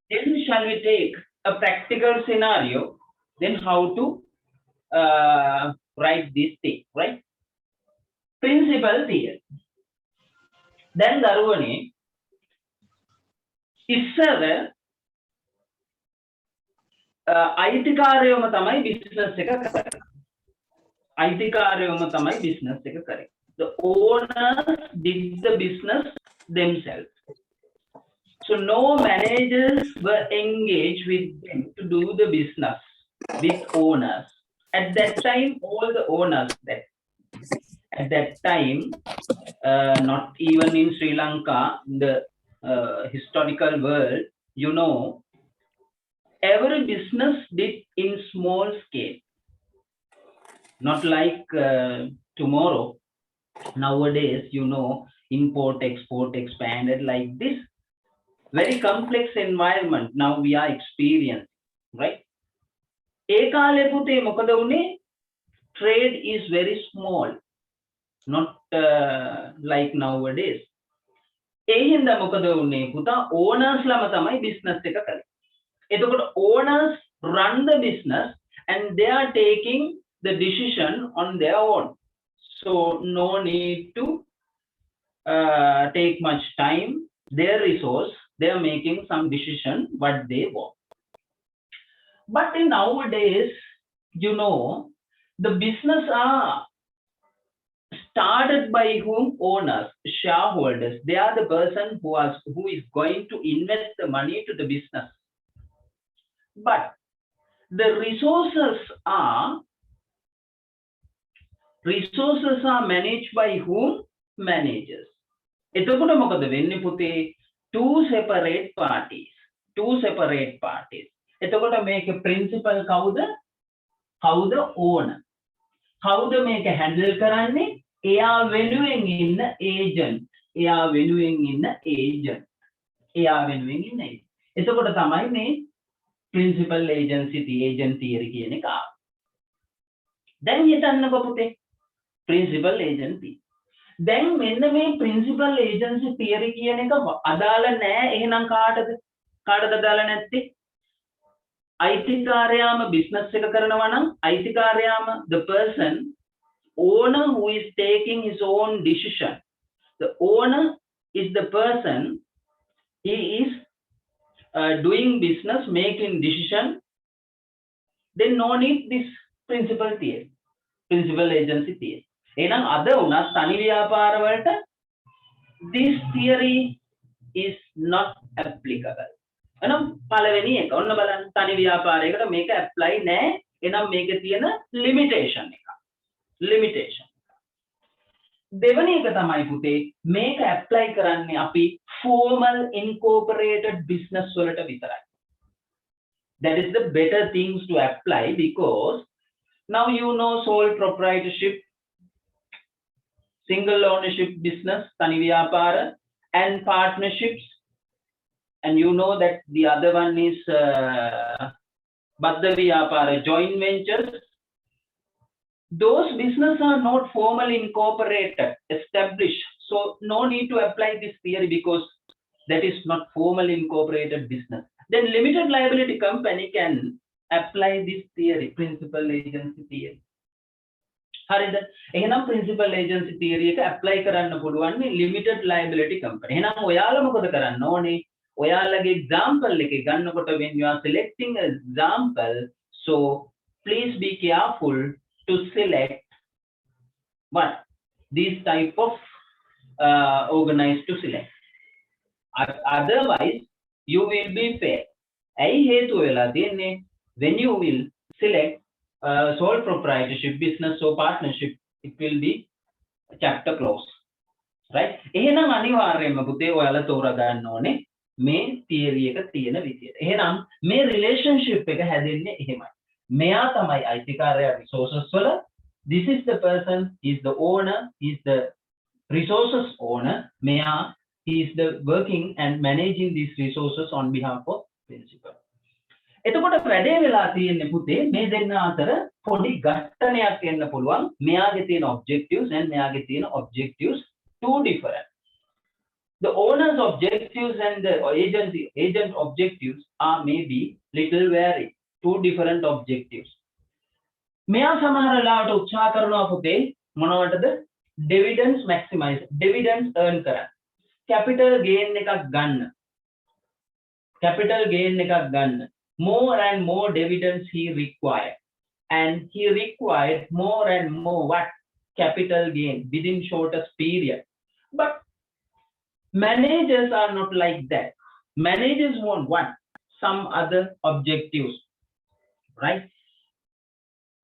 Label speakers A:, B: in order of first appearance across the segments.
A: Then shall we take a practical scenario, then how to write this thing, right? Principal theory. Then Darwani ඉස්සර අයිතිකාරයෝම තමයි business එක කරන්නේ. අයිතිකාරයෝම තමයි business එක කරේ. The owners did the business themselves. So no managers were engaged with them to do the business with owners. At that time, all the owners at that time, not even in Sri Lanka, in the historical world, you know, every business did in small scale. Not like tomorrow. Nowadays, you know, import, export, expanded like this. Very complex environment now we are experiencing, right? Ekale pute mokada une trade is very small, not like nowadays. Ehinda mokada une puta owners lama tamai business එක කරේ. එතකොට owners run the business and they are taking the decision on their own. So no need to take much time, their resource, they are making some decision what they want. But in nowadays, you know, the business are started by whom? Owners, shareholders. They are the person who is going to invest the money to the business. But the resources are managed by whom? Managers. එතකොට මොකද වෙන්නේ පුතේ? Two separate parties. එතකොට මේක principal කවුද? owner. කවුද මේක handle කරන්නේ? එයා වෙනුවෙන් ඉන්න agent. එතකොට තමයි මේ principal agent theory කියන එක. දැන් හිතන්නකො පුතේ principal agent theory. දැන් මෙන්න මේ principal agency theory කියන එක අදාළ නැහැ. එහෙනම් කාටද අදාළ නැත්තේ? අයිතිකාරයාම business එක කරනවා නම් අයිතිකාරයාම the person owner who is taking his own decision. The owner is the person, he is doing business, making decision. Then no need this principal agency theory. එහෙනම් අද උනත් තනි ව්‍යාපාර වලට this theory is not applicable. එහෙනම් පළවෙනි එක ඔන්න බලන්න තනි ව්‍යාපාරයකට මේක apply නැහැ. එහෙනම් මේකේ තියෙන limitation එක. දෙවෙනි එක තමයි පුතේ මේක apply කරන්නේ අපි formal incorporated business වලට විතරයි. That is the better things to apply because now you know sole proprietorship, single ownership business, tani vyapara, and partnerships, and you know that the other one is baddha vyapara, joint ventures. Those businesses are not formally incorporated, established, so no need to apply this theory because that is not formally incorporated business. Then limited liability company can apply this theory, principal agency theory. හරිද? එහෙනම් principal agency theory එක apply කරන්න පුළුවන් මේ limited liability company. එහෙනම් ඔයාලා මොකද කරන්න ඕනේ? ඔයාලගේ example එකේ ගන්නකොට when you are selecting an example, so please be careful to select what these type of organized to select. Otherwise you will be fair. ඇයි හේතුව වෙලා තියෙන්නේ? When you will select sole proprietorship business or partnership, it will be chapter close, right? එහෙනම් අනිවාර්යයෙන්ම පුතේ ඔයාලා තෝරා ගන්න ඕනේ මේ theory එක තියෙන විදියට. එහෙනම් මේ relationship එක හැදෙන්නේ එහෙමයි. මෙයා තමයි අයිතිකාරයා resources වල. This is the person, he is the owner, he is the resources owner. මෙයා he is the working and managing these resources on behalf of principal. එතකොට වැඩේ වෙලා තියෙන්නේ පුතේ මේ දෙන්න අතර පොඩි ඝට්ටනයක් එන්න පුළුවන්. මෙයාගේ තියෙන objectives and මෙයාගේ තියෙන objectives two different. The owner's objectives and the agent objectives are maybe little varied. Two different objectives. මෙයා සමහර ලාවට උත්සාහ කරනවා පුතේ මොනවටද dividends maximize dividends earn කරන්න capital gain එකක් ගන්න more and more dividends he required and he required more and more what capital gain within shortest period. But managers are not like that. Managers want what some other objectives, right?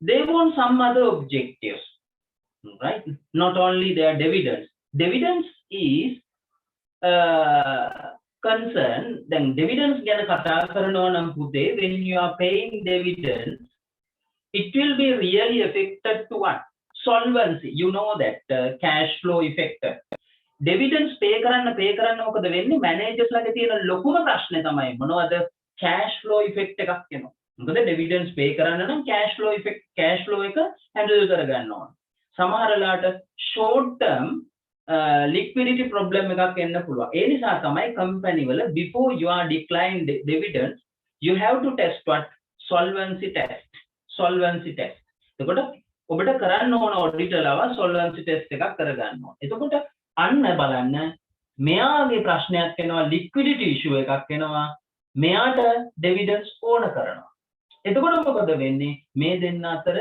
A: They want some other objectives, right? Not only their dividends. Dividends is concern. Then dividends ගැන කතා කරනවා නම් පුතේ when you are paying dividends, it will be really affected to what? Solvency. You know that cash flow effect. Dividends pay කරන්න මොකද වෙන්නේ managers ළඟ තියෙන ලොකුම ප්‍රශ්නේ තමයි මොනවද cash flow effect එකක් එනවා. මොකද dividends pay කරන්න නම් cash flow එක handle කරගන්න ඕන. සමහර ලාට short term liquidity problem එකක් එන්න පුළුවන්. ඒ නිසා තමයි company වල before you are decline dividends you have to test what solvency test. එතකොට ඔබට කරන්න ඕන auditor ලව solvency test එකක් කරගන්න ඕන. එතකොට අන්න බලන්න මෙයාගේ ප්‍රශ්නයක් එනවා liquidity issue එකක් එනවා. මෙයාට dividends ඕන කරනවා. එතකොට මොකද වෙන්නේ මේ දෙන්න අතර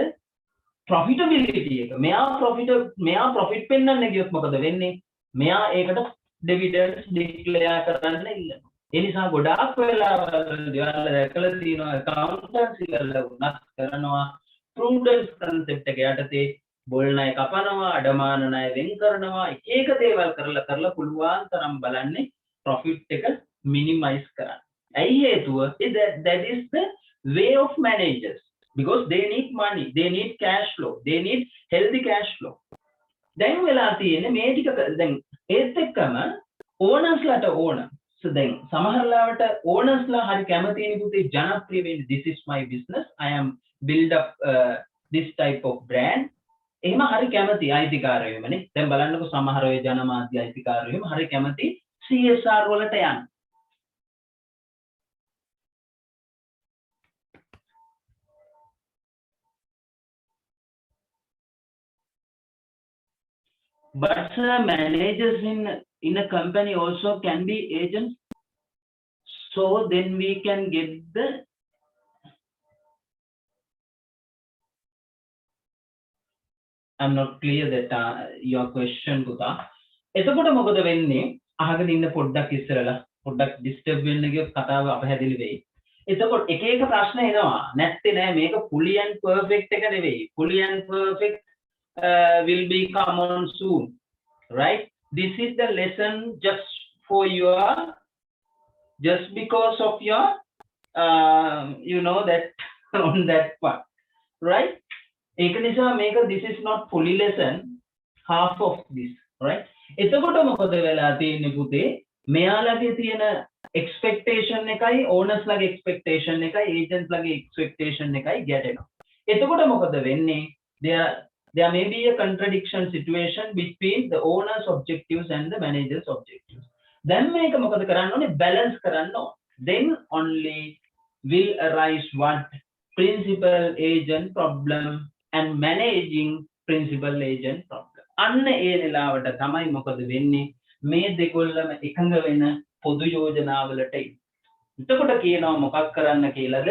A: profitability එක මෙයා profit පෙන්වන්න ගියොත් මොකද වෙන්නේ මෙයා ඒකට dividends declare කරන්න ඉල්ලනවා. ඒ නිසා ගොඩාක් වෙලාවල් ඔයාලා දැකලා තියෙනවා accountancy වල උනත් කරනවා prudence concept එක යටතේ බොල් ණය කපනවා අඩමාන ණය වෙන් කරනවා එක දේවල් කරලා පුළුවන් තරම් බලන්නේ profit එක minimize කරන්න. ඇයි හේතුව that is the way of managers because they need money, they need cash flow, they need healthy cash flow. දැන් වෙලා තියෙන්නේ මේ ටික දැන් ඒත් එක්කම owners ලාට ඕන. So then සමහර ලාවට owners ලා හරි කැමතිනේ පුතේ ජනප්‍රිය වෙන්න this is my business, I am build up this type of brand. එහෙම හරි කැමති අයිතිකාරයෝමනේ. දැන් බලන්නකො සමහර ඔය ජනමාධ්‍ය අයිතිකාරයෝම හරි කැමති CSR වලට යන්න. But managers in a company also can be agents. So then we can get the I'm not clear that your question පුතා. එතකොට මොකද වෙන්නේ? අහගෙන ඉන්න පොඩ්ඩක් ඉස්සරලා පොඩ්ඩක් disturb වෙන්න ගියොත් කතාව අපහැදිලි වෙයි. එතකොට එක ප්‍රශ්න එනවා. නැත්තේ නෑ මේක fully and perfect එක නෙවෙයි. Fully and perfect will be come on soon, right? This is the lesson just because of your you know that on that part, right? ඒක නිසා මේක this is not fully lesson, half of this, right? එතකොට මොකද වෙලා තියෙන්නේ පුතේ මෙයාලගේ තියෙන expectation එකයි owners ලගේ expectation එකයි agents ලගේ expectation එකයි ගැටෙනවා. එතකොට මොකද වෙන්නේ there may be a contradiction situation between the owner's objectives and the manager's objectives. Then මේක මොකද කරන්න ඕනේ balance කරන්න ඕනේ. Then only will arise what principal agent problem and managing principal agent problem. අන්න ඒ වෙලාවට තමයි මොකද වෙන්නේ මේ දෙකොල්ලම එකඟ වෙන පොදු යෝජනාවලට එතකොට කියනවා මොකක් කරන්න කියලාද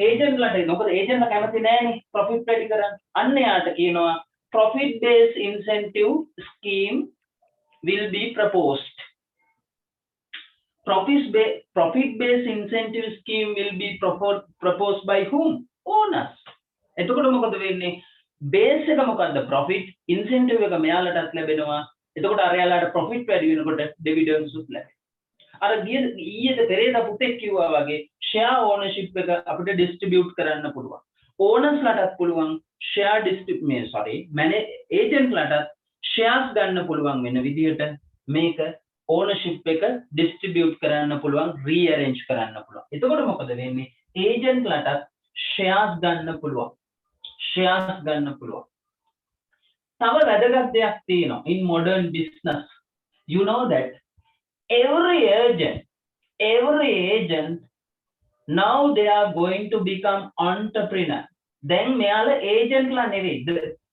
A: agent ලට මොකද agent ලා කැමති නැහැනේ profit වැඩි කරන්න. අන්න යාට කියනවා profit based incentive scheme will be proposed. Profit based incentive scheme will be proposed by whom? Owners. එතකොට මොකද වෙන්නේ බේස් එක මොකද්ද profit incentive එක මෙයාලටත් ලැබෙනවා. එතකොට අරයාලට profit වැඩි වෙනකොට dividends උත් ලැබෙනවා. අර ඊයේ පෙරේද පුතේ කිව්වා වගේ share ownership එක අපිට distribute කරන්න පුළුවන්. owners ලටත් පුළුවන් share agent ලටත් shares ගන්න පුළුවන් වෙන විදිහට මේක ownership එක distribute කරන්න පුළුවන් rearrange කරන්න පුළුවන්. එතකොට මොකද වෙන්නේ agent ලටත් shares ගන්න පුළුවන්. තව වැදගත් දෙයක් තියෙනවා in modern business. You know that every agent, now they are going to become entrepreneur. Then meala agent la nevi.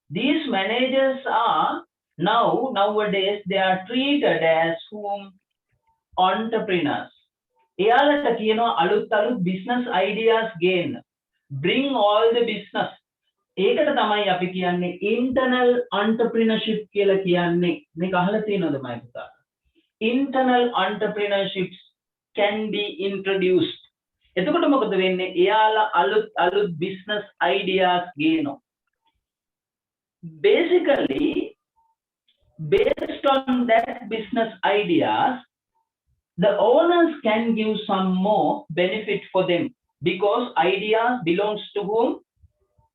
A: These managers are nowadays they are treated as whom entrepreneurs. එයාලට කියනවා අලුත් business ideas gain. Bring all the business. ඒකට තමයි අපි කියන්නේ internal entrepreneurship කියලා කියන්නේ. මේක අහලා තියෙනවද මම පුතා? Internal entrepreneurships can be introduced. එතකොට මොකද වෙන්නේ? එයාලා අලුත් business ideas ගේනවා. Basically, based on that business ideas, the owners can give some more benefit for them because idea belongs to whom?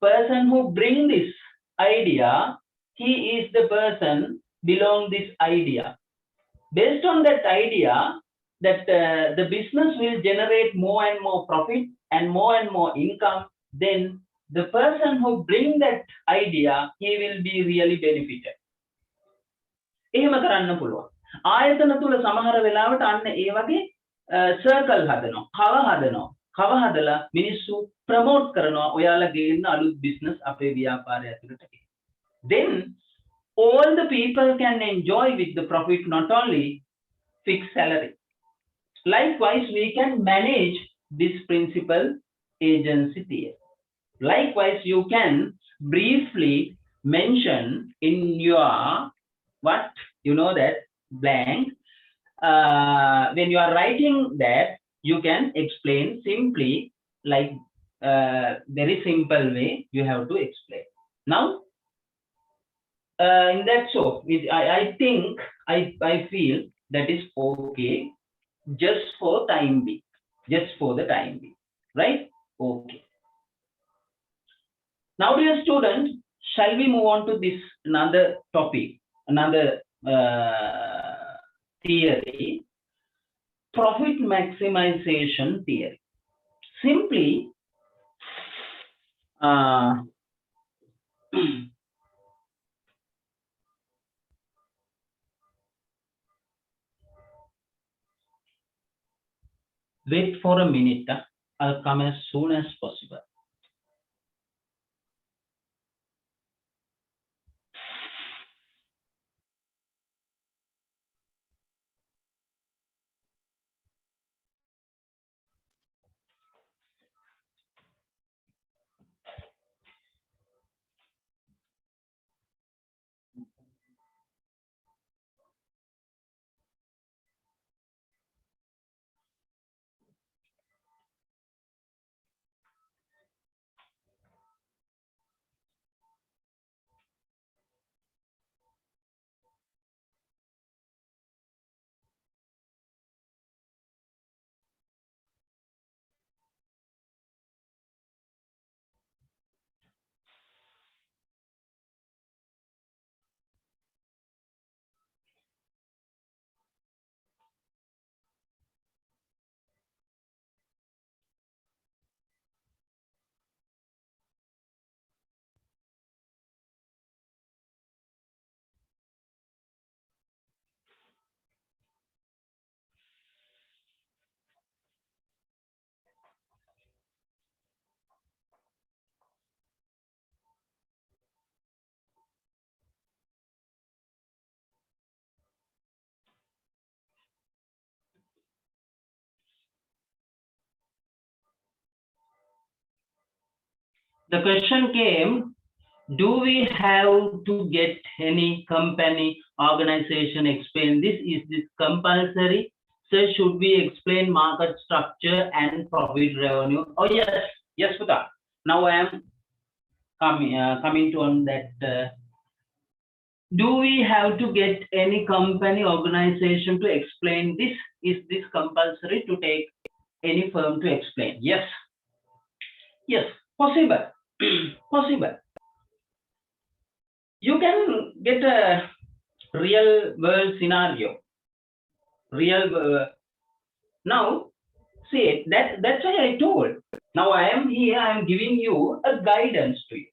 A: Person who bring this idea, he is the person belong this idea. Based on that idea, that the business will generate more and more profit and more income, then the person who bring that idea, he will be really benefited. එහෙම කරන්න පුළුවන්. ආයතන තුල සමහර වෙලාවට අන්න ඒ වගේ circle හදනවා. කව හදලා මිනිස්සු ප්‍රොමෝට් කරනවා ඔයාලා ගේන අලුත් බිස්නස් අපේ ව්‍යාපාරය ඇතුළට. Then all the people can enjoy with the profit, not only fixed salary. Likewise, we can manage this principal agency theory. Likewise, you can briefly mention in your that blank, when you are writing that, you can explain simply, like very simple way you have to explain. Now in that, so I think I feel that is okay just for the time being, right? Okay. Now, dear students, shall we move on to this another topic, another theory, profit maximization theory. Simply, wait for a minute. I'll come as soon as possible. The question came, do we have to get any company organization explain this? Is this compulsory? So should we explain market structure and profit revenue? Oh yes Puta. Now I am coming to on that. Do we have to get any company organization to explain this? Is this compulsory to take any firm to explain? Yes, possible. Possible. You can get a real world scenario. Now, see, that's why I told. Now I am here, I am giving you a guidance to you.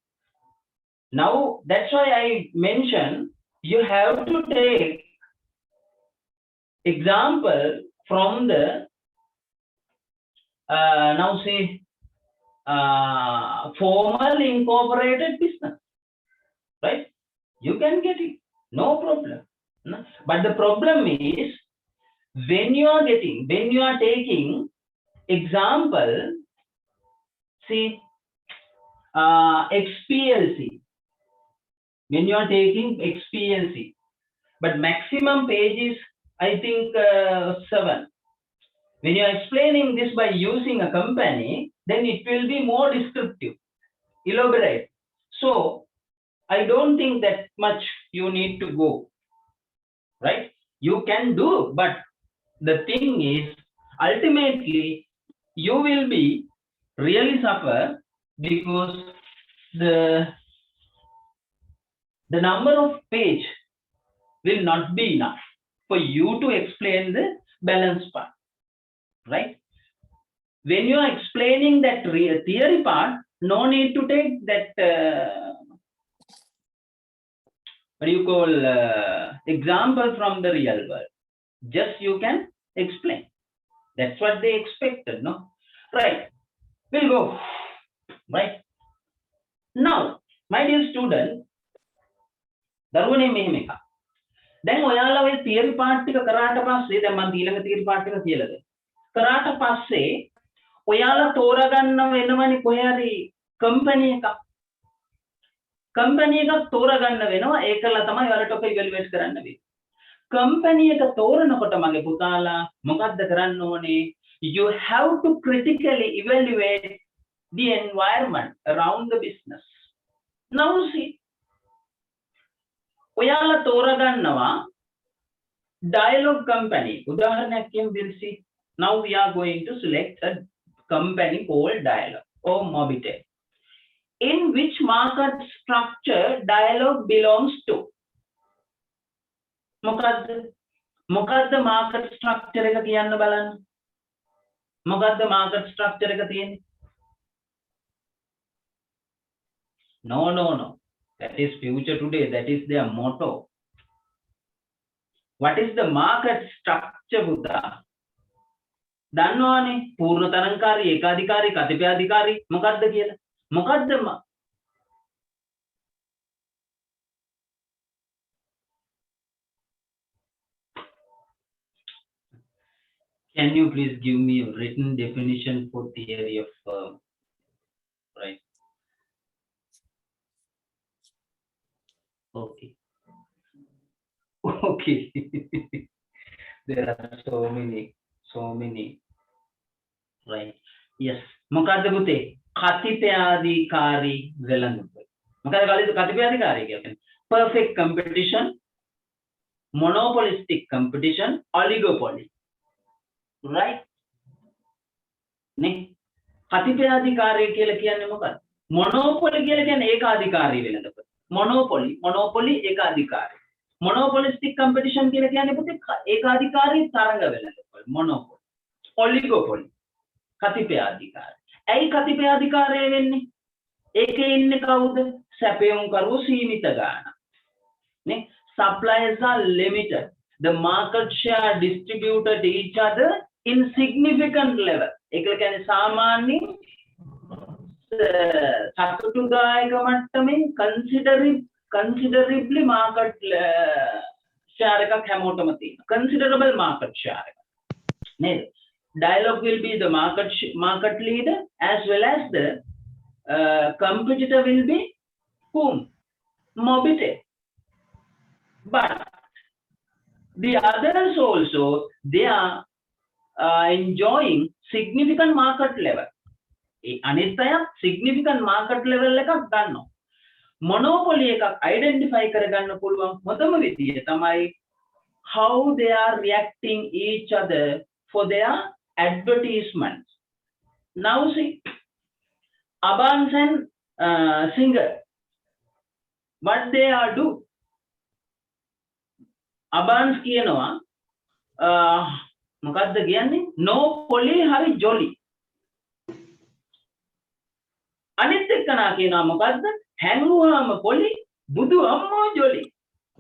A: Now, that's why I mentioned you have to take example from the now say formal incorporated business, right? You can get it, no problem. No? But the problem is when you are taking example, see XPLC, when you are taking XPLC, but maximum page is I think 7. When you are explaining this by using a company, then it will be more descriptive, elaborate. So I don't think that much you need to go, right? You can do, but the thing is ultimately you will be really suffer because the number of page will not be enough for you to explain the balance part, right? When you are explaining that theory part, no need to take that what do you call example from the real world. Just you can explain. That's what they expected, no? Right. We'll go. Right. Now, my dear student, දරුවනේ මෙහෙම එකක්. දැන් ඔයාලා ඔය theory part ටික කරාට පස්සේ දැන් මම ඊළඟ theory part එක කියලා දෙන්න. කරාට පස්සේ ඔයාලා තෝරගන්න වෙනවනේ කොහේ හරි company එකක්. company එකක් තෝරගන්න වෙනවා. ඒකලා තමයි ඔයාලට ඔක evaluate කරන්න වෙන්නේ. company එක තෝරනකොට මගේ පුතාලා මොකද්ද කරන්න ඕනේ? You have to critically evaluate the environment around the business. Now see, ඔයාලා තෝරගන්නවා dialogue company. උදාහරණයක් කියමු, we'll see. Now we are going to select a company called Dialogue or Mobitel. In which market structure Dialogue belongs to? මොකද්ද market structure එක කියන්න බලන්න. මොකද්ද market structure එක තියෙන්නේ? No. That is future today. That is their motto. What is the market structure, Buddha? දන්නවනේ පූර්ණ තරංකාරී, ඒකාධිකාරී, කතිපයාධිකාරී මොකද්ද කියලා? මොකද්ද Can you please give me a written definition for theory of firm? Right. Okay. There are so many. Right. Yes. මොකද්ද පුතේ? කතිපයාධිකාරී වෙළඳපොළ. මොකද්ද කතිපයාධිකාරී කියන්නේ? Perfect competition, monopolistic competition, oligopoly. Right? නේ? කතිපයාධිකාරී කියලා කියන්නේ මොකක්ද? monopoly කියලා කියන්නේ ඒකාධිකාරී වෙළඳපොළ. monopoly ඒකාධිකාරී. monopolistic competition කියලා කියන්නේ පුතේ ඒකාධිකාරී තරඟ වෙළඳපොළ. monopoly. oligopoly කතිපයාධිකාරී. ඇයි කතිපයාධිකාරය වෙන්නේ? ඒකේ ඉන්නේ කවුද? සැපයුම් කරුවෝ සීමිත ගාණක්. නේ? Suppliers are limited. The market share distributed each other in significant level. ඒකල කියන්නේ සාමාන්‍ය සතුටුදායක මට්ටමින් considerably market share එකක් හැමෝටම තියෙනවා. Considerable market share එකක්. නේද? Dialogue will be the market leader as well as the competitor will be whom? Mobitel. But the others also, they are enjoying significant market level. අනිත් අය significant market level එකක් ගන්නවා. monopoly එකක් identify කරගන්න පුළුවන් හොඳම විදිය තමයි how they are reacting each other for their advertisements. Now see, Abans and Singer, what they are do? Abans කියනවා මොකද්ද කියන්නේ? No poly hari jolly. අනිත් එක්කනා කියනවා මොකද්ද? හැංගුවාම පොලි බුදු අම්මෝ ජොලි.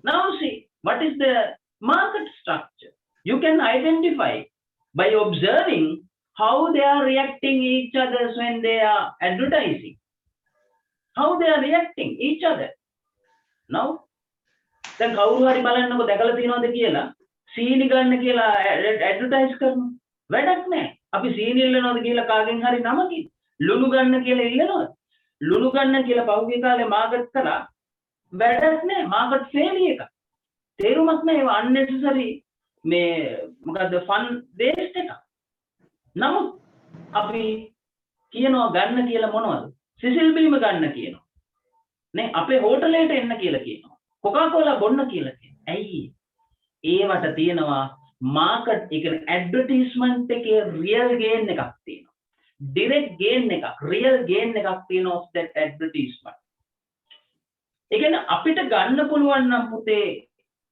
A: Now see, what is the market structure? You can identify by observing how they are reacting each other when they are advertising. How they are reacting each other. Now, දැන් කවුරු හරි බලන්නකො දැකලා තියෙනවද කියලා සීනි ගන්න කියලා ඇඩ්වර්ටයිස් කරනවා. වැඩක් නැහැ. අපි සීනි ඉල්ලනවද කියලා කාගෙන් හරි නමකින්. ලුණු ගන්න කියලා ඉල්ලනවද? ලුණු ගන්න කියලා පහුගිය කාලේ මාකට් කළා. වැඩක් නැහැ. මාකට් ෆේලි එක. තේරුමක් නැහැ. ඒවා unnecessary මේ මොකද්ද ෆන් වේස්ට් එක. නමුත් අපි කියනවා ගන්න කියලා මොනවද? සිසිල් බීම ගන්න කියනවා. නේ අපේ හෝටලයට එන්න කියලා කියනවා. කොකාකෝලා බොන්න කියලා කියනවා. ඇයි? ඒවට තියෙනවා මාකට් ඒ කියන්නේ ඇඩ්වර්ටයිස්මන්ට් එකේ රියල් ගේන් එකක් තියෙනවා. ඩිරෙක්ට් ගේන් එකක්, රියල් ගේන් එකක් තියෙනවා of that advertisement. ඒ කියන්නේ අපිට ගන්න පුළුවන් නම් පුතේ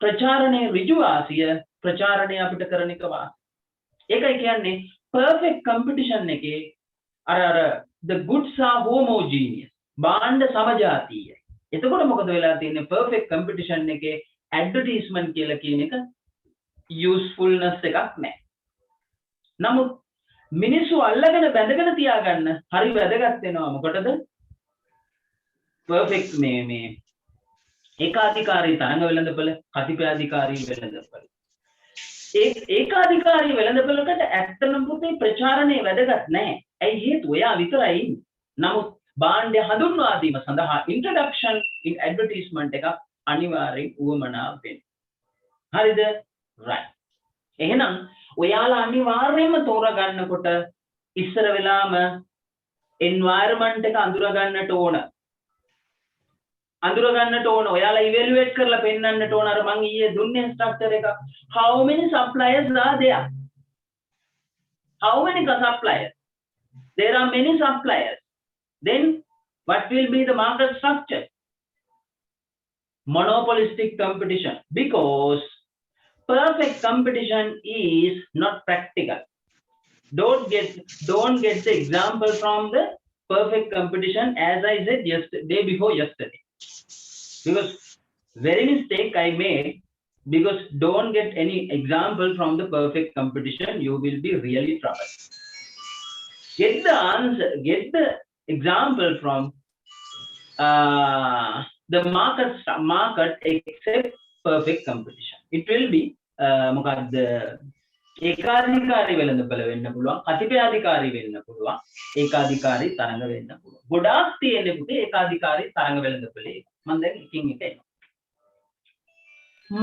A: ප්‍රචාරණයේ ඍජු වාසිය ප්‍රචාරණය අපිට කරන එක වාසිය. ඒකයි කියන්නේ perfect competition එකේ අර the goods are homogeneous. බාණ්ඩ සමජාතීයයි. එතකොට මොකද වෙලා තියෙන්නේ perfect competition එකේ advertisement කියලා කියන එක usefulness එකක් නැහැ. නමුත් මිනිස්සු අල්ලගෙන බැඳගෙන තියාගන්න හරි වැදගත් වෙනවා මොකටද? perfect මේ ඒකාධිකාරී තරංග වෙළඳපොළ, කතිපාධිකාරී වෙළඳපොළ. ඒකාධිකාරී වෙළඳපොළකට ඇත්තම පුතේ ප්‍රචාරණය වැදගත් නැහැ. ඇයි හේතුව? එයා විතරයි ඉන්නේ. නමුත් බාණ්ඩය හඳුන්වා දීම සඳහා introduction in advertisement එක අනිවාර්යෙන් උවමනා වෙනවා. හරිද? right. එහෙනම් ඔයාලා අනිවාර්යයෙන්ම තෝරා ගන්නකොට ඉස්සර වෙලාම environment එක අඳුර ගන්නට ඕන. ඔයාලා evaluate කරලා පෙන්නන්නට ඕන අර මං ඊයේ දුන්නේ structure එක. How many suppliers are there? How many suppliers? There are many suppliers. Then what will be the market structure? Monopolistic competition, because perfect competition is not practical. Don't get the example from the perfect competition as I said day before yesterday. Because very mistake I made, because don't get any example from the perfect competition, you will be really troubled. Get the example from the market except perfect competition. It will be මොකක්ද ඒකාධිකාරී වෙළඳපොළ වෙන්න පුළුවන්, කතිපාධිකාරී වෙන්න පුළුවන්, ඒකාධිකාරී තරඟ වෙන්න පුළුවන්. ගොඩාක් තියෙන්නේ පුතේ ඒකාධිකාරී තරඟ වෙළඳපොළේ. මම දැන් එකින් එක එනවා.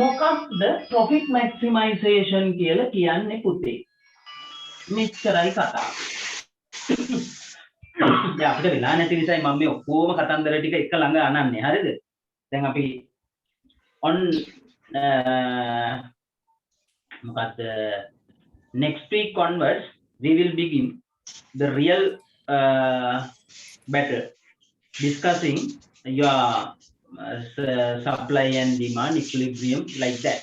A: මොකක්ද profit maximization කියලා කියන්නේ පුතේ? මෙච්චරයි කතාව. දැන් අපිට වෙලා නැති නිසායි මම මේ ඔක්කොම කතන්දර ටික එක ළඟ අනන්නේ. හරිද? දැන් අපි on මොකද්ද next week onwards we will begin the real battle, discussing your supply and demand equilibrium like that.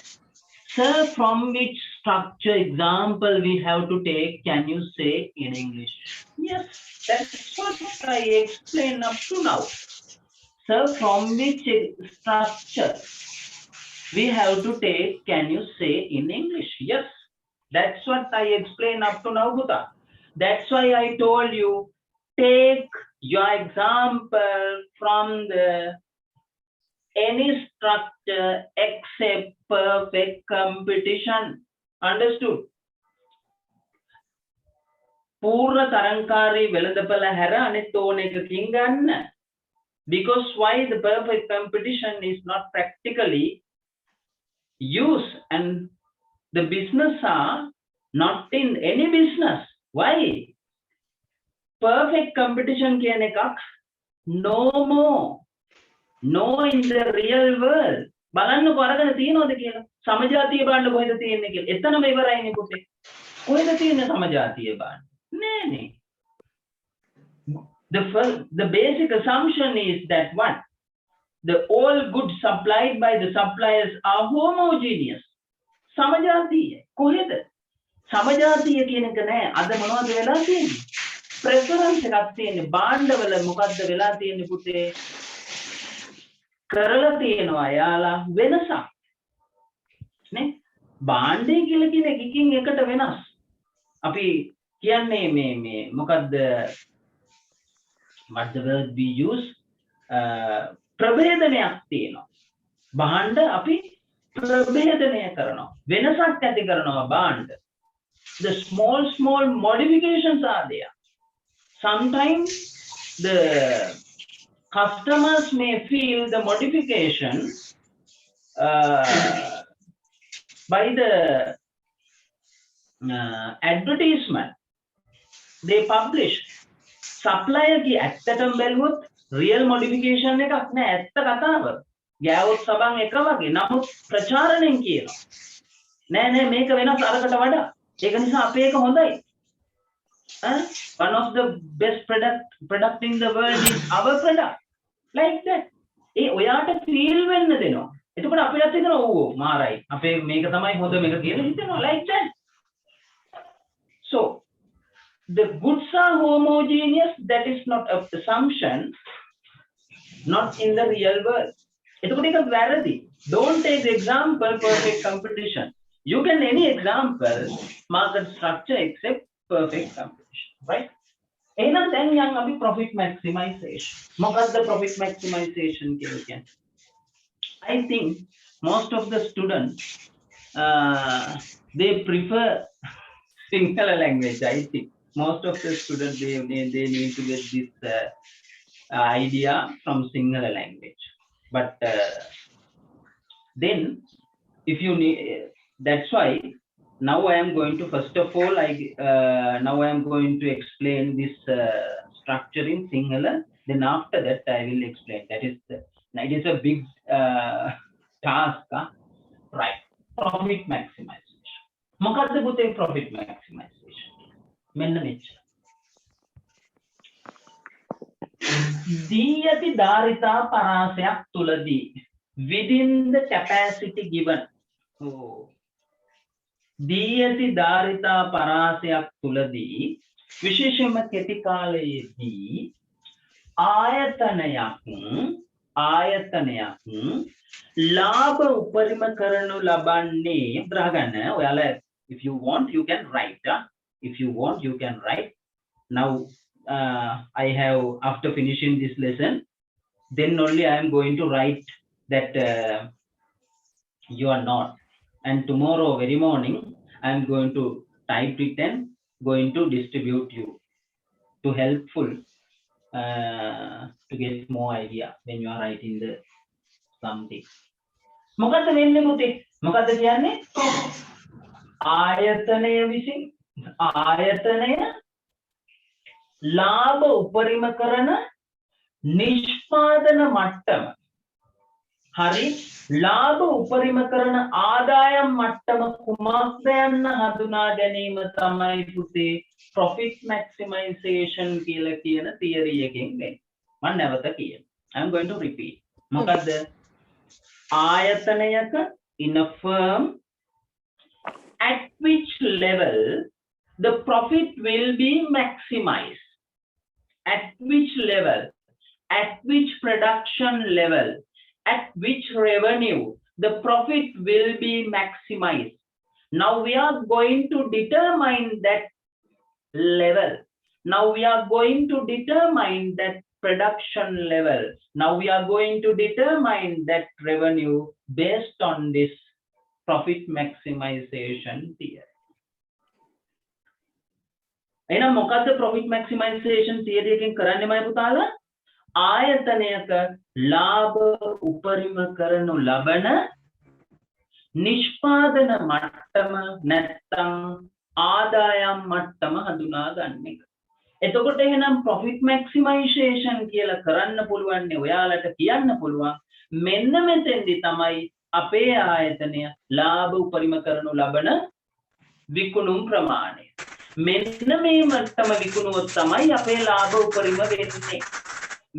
A: Sir, from which structure example we have to take, can you say in English? Yes, that's what I explained up to now. Sir, from which structure we have to take, can you say in English? Yes, that's what I explained up to now, Buddha. That's why I told you, take your example from the any structure except perfect competition. Understood? පූර්ණ තරංකාරී වෙළඳපළ හැර අනිත් ඕන එකකින් ගන්න. Because why the perfect competition is not practically used, and the business are not in any business. Why? Perfect competition කියන එකක් no more. No in the real world. බලන්නකො අරගෙන තියනවද කියලා. සමජාතීය බාණ්ඩ කොහෙද තියෙන්නේ කියලා. එතනම ඉවරයිනේ පුතේ. කොහෙද තියෙන්නේ සමජාතීය බාණ්ඩ? නෑනේ. The basic assumption is that one, the all goods supplied by the suppliers are homogeneous. සමජාතීය. කොහෙද? සමජාතීය කියන එක නෑ. අද මොනවද වෙලා තියෙන්නේ? ප්‍රෙෆරන්ස් එකක් තියෙන්නේ. බාණ්ඩවල මොකද්ද වෙලා තියෙන්නේ පුතේ? කරලා තියෙනවා යාලා වෙනසක් නේ. බාණ්ඩය කියලා කියන එකකින් එකට වෙනස්. අපි කියන්නේ මේ මොකද්ද what the word we use ප්‍රභේදනයක් තියෙනවා. භාණ්ඩ අපි ප්‍රභේදනය කරනවා. වෙනසක් ඇති කරනවා භාණ්ඩ. The small modifications are there. Sometimes the customers may feel the modification by the advertisement they publish. Supplier की ඇත්තටම බැලුවොත් real modification එකක් නෑ, ඇත්ත කතාව. ගෑවොත් සබන් එක වගේ. නමුත් ප්‍රචාරණයෙන් කියනවා. නෑ මේක වෙනස් අරකට වඩා. ඒක නිසා අපේ එක හොඳයි. One of the best product in the world is our product. Like that. ඒ ඔයාට feel වෙන්න දෙනවා. එතකොට අපිට හිතෙනවා ඕ මාරයි. අපේ මේක තමයි හොඳ මේක කියලා හිතෙනවා. Like that. So the goods are homogeneous. That is not an assumption. Not in the real world. එතකොට ඒක වැරදි. Don't take the example perfect competition. You can any example market structure except perfect competition, right? එහෙනම් දැන් යන් අපි profit maximization. මොකද්ද profit maximization කියන්නේ? I think most of the students they prefer Sinhala language. I think most of the students they need to get this idea from Sinhala language. But then if you need, that's why now I am going to first of all now I am going to explain this structure in Sinhala. Then after that I will explain. It is a big task, right? Profit maximization. මොකද්ද පුතේ profit maximization? මෙන්න මෙච්චර. දී ඇති ධාරිතා පරාසයක් තුලදී within the capacity given. දී ඇති ධාරිතා පරාසයක් තුලදී විශේෂයෙන්ම කෙටි කාලයේදී ආයතනයක් ලාභ උපරිම කරනු ලබන්නේ ග්‍රහගන්න. ඔයාලා if you want you can write. Now I have, after finishing this lesson, then only I am going to write that you are not, and tomorrow very morning I am going to type it and going to distribute you to helpful to get more idea when you are writing the something. මොකද්ද වෙන්නේ පුතේ? මොකද්ද කියන්නේ? ආයතනය විසින් ආයතනය ලාභ උපරිම කරන නිෂ්පාදන මට්ටම. හරි, ලාභ උපරිම කරන ආදායම් මට්ටම කුමක්ද යන්න හඳුනා ගැනීම තමයි පුතේ profit maximization කියලා කියන theory එකෙන් වෙන්නේ. මම නැවත කියනවා. I am going to repeat. මොකද්ද? ආයතනයක in a firm at which level the profit will be maximized. At which level, at which production level, at which revenue the profit will be maximized. Now we are going to determine that level. Now we are going to determine that production level. Now we are going to determine that revenue based on this profit maximization theory. එහෙනම් මොකද්ද profit maximization theory එකෙන් කරන්නේ මම පුතාලා? ආයතනයක ලාභ උපරිම කරනු ලබන නිෂ්පාදන මට්ටම නැත්නම් ආදායම් මට්ටම හඳුනා ගන්න එක. එතකොට එහෙනම් profit maximization කියලා කරන්න පුළුවන් නේ ඔයාලට කියන්න පුළුවන් මෙන්න මෙතෙන්දි තමයි අපේ ආයතනය ලාභ උපරිම කරනු ලබන විකුණුම් ප්‍රමාණය. මෙන්න මේ මට්ටම විකුණුවොත් තමයි අපේ ලාභ උපරිම වෙන්නේ.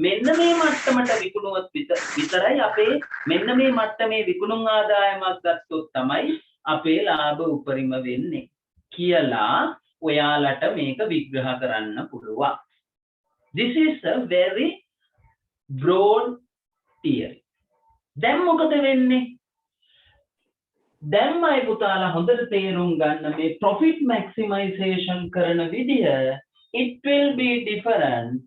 A: මෙන්න මේ මට්ටමට විකුණුවොත් විතරයි අපේ මෙන්න මේ මට්ටමේ විකුණුම් ආදායමක් ගත්තොත් තමයි අපේ ලාභ උපරිම වෙන්නේ කියලා ඔයාලට මේක විග්‍රහ කරන්න පුළුවන්. This is a very broad theory. දැන් මොකද වෙන්නේ? දැන් මයි පුතාලා හොඳට තේරුම් ගන්න මේ profit maximization කරන විදිය it will be different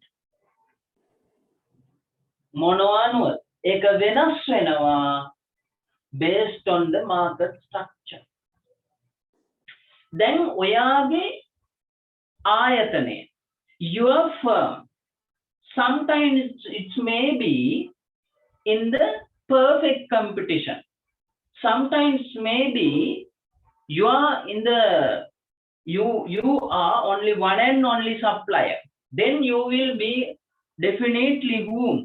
A: මොනවා අනුව ඒක වෙනස් වෙනවා based on the market structure. දැන් ඔයාගේ ආයතනය your firm sometimes it may be in the perfect competition. Sometimes maybe you are in the you are only one and only supplier. Then you will be definitely whom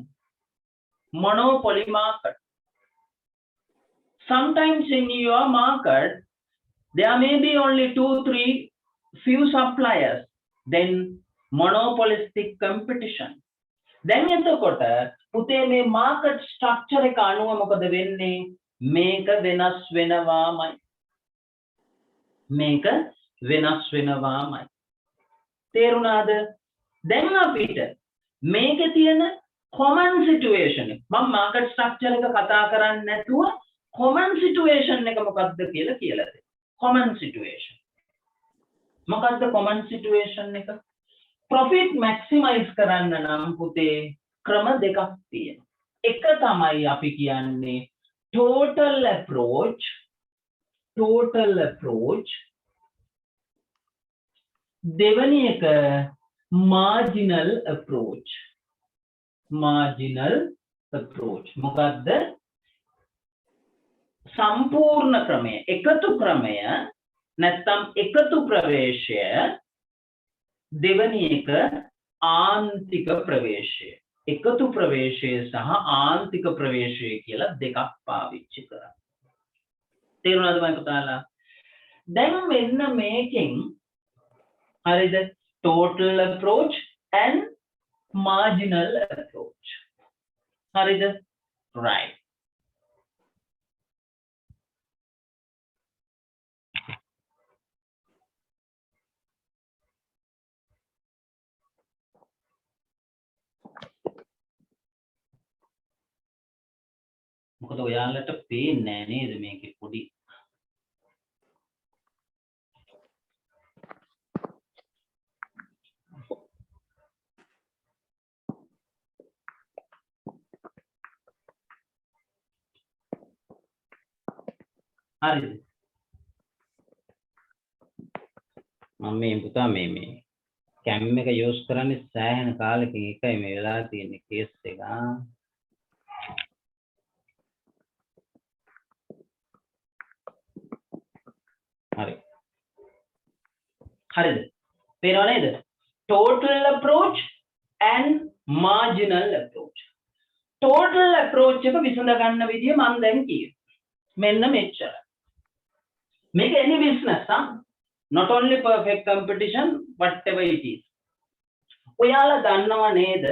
A: monopoly market. Sometimes in your market there may be only 2-3 few suppliers. Then monopolistic competition. Then එතකොට පුතේ මේ market structure එක අනුව මොකද වෙන්නේ? මේක වෙනස් වෙනවාමයි. මේක වෙනස් වෙනවාමයි. තේරුණාද? දැන් අපිට මේකේ තියෙන common situation එක මම market structure එක කතා කරන්නේ නැතුව common situation එක මොකක්ද කියලා දෙන්න. common situation. මොකක්ද common situation එක? profit maximize කරන්න නම් පුතේ ක්‍රම දෙකක් තියෙනවා. එක තමයි අපි කියන්නේ total approach. දෙවැනි එක marginal approach. මොකක්ද? සම්පූර්ණ ක්‍රමය, එකතු ක්‍රමය නැත්නම් එකතු ප්‍රවේශය. දෙවැනි එක ආන්තික ප්‍රවේශය. එකතු ප්‍රවේශය සහ ආන්තික ප්‍රවේශය කියලා දෙකක් පාවිච්චි කරා. තේරුණාද මම පුතාලා? දැන් මෙන්න මේකෙන් හරිද? total approach and marginal approach. හරිද? right. මොකද ඔයාලට පේන්නේ නැහැ නේද මේකේ පොඩි හරිද? මම මේ පුතා මේ කැම් එක යූස් කරන්නේ සෑහෙන කාලෙකින් එකයි මේ වෙලා තියෙන කේස් එක. හරිද? පේනව නේද? total approach and marginal approach. total approach එක විසඳ ගන්න විදිය මම දැන් කියනවා. මෙන්න මෙච්චර. මේක any business not only perfect competition whatever it is. ඔයාලා දන්නව නේද?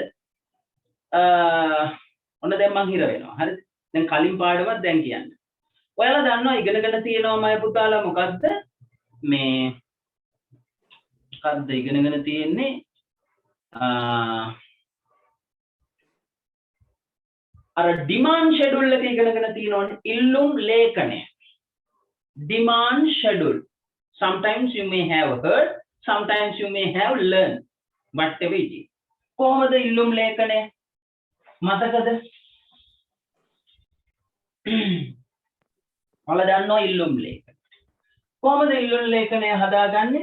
A: ඔන්න දැන් මං හිර වෙනවා. හරිද? දැන් කලින් පාඩමක් දැන් කියන්න. ඔයාලා දන්නවා ඉගෙනගෙන තියෙනවා මම පුතාලා මොකද්ද? මේ මොකද්ද ඉගෙනගෙන තියෙන්නේ? අර demand schedule එක ඉගෙනගෙන තියෙනවනේ. ඉල්ලුම් ලේඛනය. demand schedule. Sometimes you may have heard, sometimes you may have learned, whatever it is. කොහොමද ඉල්ලුම් ලේඛනය? මතකද? ඔයාලා දන්නවා ඉල්ලුම් ලේඛනය. කොහොමද ඉල්ලුම් ලේඛනය හදාගන්නේ?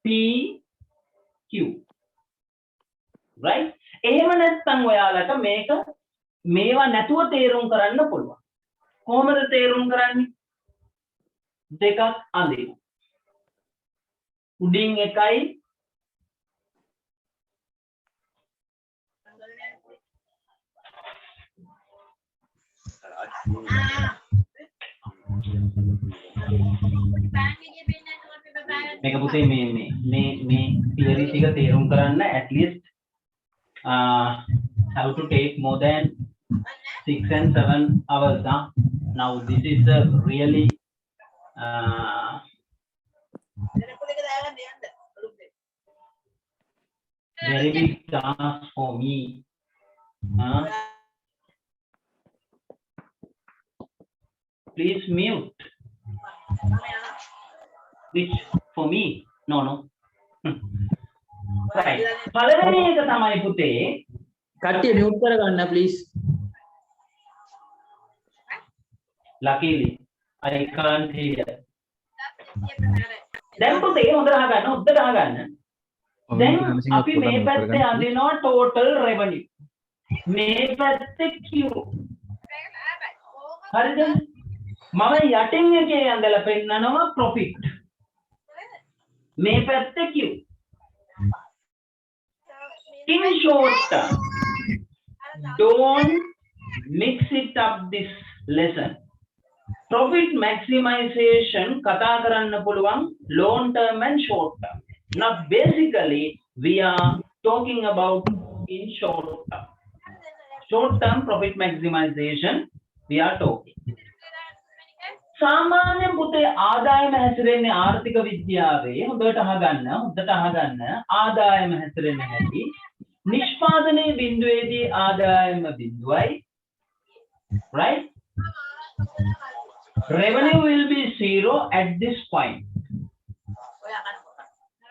A: PQ. right? එහෙම නැත්නම් ඔයාලට මේවා නැතුව තේරුම් කරන්න පුළුවන්. කොහොමද තේරුම් කරන්නේ? දෙකක් අඳිනවා. උඩින් එකයි මේක පුතේ මේ theory ටික තේරුම් කරන්න at least have to take more than 6 and 7 hours. Now this is a really very big task for me. Please mute. Which for me, no. Right. පළවෙනි එක තමයි පුතේ.
B: කට්ටිය mute කරගන්න please.
A: Luckily, I can't hear. දැන් පුතේ හොඳට අහගන්න. දැන් අපි මේ පැත්තේ අඳිනවා total revenue. මේ පැත්තේ Q. හරිද? මම යටින් එකේ ඇඳලා පෙන්නනවා profit. මේ පැත්තේ Q. In short term, don't mix it up this lesson. Profit maximization කතා කරන්න පුළුවන් long term and short term. Now basically we are talking about in short term. Short term profit maximization we are talking. සාමාන්‍ය පුතේ ආදායම හැසිරෙන්නේ ආර්ථික විද්‍යාවේ හොඳට අහගන්න ආදායම හැසිරෙන්නේ නැති නිෂ්පාදනයේ බිඳුවේදී ආදායම බිඳුවයි, right? Revenue will be zero at this point.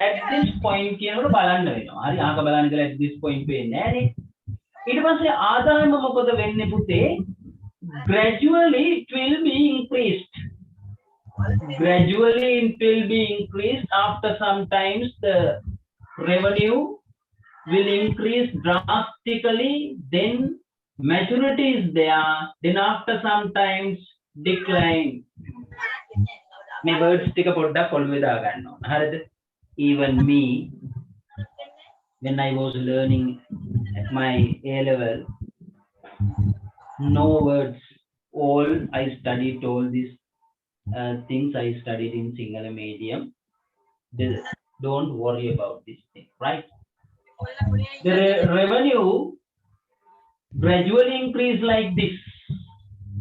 A: At this point කියනකොට බලන්න වෙනවා. හරි අහක බලන්න කියලා at this point වෙන්නේ නැහැ නේ. ඊට පස්සේ ආදායම මොකද වෙන්නේ පුතේ? Gradually it will be increased. Gradually it will be increased. After sometimes the revenue will increase drastically. Then maturity is there. Then after sometimes decline. මේ words ටික පොඩ්ඩක් ඔළුවේ දාගන්න ඕන. හරිද? Even me, when I was learning at my A level, no words. All I studied all these things I studied in Sinhala medium. Don't worry about this thing, right? The revenue gradually increase like this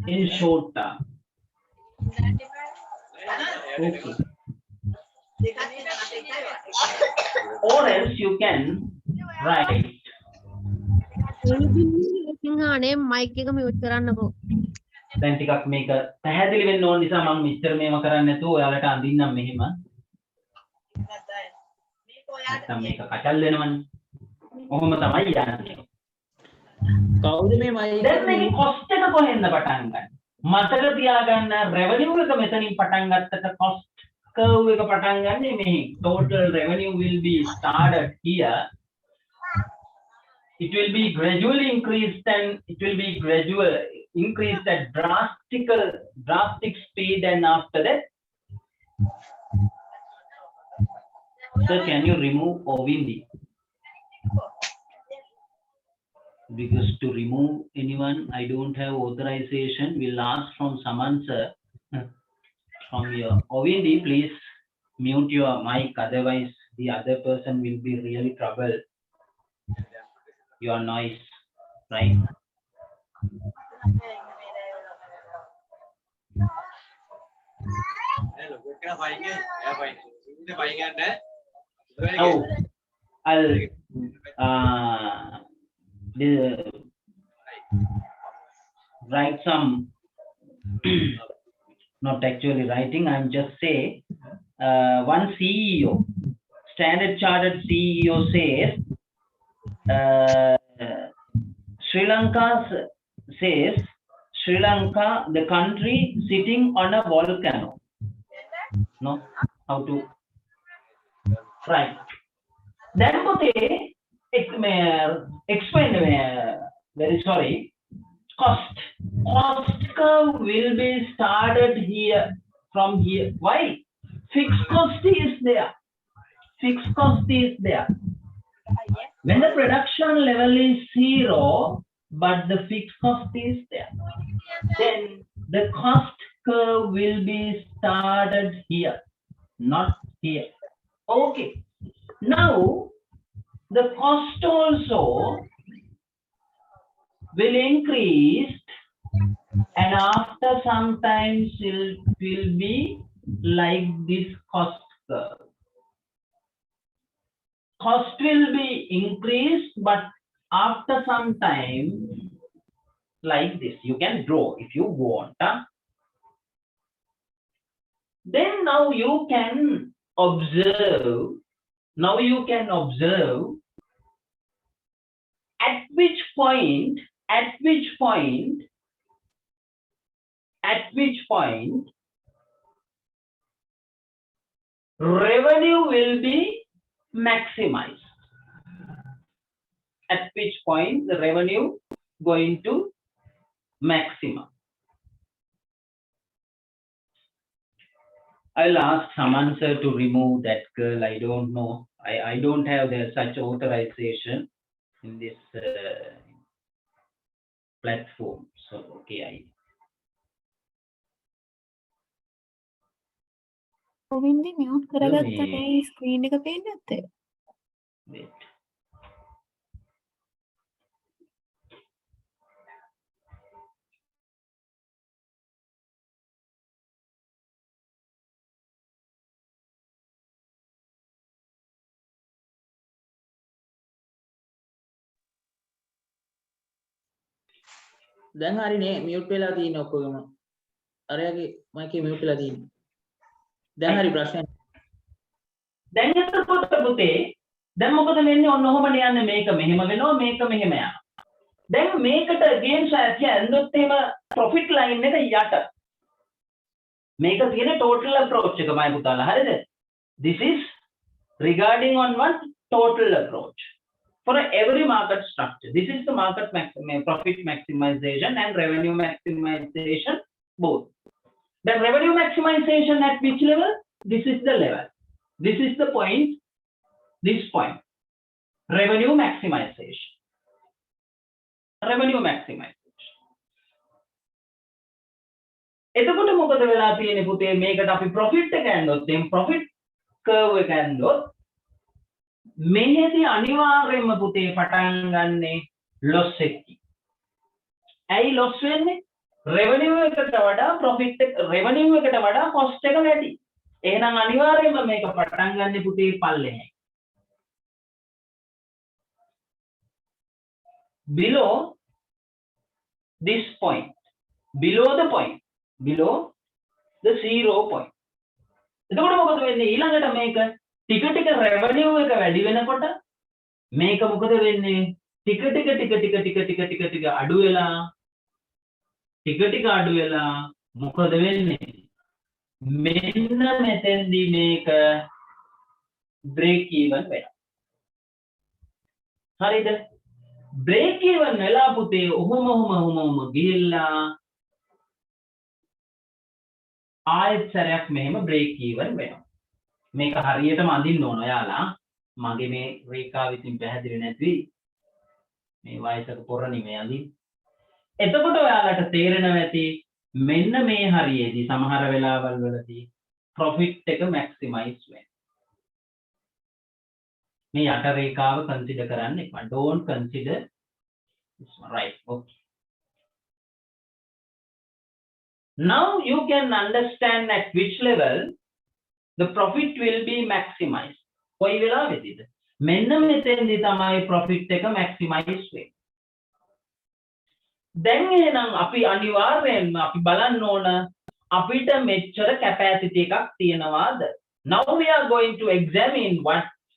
A: in short term. Okay. Or else you can write.
C: සිංහානේ mic එක mute කරන්නකෝ.
A: දැන් ටිකක් මේක පැහැදිලි වෙන්න ඕන නිසා මම මෙච්චර මේව කරන්නේ නැතුව ඔයාලට අඳින්නම් මෙහෙම. නැත්නම් මේක කචල් වෙනවනේ. ඔහොම තමයි යන්නේ.
B: කවුද මේ මයික්?
A: දැන් මේකේ cost එක කොහෙන්ද පටන් ගන්න? මතක තියාගන්න revenue එක මෙතනින් පටන් ගත්තට cost curve එක පටන් ගන්නේ මෙහි. Total revenue will be started here. It will be gradually increased and it will be gradual increased at drastic speed, and after that, sir, can you remove Ovindi? Because to remove anyone, I don't have authorization. We'll ask from someone, sir, from your Ovindi, please mute your mic, otherwise the other person will be really trouble. Your noise, right? Oh, I'll write some. Not actually writing. I'm just say one CEO, Standard Chartered CEO says. Sri Lanka says Sri Lanka, the country sitting on a volcano. No, how to right? Then explain. Very sorry. Cost curve will be started here from here. Why? Fixed cost is there. When the production level is zero, but the fixed cost is there, then the cost curve will be started here, not here. Okay. Now, the cost also will increase, and after some time it will be like this cost curve. Cost will be increased, but after some time, like this. You can draw if you want. Then now you can observe, at which point revenue will be maximized. At which point the revenue going to maximum. I'll ask Samansa to remove that girl. I don't know. I don't have such authorization in this platform. So okay,
D: ඔවින්දි mute කරගත්ත
A: මේ-
D: මේ screen එක පේන්නේ නැත්තේ.
A: wait.
B: දැන් හරිනේ mute වෙලා තියෙන ඔක්කොගම. අරයාගේ මයික් එක මියුට් වෙලා තියෙන්නේ. දැන් හරි ප්‍රශ්න.
A: දැන් එතකොට පුතේ දැන් මොකද වෙන්නේ? ඔන්න ඔහොමනේ යන්නේ. මේක මෙහෙම වෙනවා, මේක මෙහෙම යනවා. දැන් මේකට against ඇඳොත් එහෙම profit line එක යට. මේක තියෙන total approach එකමයි පුතාලා. හරිද? This is regarding on what? Total approach. For every market structure. This is the market profit maximization and revenue maximization both. The revenue maximization at which level? This is the level. This is the point. This point. Revenue maximization. Revenue maximization. එතකොට මොකද වෙලා තියෙන්නේ පුතේ? මේකට අපි profit එක ගන්නොත් then profit curve එක ගන්නොත් මෙහෙදී අනිවාර්යයෙන්ම පුතේ පටන් ගන්නේ loss එකකින්. ඇයි loss වෙන්නේ? revenue එකට වඩා profit එක revenue එකට වඩා cost එක වැඩි. එහෙනම් අනිවාර්යයෙන්ම මේක පටන් ගන්න පුතේ පල්ලෙහායි. below this point, below the 0 point. එතකොට මොකද වෙන්නේ? ඊළඟට මේක ටික ටික revenue එක වැඩි වෙනකොට මේක මොකද වෙන්නේ? ටික ටික අඩු වෙලා මොකද වෙන්නේ? මෙන්න මෙතෙන්දී මේක break even වෙනවා. හරිද? break even වෙලා පුතේ ඔහොම ගිහිල්ලා ආයෙත් සැරයක් මෙහෙම break even වෙනවා. මේක හරියටම අඳින්න ඕන ඔයාලා. මගේ මේ රේඛාව ඉතින් පැහැදිලි නැති. මේ වයසක පොරණි මේ අඳින්න. එතකොට ඔයාලට තේරෙනවා ඇති මෙන්න මේ හරියේදී සමහර වෙලාවල් වලදී profit එක maximize වෙනවා. මේ යට රේඛාව consider කරන්න එපා. Don't consider this one. Right. Okay. Now you can understand at which level the profit will be maximized. කොයි වෙලාවෙදිද? මෙන්න මෙතෙන්දී තමයි profit එක maximize වෙන්නේ. දැන් එහෙනම් අපි අනිවාර්යයෙන්ම අපි බලන්න ඕන අපිට මෙච්චර capacity එකක් තියනවාද? Now we are going to examine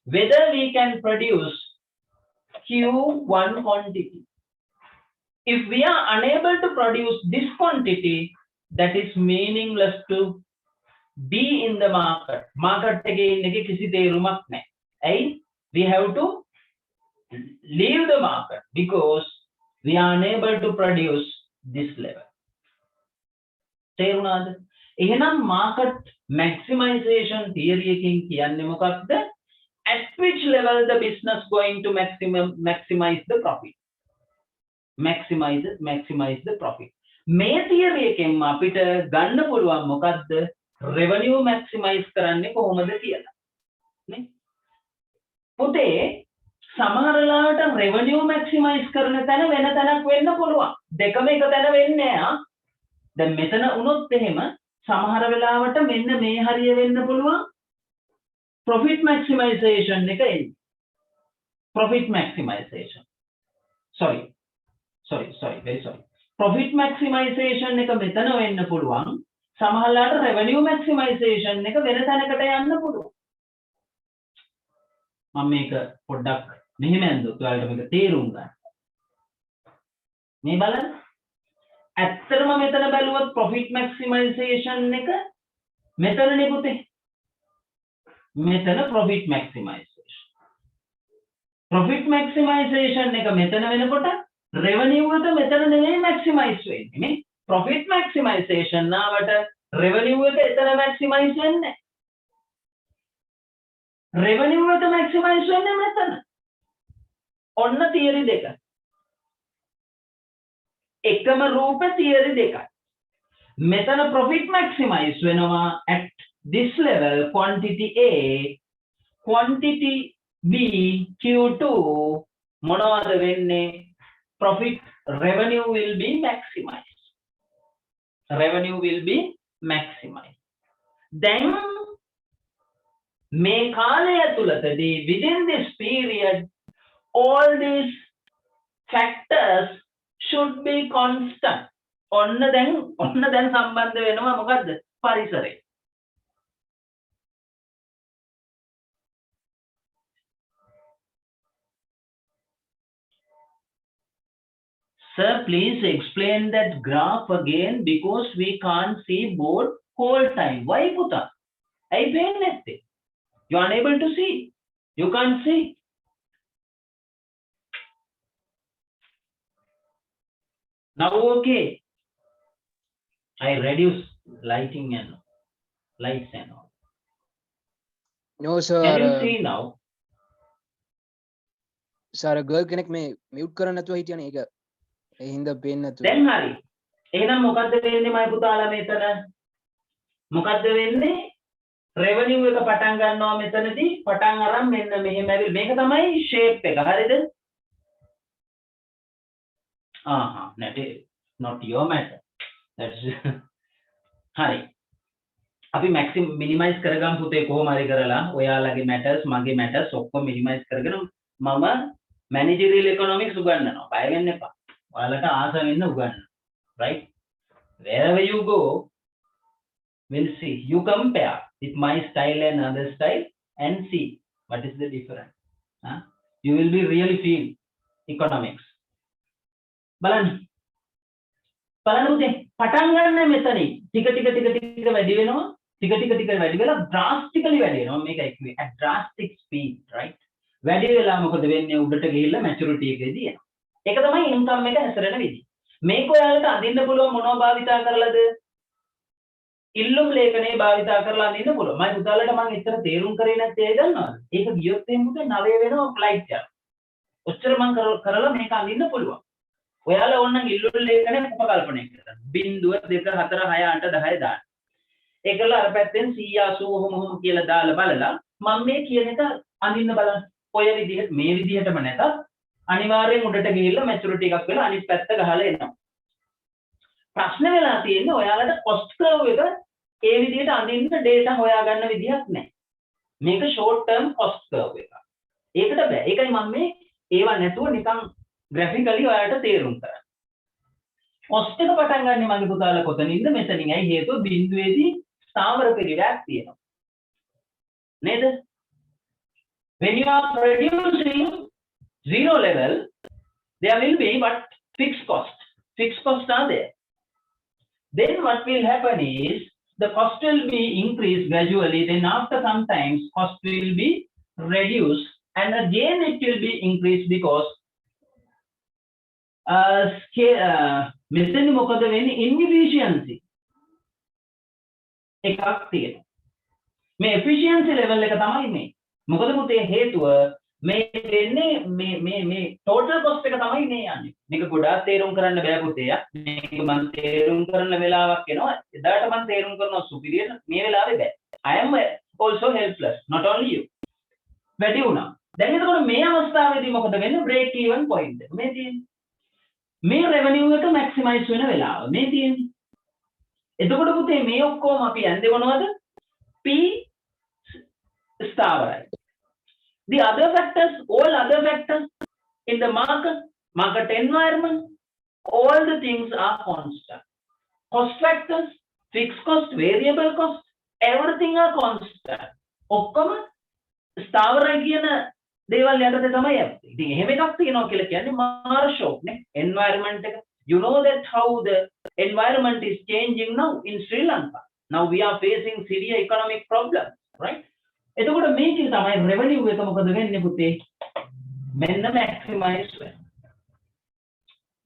A: whether we can produce Q1 quantity. If we are unable to produce this quantity, that is meaningless to be in the market. Market එකේ ඉන්න එකේ කිසි තේරුමක් නැහැ. ඇයි? We have to leave the market because we are unable to produce this level. තේරුණාද? එහෙනම් market maximization theory එකකින් කියන්නේ මොකක්ද? At which level the business going to maximize the profit? Maximize the profit. මේ theory එකෙන් අපිට ගන්න පුළුවන් මොකද්ද? revenue maximize කරන්නේ කොහොමද කියලා. නේ? පුතේ සමහර වෙලාවට revenue maximize කරන තැන වෙන තැනක් වෙන්න පුළුවන්. දෙකම එක තැන වෙන්නේ නැහැ. දැන් මෙතන වුණොත් එහෙම සමහර වෙලාවට මෙන්න මේ හරිය වෙන්න පුළුවන්. profit maximization එක එන්නේ. profit maximization. Sorry, very sorry. Profit maximization එක මෙතන වෙන්න පුළුවන්. සමහරලාට revenue maximization එක වෙන තැනකට යන්න පුළුවන්. මම මේක පොඩ්ඩක් මෙහෙම ඇඳුත් ඔයාලට මේක තේරුම් ගන්න. මේ බලන්න. ඇත්තටම මෙතන බැලුවොත් profit maximization එක මෙතනනේ පුතේ. මෙතන profit maximization. Profit maximization එක මෙතන වෙනකොට revenue එක මෙතන නෙමෙයි maximize වෙන්නේ නේ. Profit maximization නාවට revenue එක එතන maximize වෙන්නේ. revenue එක maximize වෙන්නේ මෙතන. ඔන්න theory දෙක. එකම රූප theory දෙකයි. මෙතන profit maximize වෙනවා at this level quantity A, quantity B, Q2 මොනවද වෙන්නේ? Profit revenue will be maximized. Revenue will be maximized. Then මේ කාලය තුලදී within this period all these factors should be constant. ඔන්න දැන් සම්බන්ධ වෙනවා මොකද්ද? පරිසරය. Sir, please explain that graph again because we can't see board whole time. Why puta? I paying it. You are unable to see. You can't see. Now okay. I reduce lighting and lights and all.
E: No sir.
A: Can you see now?
E: Sir, girl කෙනෙක් මේ mute කරන්න නැතුව හිටියනේ ඒක. ඒ හින්දා පේන්නේ නැතුව.
A: දැන් හරි. එහෙනම් මොකද්ද වෙන්නේ මයි පුතාලා මෙතන? මොකද්ද වෙන්නේ? revenue එක පටන් ගන්නවා මෙතනදී පටන් අරන් මෙන්න මෙහෙම ඇවිල්ලා මේක තමයි shape එක. හරිද? not your matter. That's හරි. අපි maximum minimize කරගමු පුතේ කොහොම හරි කරලා ඔයාලගේ matters මගේ matters ඔක්කොම minimize කරගෙන මම managerial economics උගන්වනවා. බය වෙන්න එපා. ඔයාලට ආස වෙන්න උගන්වනවා. Right? Wherever you go, we'll see. You compare with my style and other style and see what is the difference. You will be really feel economics. බලන්න පුතේ පටන් ගන්න මෙතනින් ටික වැඩි වෙනවා ටික වැඩි වෙලා drastically වැඩි වෙනවා මේකයි කිව්වේ at drastic speed right වැඩි වෙලා මොකද වෙන්නේ උඩට ගිහිල්ලා maturity එකේදී එනවා ඒක තමයි income එක හැසිරෙන විදිහ මේක ඔයාලට අඳින්න පුළුවන් මොනවා භාවිතා කරලාද ඉල්ලුම් ලේඛනයේ භාවිතා කරලා අඳින්න පුළුවන් මම පුතාලට මම එච්චර තේරුම් කරේ නැත්තේ ඒ දන්නවද ඒක ගියොත් එහෙනම් පුතේ 9 වෙනවා ෆ්ලයිට් එක ඔච්චර මම කරලා මේක අඳින්න පුළුවන් ඔයාලා ඕනනම් ඉල්ලුම් ලේඛනය උපකල්පනය කරන්න 0 2 4 6 8 10 දාන්න ඒකල අර පැත්තෙන් 180 ඔහොම කියලා දාලා බලලා මම මේ කියන එක අඳින්න බලන්න ඔය විදිහට මේ විදිහටම නැතත් අනිවාර්යෙන් උඩට ගිහිල්ලා මැචුරිටි එකක් වෙලා අනිත් පැත්ත ගහලා එනවා ප්‍රශ්න වෙලා තියෙන්නේ ඔයාලට කොස්ට් කර්ව් එක ඒ විදිහට අඳින්න ඩේටා හොයාගන්න විදිහක් නැහැ මේක ෂෝට් ටර්ම් කොස්ට් කර්ව් එක ඒකට බෑ ඒකයි මම මේ ඒවා නැතුව නිකන් graphically ඔයාලට තේරුම් කරන්න. කොස්ට් එක පටන් ගන්න මගේ පුතාලා කොතනින්ද මෙතනින් ඇයි හේතුව බිඳුවේදී ස්ථාවර පරිවර්තනයක් තියෙනවා. නේද? When you are producing zero level there will be but fixed cost. Fixed costs are there. Then what will happen is the cost will be increased gradually then after some times cost will be reduced and again it will be increased because මෙතන මොකද වෙන්නේ inefficiency එකක් තියෙනවා මේ efficiency level එක තමයි මේ මොකද පුතේ හේතුව මේ දෙන්නේ මේ total cost එක තමයි මේ යන්නේ මේක ගොඩාක් තේරුම් කරන්න බෑ පුතේ මේක මම තේරුම් කරන වෙලාවක් එනවා එදාට මම තේරුම් කරනවා superior මේ වෙලාවේ බෑ I am also helpless not only you වැඩි වුණා දැන් එතකොට මේ අවස්ථාවේදී මොකද වෙන්නේ break even point එක මේ තියෙන්නේ මේ revenue එක maximize වෙන වෙලාව මේ තියෙන්නේ එතකොට පුතේ මේ ඔක්කොම අපි යන්නේ මොනවද P ස්ථාවරයි the other factors all other factors in the market environment all the things are constant cost factors fixed cost, variable cost, everything are constant. ඔක්කොම ස්ථාවරයි කියන දේවල් යටතේ තමයි යන්නේ. ඉතින් එහෙම එකක් තියෙනවා කියලා කියන්නේ මාර ෂොක් නේ environment එක. You know that how the environment is changing now in Sri Lanka. Now we are facing severe economic problems, right? එතකොට මේකේ තමයි revenue එක මොකද වෙන්නේ පුතේ? මෙන්න maximize වෙනවා.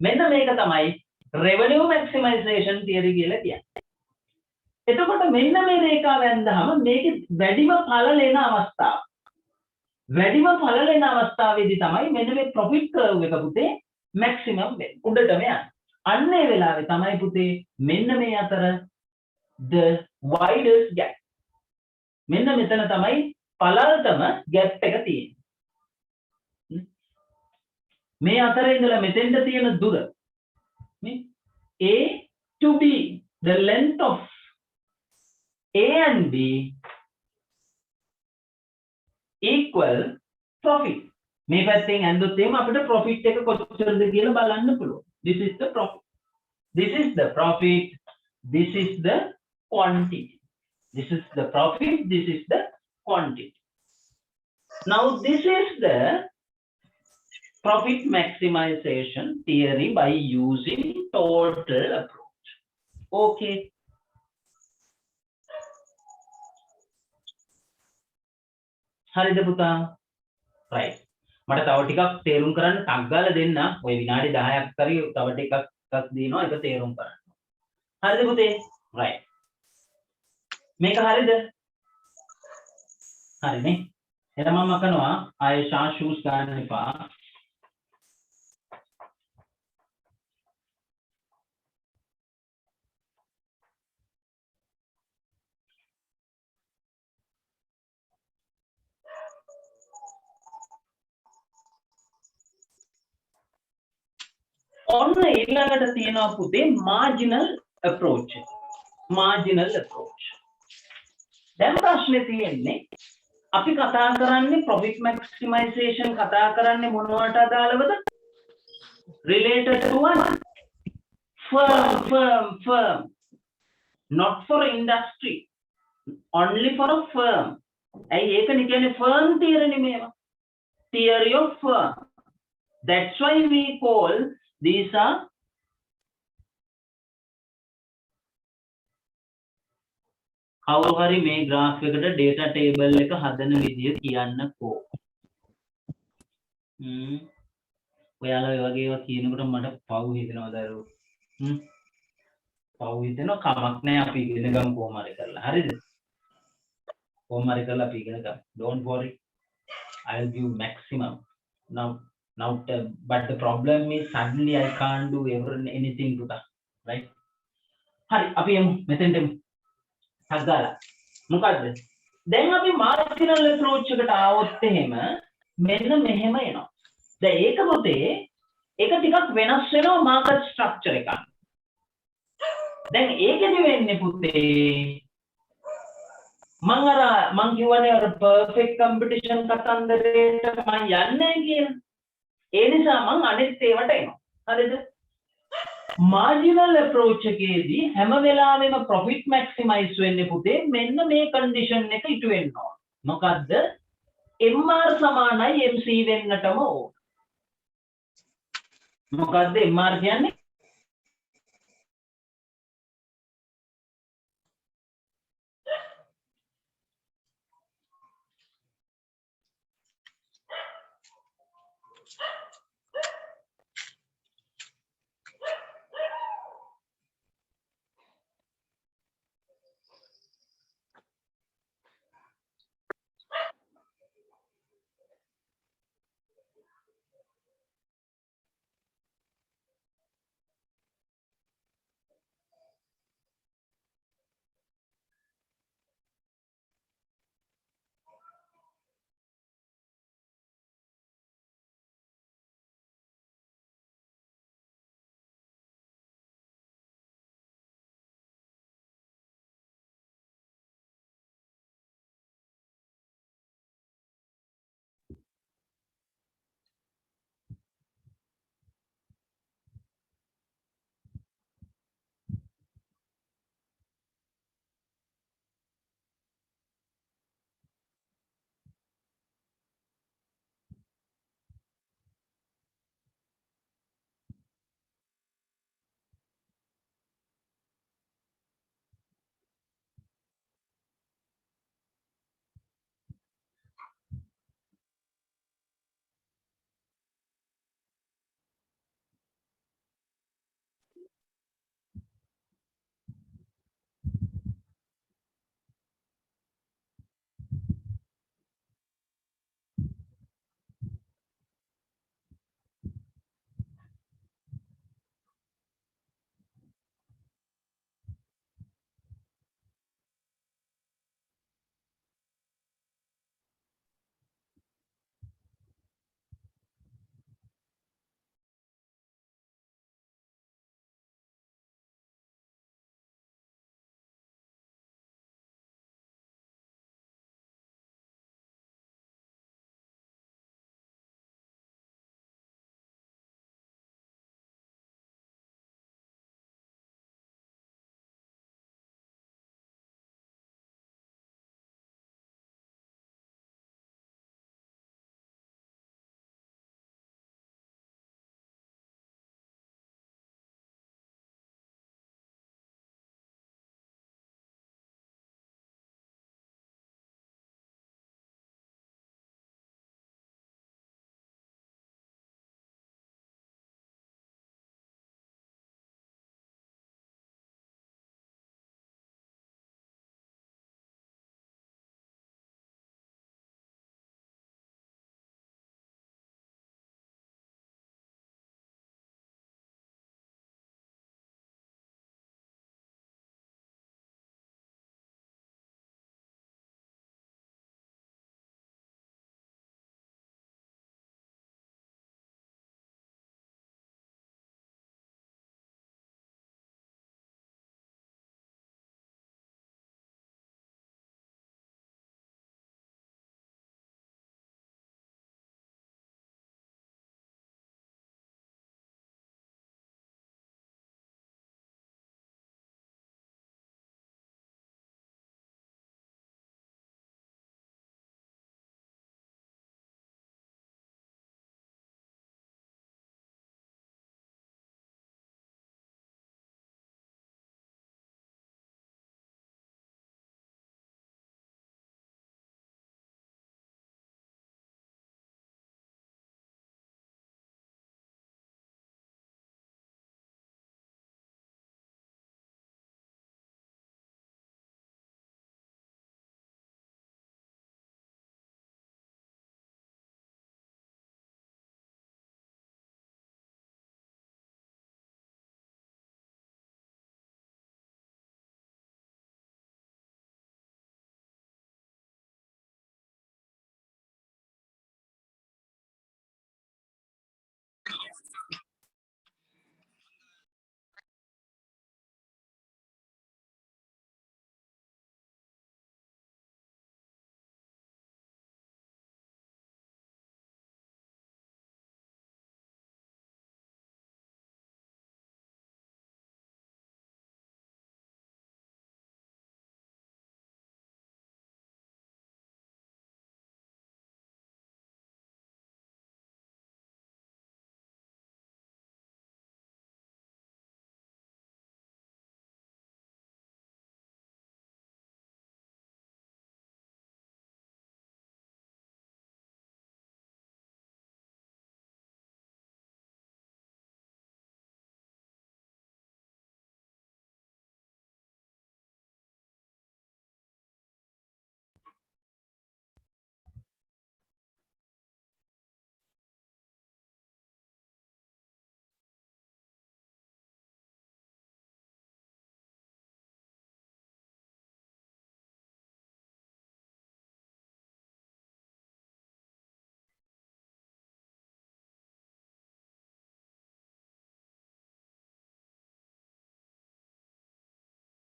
A: මෙන්න මේක තමයි revenue maximization theory කියලා කියන්නේ. එතකොට මෙන්න මේ රේඛාව වැන්දාම මේකේ වැඩිම ඵල ලෙන අවස්ථාව. වැඩිම ඵල ලෙන අවස්ථාවේදී තමයි මෙන්න මේ profit curve එක පුතේ maximum වෙන්නේ. උඩටම යන්නේ. අන්න ඒ වෙලාවේ තමයි පුතේ මෙන්න මේ අතර the widest gap. මෙන්න මෙතන තමයි පළල්තම gap එක තියෙන්නේ. මේ අතර ඉඳලා මෙතෙන්ට තියෙන දුර A to B, the length of A and B equal profit. මේ පැත්තෙන් ඇන්දොත් එහෙම අපිට profit එක කොච්චරද කියලා බලන්න පුළුවන්. This is the profit. This is the profit. This is the quantity. This is the profit. This is the quantity. Now this is the profit maximization theory by using total approach. Okay. හරිද පුතා? right. මට තව ටිකක් තේරුම් කරන්න ටක් ගාලා දෙන්න. ඔය විනාඩි 10ක් කරේ තව ටිකක් දිනනවා ඒක තේරුම් කරන්න. හරිද පුතේ? right. මේක හරිද? හරිනේ. එහෙනම් මම කරනවා ආයේ ෂා ෂූස් ගන්න එපා. ඔන්න ඊළඟට තියෙනවා පුතේ marginal approach. Marginal approach. දැන් ප්‍රශ්නේ තියෙන්නේ අපි කතා කරන්නේ profit maximization කතා කරන්නේ මොනවට අදාළවද? Related to what? Firm. Not for industry. Only for a firm. ඇයි ඒකනේ කියන්නේ firm theory නෙමෙයි. Theory of firm. That's why we call these are කවුරු හරි මේ graph එකට data table එක හදන විදිය කියන්නකෝ. ඔයාලා ඔය වගේ ඒවා කියනකොට මට පව් හිතෙනවා දරුවෝ. පව් හිතෙනවා කමක් නැහැ අපි ඉගෙන ගමු කොහොම හරි කරලා. හරිද? කොහොම හරි කරලා අපි ඉගෙන ගමු. Don't worry. I'll give maximum. Now but the problem is suddenly I can't do anything to that, right? හරි අපි යමු මෙතෙන්ට හදාලා මොකද්ද දැන් අපි marginal approach එකට ආවොත් එහෙම මෙන්න මෙහෙම එනවා දැන් ඒක පොතේ ඒක ටිකක් වෙනස් වෙනවා market structure එක දැන් ඒකෙදි වෙන්නේ පුතේ මං කියවනේ අර perfect competition කතන්දරේට මං යන්නේ කියලා ඒ නිසා මං අනිත් ඒවට එනවා හරිද marginal approach එකේදී හැම වෙලාවෙම profit maximize වෙන්නේ පුතේ මෙන්න මේ condition එක ඉටු වෙන්න ඕන. මොකද්ද? MR සමානයි MC වෙන්නටම ඕන. මොකද්ද MR කියන්නේ?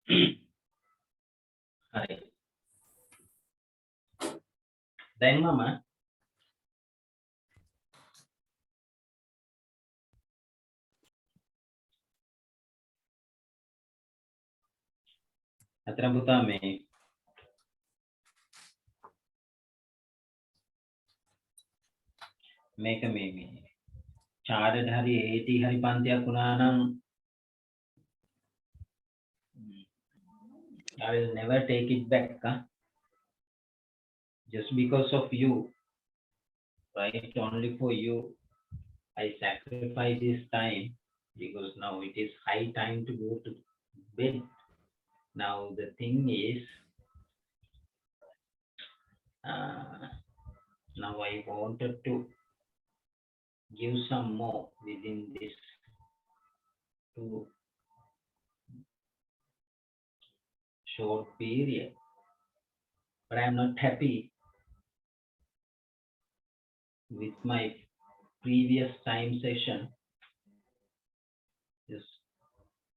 A: හරි. දැන් මම අතන පුතා මේ මේක මේ චාර්ටඩ් හරි AT හරි පන්තියක් වුණා නම් I will never take it back, huh? Just because of you, right? Only for you, I sacrifice this time because now it is high time to go to bed. Now the thing is, now I wanted to give some more within this short period, but I am not happy with my previous time session. Just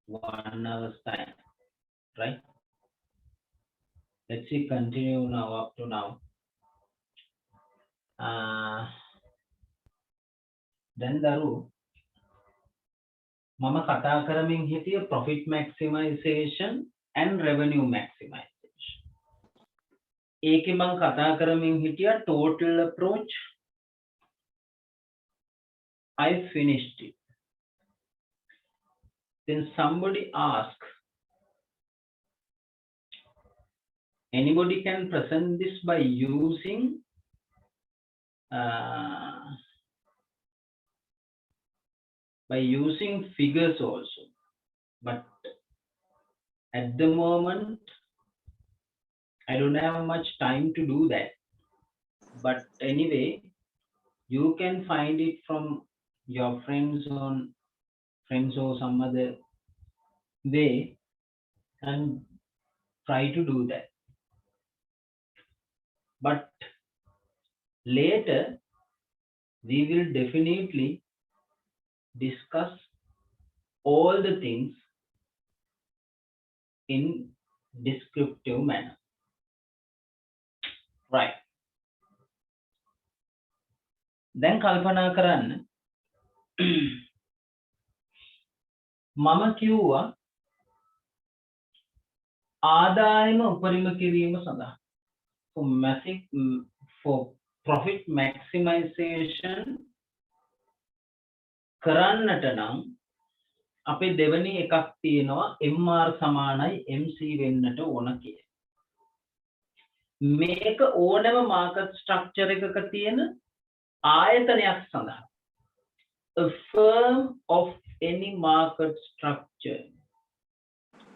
A: 1 hour's time, right? Let's see, continue now up to now. Then Daru, mama kata කරමින් හිටිය profit maximization and revenue maximization. ඒකේ මම කතා කරමින් හිටිය total approach. I finished it. Then somebody asked, anybody can present this by using figures also, but at the moment I don't have much time to do that. But anyway, you can find it from your friends or some other way and try to do that. But later we will definitely discuss all the things in descriptive manner, right? දැන් කල්පනා කරන්න මම කිව්වා ආදායම උපරිම කිරීම සඳහා for profit maximization කරන්නට නම් අපේ දෙවෙනි එකක් තියෙනවා MR සමානයි MC වෙන්නට ඕන කියලා. මේක ඕනම මාකට් ස්ට්‍රක්චර් එකක තියෙන ආයතනයක් සඳහා a firm of any market structure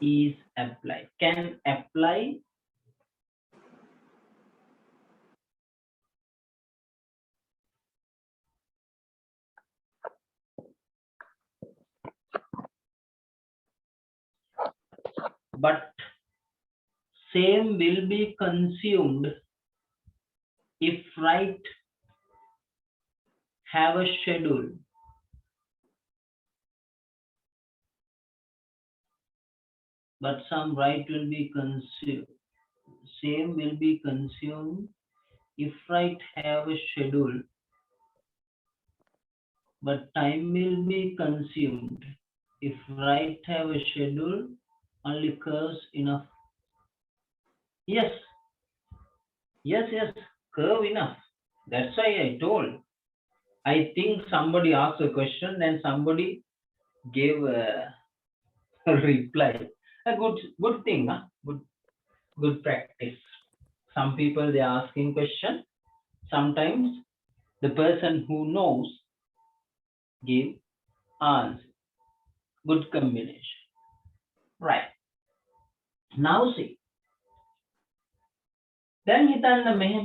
A: is applied, can apply but same will be consumed if right have a schedule. But some right will be consumed. Same will be consumed if right have a schedule. But time will be consumed if right have a schedule only curves enough. Yes, curve enough. That's why I told. I think somebody asked a question and somebody gave a reply. A good thing, huh? Good practice. Some people they are asking question. Sometimes the person who knows give answer. Good combination. Right. Now see. Then හිතන්න මෙහෙම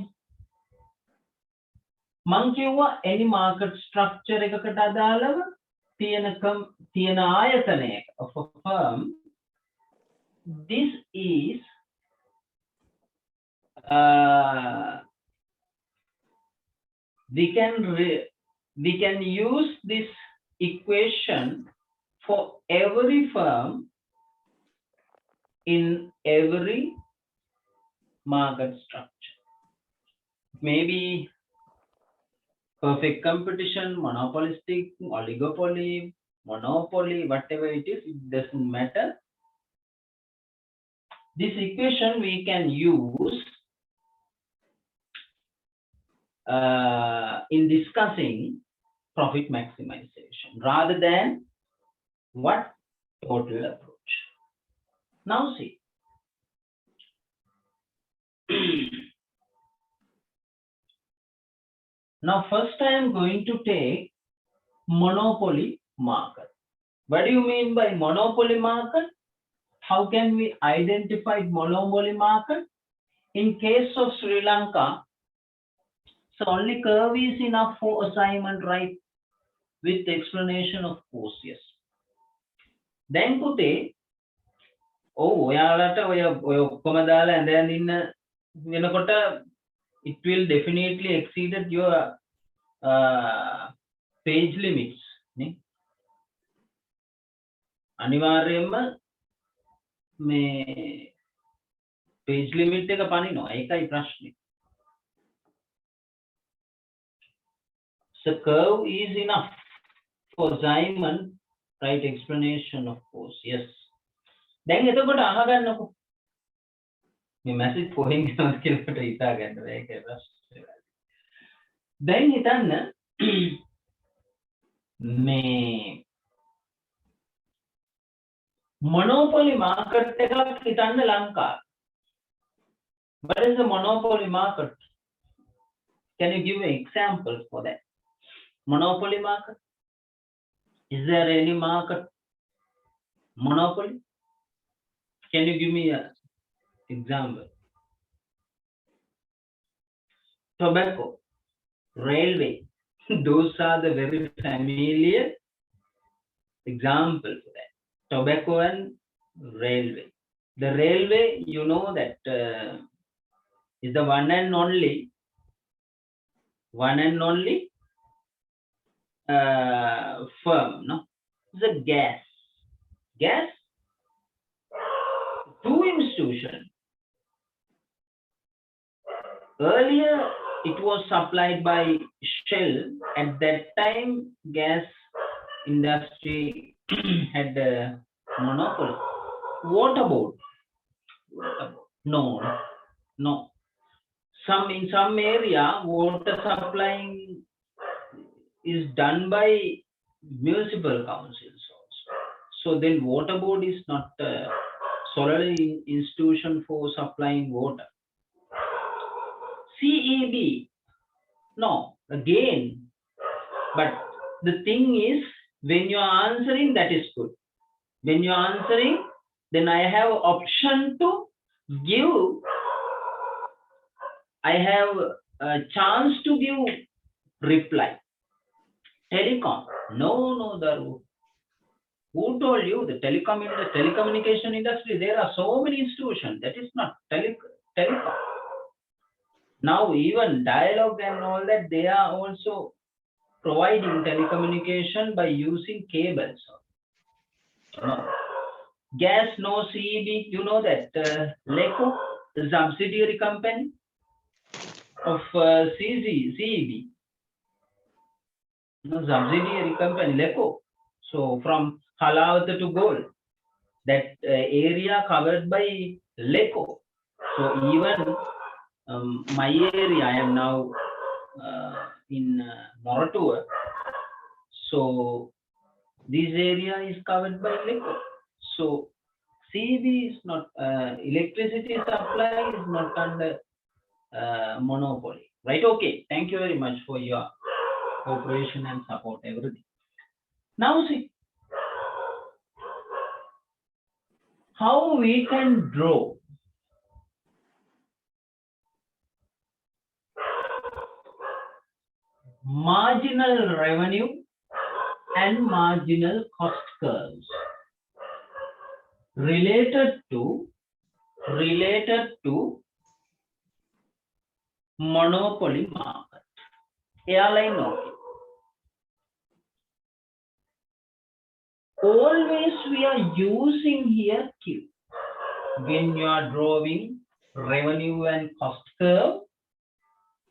A: මං කිව්වා any market structure එකකට අදාළව තියෙන ආයතනයක of a firm, this is we can use this equation for every firm in every market structure. Maybe perfect competition, monopolistic, oligopoly, monopoly, whatever it is, it doesn't matter. This equation we can use in discussing profit maximization rather than what total approach. Now see. Now first I am going to take monopoly market. What do you mean by monopoly market? How can we identify monopoly market? In case of Sri Lanka, so only curve is enough for assignment, right? With explanation of course, yes. Then පුතේ ඔයාලට ඔය ඔක්කොම දාලා ඇඳන් ඉන්න වෙනකොට it will definitely exceeded your page limits නේ අනිවාර්යයෙන්ම මේ page limit එක පනිනවා ඒකයි ප්‍රශ්නේ. So curve is enough for assignment, right? Explanation of course, yes. දැන් එතකොට අහගන්නකො මේ මැසේජ් කොහෙන් එනවද කියලා හිතා ගන්න මේකේ ප්‍රශ්නේ. දැන් හිතන්න මේ monopoly market එකක් හිතන්න ලංකාව. What is the monopoly market? Can you give an example for that? Monopoly market? Is there any market monopoly? Can you give me an example? Tobacco, railway, those are the very familiar examples for that. Tobacco and railway. The railway, you know that is the one and only firm, no? The gas. Two institutions. Earlier, it was supplied by Shell. At that time, gas industry had a monopoly. Water board. No. In some area, water supplying is done by municipal councils also. So then water board is not solely institution for supplying water. CEB, no, again, but the thing is, when you are answering, that is good. When you are answering, then I have option to give, I have a chance to give reply. Telecom, no, Daru. Who told you the telecommunication industry? There are so many institutions. That is not telecom. Now even dialogue and all that, they are also providing telecommunication by using cables. No. Gas, no. CEB, you know that LECO, the subsidiary company of CEB, no, subsidiary company LECO. So from Halawata to Gold, that area covered by LECO. So even my area, I am now in Moratua. So this area is covered by LECO. So CEB is not, electricity supply is not under monopoly. Right? Okay. Thank you very much for your cooperation and support, everything. Now see how we can draw marginal revenue and marginal cost curves related to monopoly market. Airline, okay. Always we are using here Q. when you are drawing revenue and cost curve,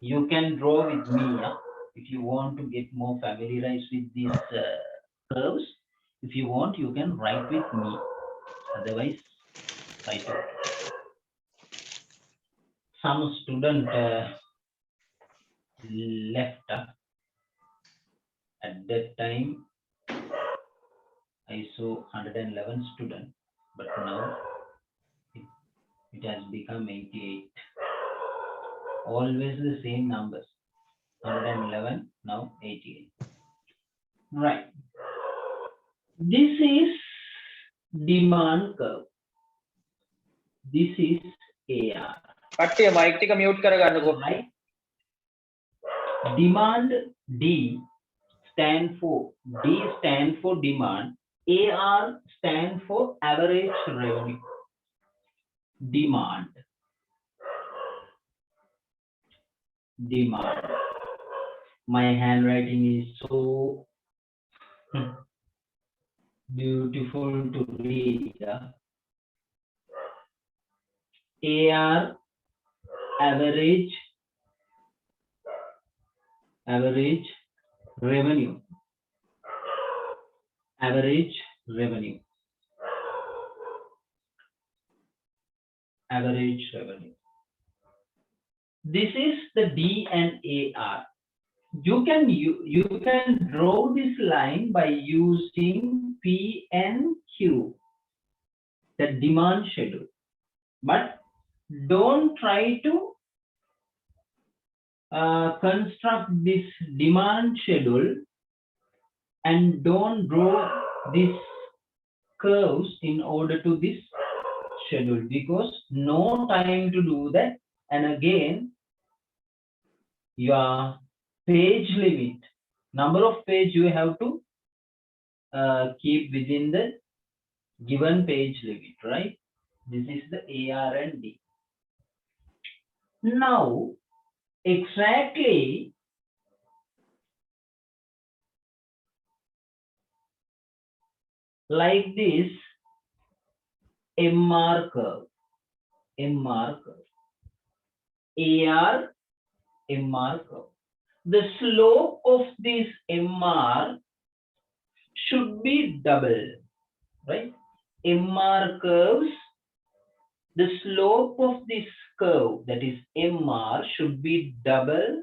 A: you can draw with me. If you want to get more familiarized with these curves, if you want, you can write with me. Otherwise, write it. Some student left. At that time, I saw 111 students, but now it has become 88. Always the same numbers. 111, now 88. Right. This is demand curve. This is AR.
B: කට්ටිය mic එක mute කරගන්නකෝ.
A: Right? Demand D stand for demand. AR stand for average revenue. Demand. My handwriting is so beautiful to read. AR average revenue. Average revenue. This is the D and AR. You can draw this line by using P and Q, the demand schedule. But don't try to construct this demand schedule and don't draw these curves in order to this schedule, because no time to do that. And again, your page limit, number of page you have to keep within the given page limit, right? This is the AR and D. Now, exactly like this MR curve, AR, MR curve. The slope of this MR should be double, right? MR curves, the slope of this curve, that is MR, should be double.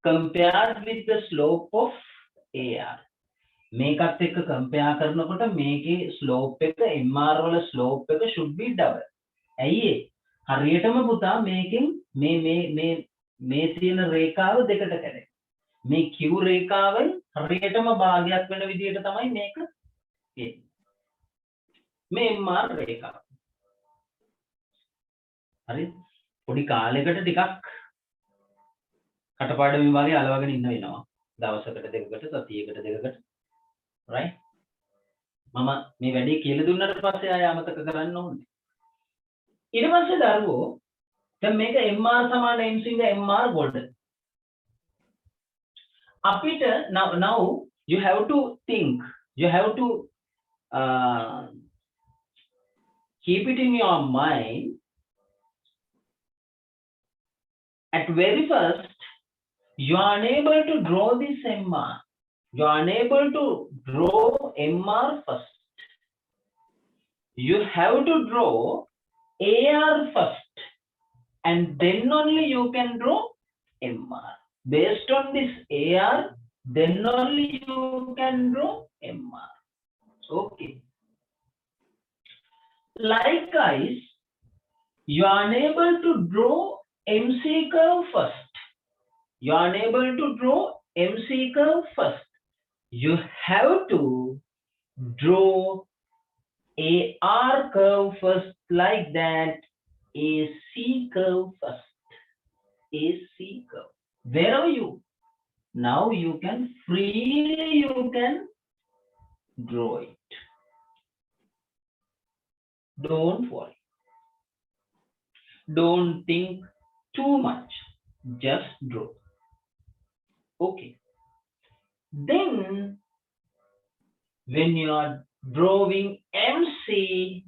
A: Compared with the slope of AR. මේකත් එක්ක compare කරනකොට මේකේ slope එක MR වල slope එක should be double. ඇයි ඒ? හරියටම පුතා මේකෙන් මේ තියෙන රේඛාව දෙකට කැඩෙනවා. මේ Q රේඛාවෙන් හරියටම භාගයක් වෙන විදිහට තමයි මේක තියෙන්නේ. මේ MR රේඛාව. හරි? පොඩි කාලයකට ටිකක් කටපාඩම් වගේ අලවගෙන ඉන්න වෙනවා. දවසකට දෙකකට සතියකට දෙකකට. right? මම මේ වැඩේ කියලා දුන්නාට පස්සේ ආය අමතක කරන්න ඕනේ. ඊට පස්සේ දරුවෝ දැන් මේක MR සමාන MC ද MR golden. අපිට now you have to think, you have to keep it in your mind. At very first, you are unable to draw this MR. You are unable to draw MR first. You have to draw AR first, and then only you can draw MR. Based on this AR, then only you can draw MR. Okay. Likewise, you are unable to draw MC curve first. You are unable to draw MC curve first. You have to draw AR curve first, like that. AC curve first. AC curve. Where are you? Now you can freely draw it. Don't worry. Don't think too much. Just draw. Okay. Then when you are drawing MC,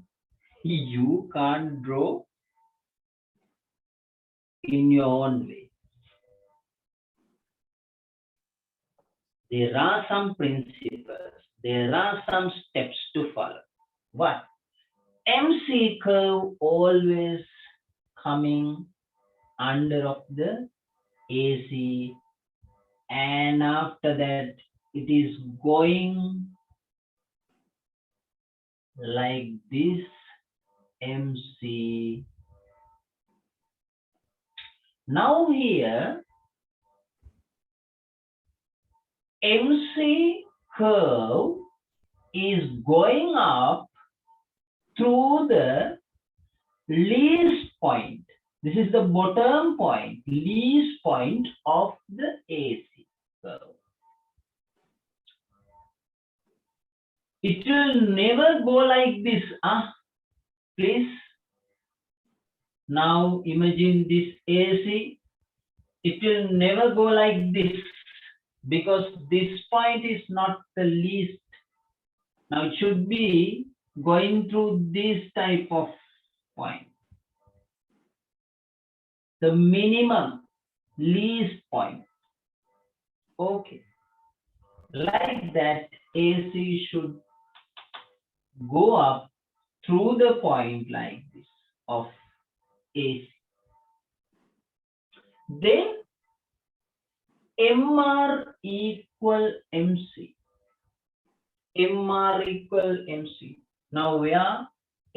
A: you can't draw in your own way. There are some principles, there are some steps to follow. What? MC curve always coming under of the AC, and after that it is going like this MC. Now here MC curve is going up through the least point. This is the bottom point, least point of the AC curve. It will never go like this. Please. Now imagine this AC. It will never go like this because this point is not the least. Now it should be going through this type of point. The minimum, least point. Okay. Like that, AC should go up through the point like this of AC. Then MR equal MC. MR equal MC. Now where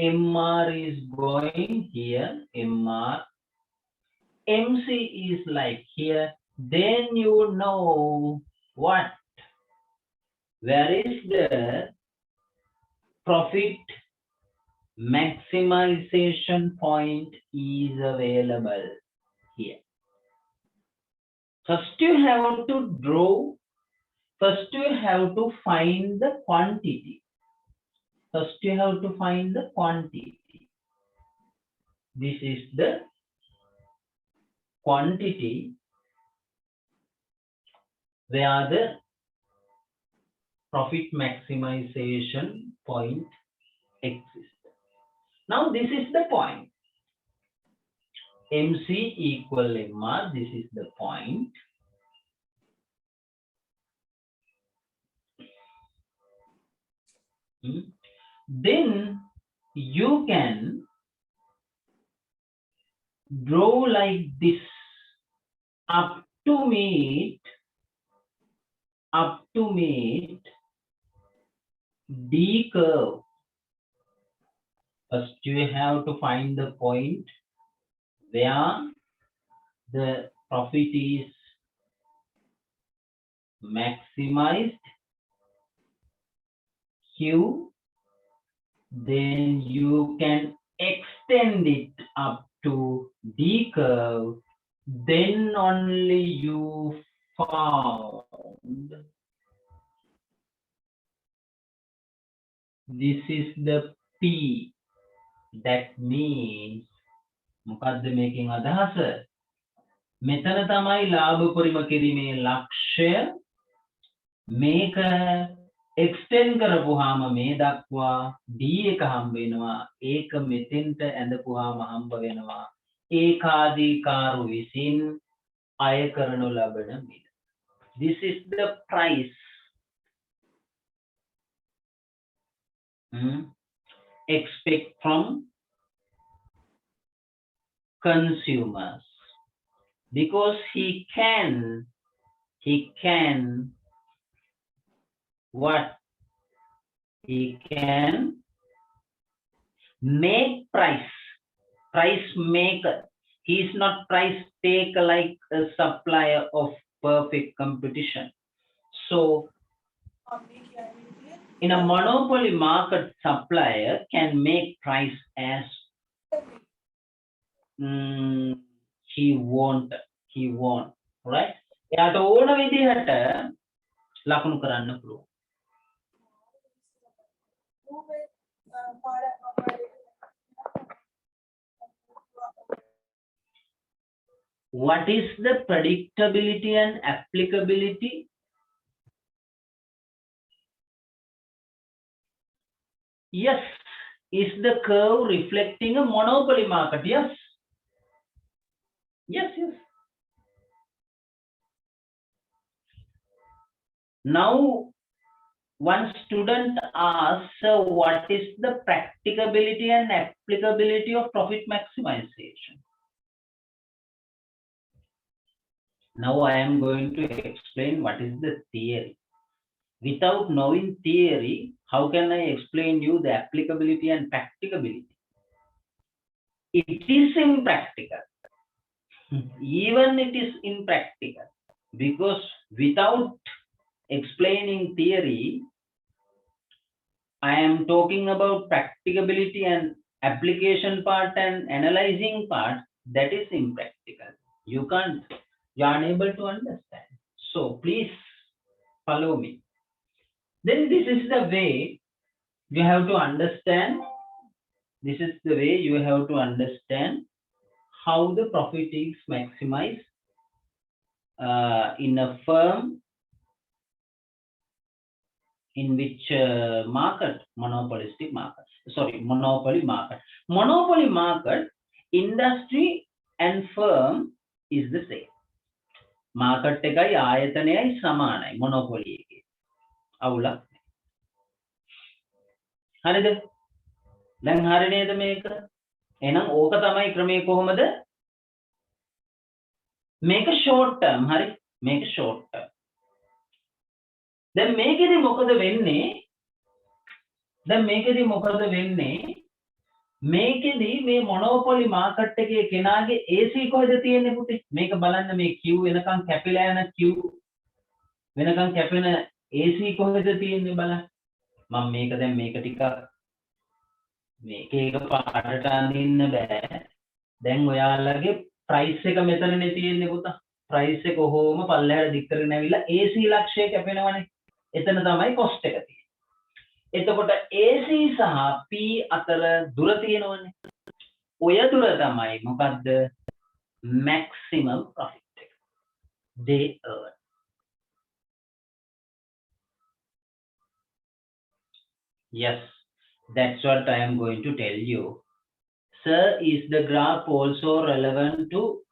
A: MR is going here, MR. MC is like here. Then you know what? Where is the profit maximization point is available here. First you have to draw, first you have to find the quantity. First you have to find the quantity. This is the quantity where the profit maximization point exists. Now this is the point. MC equal MR, this is the point. Then you can draw like this up to meet D curve. First you have to find the point where the profit is maximized, Q, then you can extend it up to D curve, then only you found this is the P. That means මොකද්ද මේකෙන් අදහස? මෙතන තමයි ලාභ පරිම කිරීමේ ලක්ෂ්‍ය. මේක extend කරපුවාම මේ දක්වා D එක හම්බ වෙනවා. ඒක මෙතෙන්ට ඇඳපුවාම හම්බ වෙනවා. ඒකාධිකාරු විසින් අය කරනු ලබන මිල. This is the price. Expect from consumers, because he can what? He can make price maker. He is not price taker like a supplier of perfect competition. So in a monopoly market, supplier can make price as he want, right? එයාට ඕන විදිහට ලකුණු කරන්න පුළුවන්. What is the predictability and applicability? Yes. Is the curve reflecting a monopoly market? Yes. Yes, yes. Now, one student asks, what is the practicability and applicability of profit maximization? Now I am going to explain what is the theory. Without knowing theory, how can I explain you the applicability and practicability? It is impractical. Even it is impractical, because without explaining theory, I am talking about practicability and application part and analyzing part, that is impractical. You can't, you are unable to understand. So please follow me. Then this is the way you have to understand. This is the way you have to understand how the profit is maximized in a firm in which market, monopoly market. Monopoly market, industry and firm is the same. Market එකයි ආයතනයයි සමානයි monopoly එකේ. අවුලක්. හරිද? දැන් හරි නේද මේක? එහෙනම් ඕක තමයි ක්‍රමය කොහොමද? මේක short term, හරි? මේක short term. දැන් මේකෙදි මොකද වෙන්නේ? මේකෙදි මේ මොනෝපොලි මාකට් එකේ කෙනාගේ AC කොහෙද තියෙන්නේ පුතේ? මේක බලන්න, මේ Q වෙනකන් කැපිලා යන Q වෙනකන් කැපෙන AC කොහෙද තියෙන්නේ බලන්න. මම මේක දැන් මේක ටිකක් මේක එක පාටට අඳින්න බෑ. දැන් ඔයාලගේ ප්‍රයිස් එක මෙතනනේ තියෙන්නේ පුතා. ප්‍රයිස් එක කොහොම පල්ලෙහාට දික් කරගෙන ඇවිල්ලා AC ලක්ෂය කැපෙනවනේ. එතන තමයි කොස්ට් එක තියෙන්නේ. එතකොට AC සහ P අතර දුර තියෙනවනේ. ඔය දුර තමයි මොකද්ද? maximum profit එක. They earn. Yes, that's what I am going to tell you. Sir, is the graph also relevant to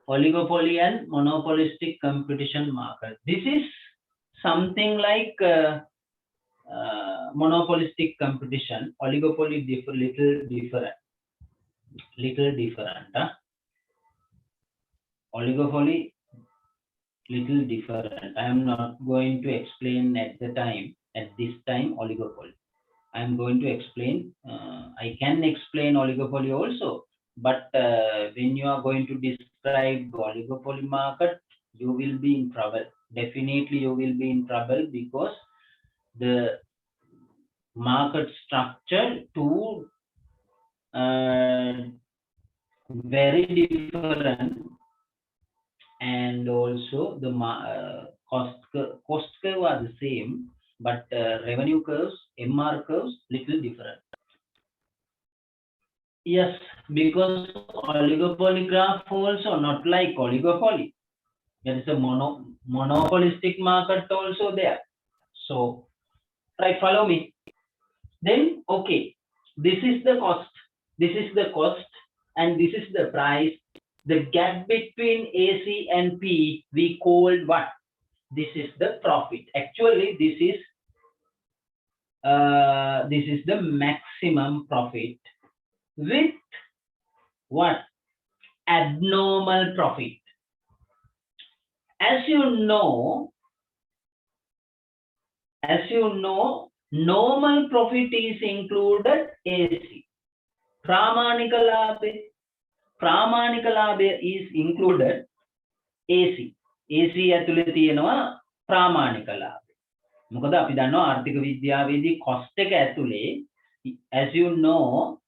A: oligopoly and monopolistic competition market? This is something like monopolistic competition. Oligopoly little different. Huh? Oligopoly little different. I am not going to explain at this time oligopoly. I am going to explain. I can explain oligopoly also, but when you are going to describe oligopoly market, you will be in trouble. Definitely, you will be in trouble, because the market structure two very different, and also the cost curve are the same, but revenue curves, MR curves, little different. Yes, because oligopoly graph also not like oligopoly. There is a monopolistic market also there. So, right, follow me. Then, okay, this is the cost, and this is the price. The gap between AC and P we called what? This is the profit. Actually, this is the maximum profit with what? Abnormal profit. As you know, normal profit is included AC. Pramanika labha is included AC. AC ඇතුලේ තියෙනවා ප්‍රාමාණික ලාභය. මොකද අපි දන්නවා ආර්ථික විද්‍යාවේදී cost එක ඇතුලේ, as you know,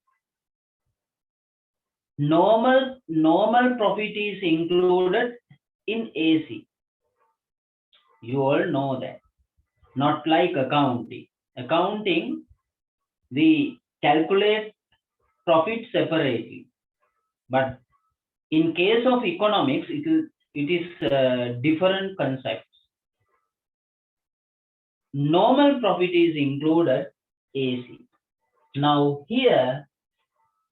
A: normal profit is included in AC. You all know that. Not like accounting. Accounting, we calculate profit separately. But in case of economics, it is different concepts. Normal profit is included AC. Now here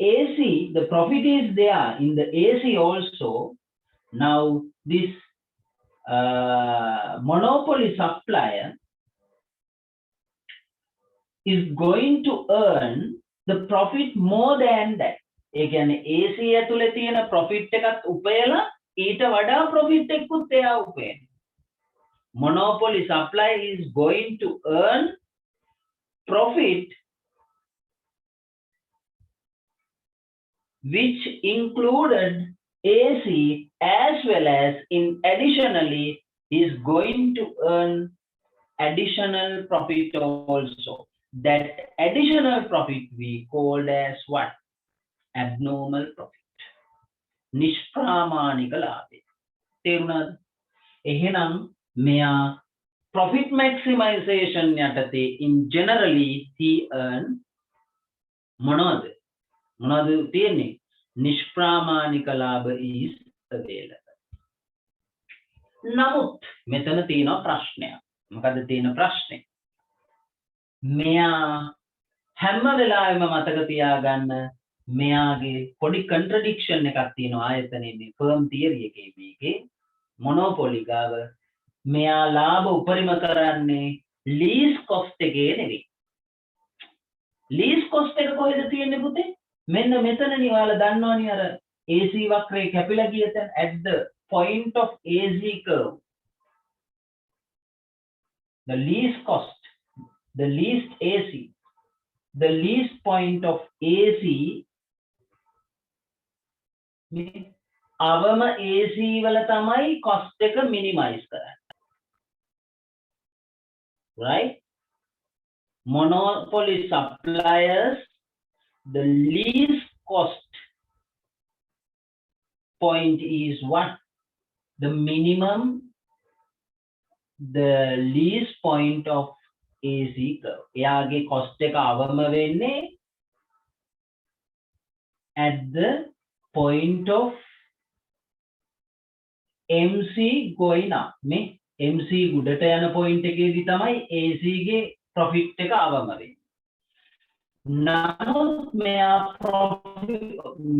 A: AC, the profit is there in the AC also. Now this monopoly supplier is going to earn the profit more than that. ඒ කියන්නේ AC ඇතුලේ තියෙන profit එකත් උපයලා ඊට වඩා profit එකකුත් එයා උපයන. Monopoly supplier is going to earn profit which included AC as well as in additionally is going to earn additional profit also. That additional profit we called as what? Abnormal profit. නිෂ්ප්‍රාමාණික ලාභය. තේරුණාද? එහෙනම් මෙයා profit maximization යටතේ in generally he earn මොනවද? මොනවද තියෙන්නේ? නිෂ්ප්‍රාමාණික ලාභ is available. නමුත් මෙතන තියෙනවා ප්‍රශ්නයක්. මොකද්ද තියෙන ප්‍රශ්නේ? මෙයා හැම වෙලාවෙම මතක තියාගන්න මෙයාගේ පොඩි contradiction එකක් තියෙනවා ආයතනයේ මේ firm theory එකේ මේකේ monopoly ගාව මෙයා ලාභ උපරිම කරන්නේ lease cost එකේ නෙවෙයි. lease cost එක කොහෙද තියෙන්නේ පුතේ? මෙන්න මෙතනනේ ඔයාලා දන්නවනේ අර AC වක්‍රේ කැපිලා ගිය තැන at the point of AC curve. The lease cost, the least AC, the least point of AC, අවම AC වල තමයි cost එක minimize කරන්නේ. Right? Monopoly suppliers, the least cost point is what? The minimum, the least point of AC curve. එයාගේ cost එක අවම වෙන්නේ at the point of MC going up. මේ MC උඩට යන point එකේදී තමයි AC ගේ profit එක අවම වෙන්නේ. නමුත්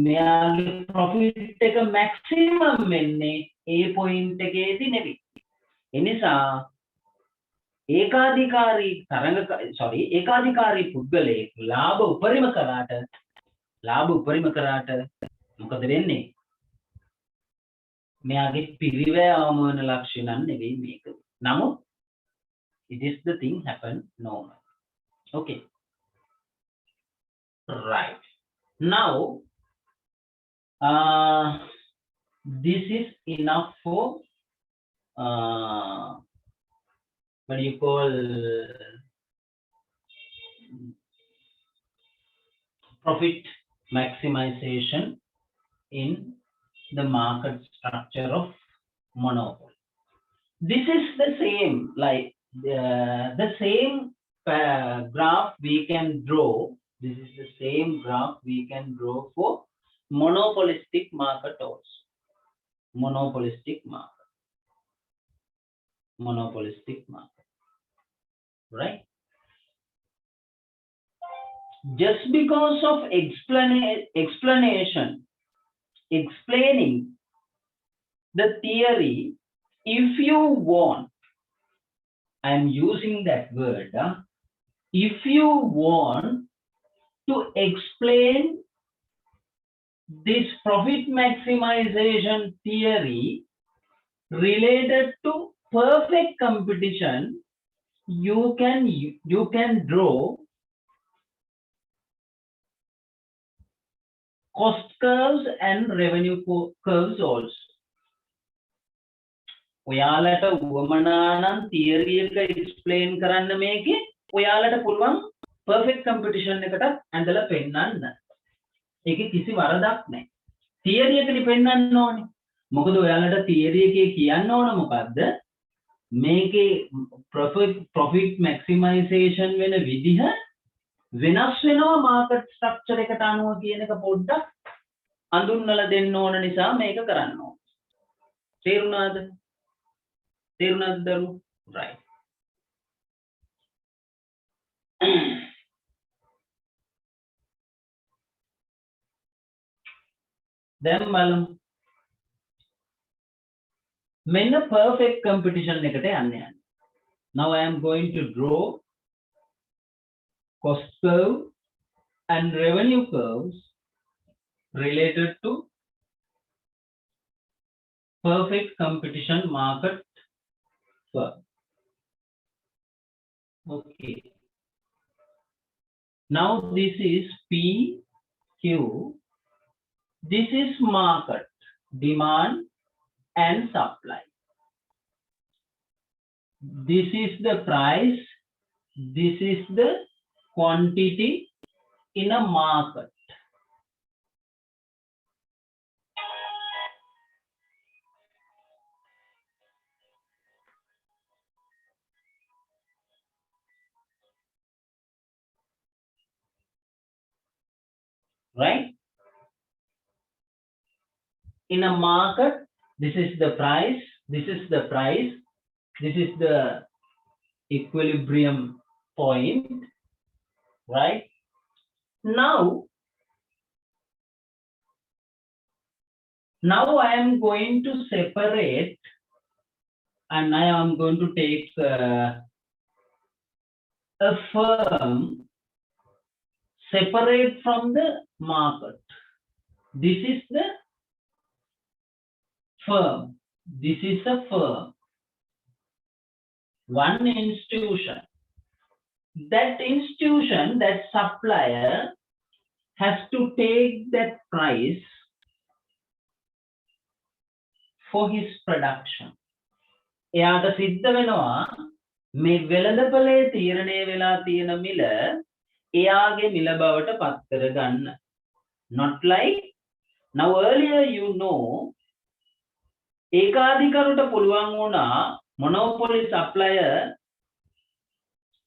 A: මෙයාගේ profit එක maximum වෙන්නේ ඒ point එකේදී නෙවෙයි. එනිසා ඒකාධිකාරී පුද්ගලයෙක් ලාභ උපරිම කරාට මොකද වෙන්නේ? මෙයාගේ පිරිවැය අවම වෙන ලක්ෂණන් නෙවෙයි මේක. නමුත් it is the thing happen normal. Okay. Right. Now this is enough for what do you call profit maximization in the market structure of monopoly. This is the same, like the same graph we can draw. This is the same graph we can draw for monopolistic market also. Monopolistic market, right? Just because of explaining the theory, if you want, I am using that word, if you want to explain this profit maximization theory related to perfect competition, you can draw cost curves and revenue curves also. ඔයාලට උවමනා නම් theory එක explain කරන්න මේකේ ඔයාලට පුළුවන් perfect competition එකට ඇඳලා පෙන්නන්න. ඒකේ කිසි වරදක් නැහැ. theory එකනේ පෙන්නන්න ඕනේ. මොකද ඔයාලට theory එකේ කියන්න ඕන මොකද්ද? මේකේ profit maximization වෙන විදිහ වෙනස් වෙනවා market structure එකට අනුව කියන එක පොඩ්ඩක් අඳුන්වලා දෙන්න ඕන නිසා මේක කරන්න ඕන. තේරුණාද දරු? right. දැන් බලමු. මෙන්න perfect competition එකට යන්න යන්න. Now I am going to draw cost curve and revenue curves related to perfect competition market firm. Okay. Now this is PQ. This is market, demand and supply. This is the price. This is the quantity in a market. Right? In a market, this is the price, this is the price, this is the equilibrium point, right? Now I am going to separate and I am going to take a firm separate from the market. This is the firm. This is a firm. One institution. That institution, that supplier has to take that price for his production. එයාට සිද්ධ වෙනවා මේ වෙළඳපොලේ තීරණය වෙලා තියෙන මිල එයාගේ මිල බවට පත් කරගන්න. Not like now earlier you know ඒකාධිකරුට පුළුවන් වුණා monopoly supplier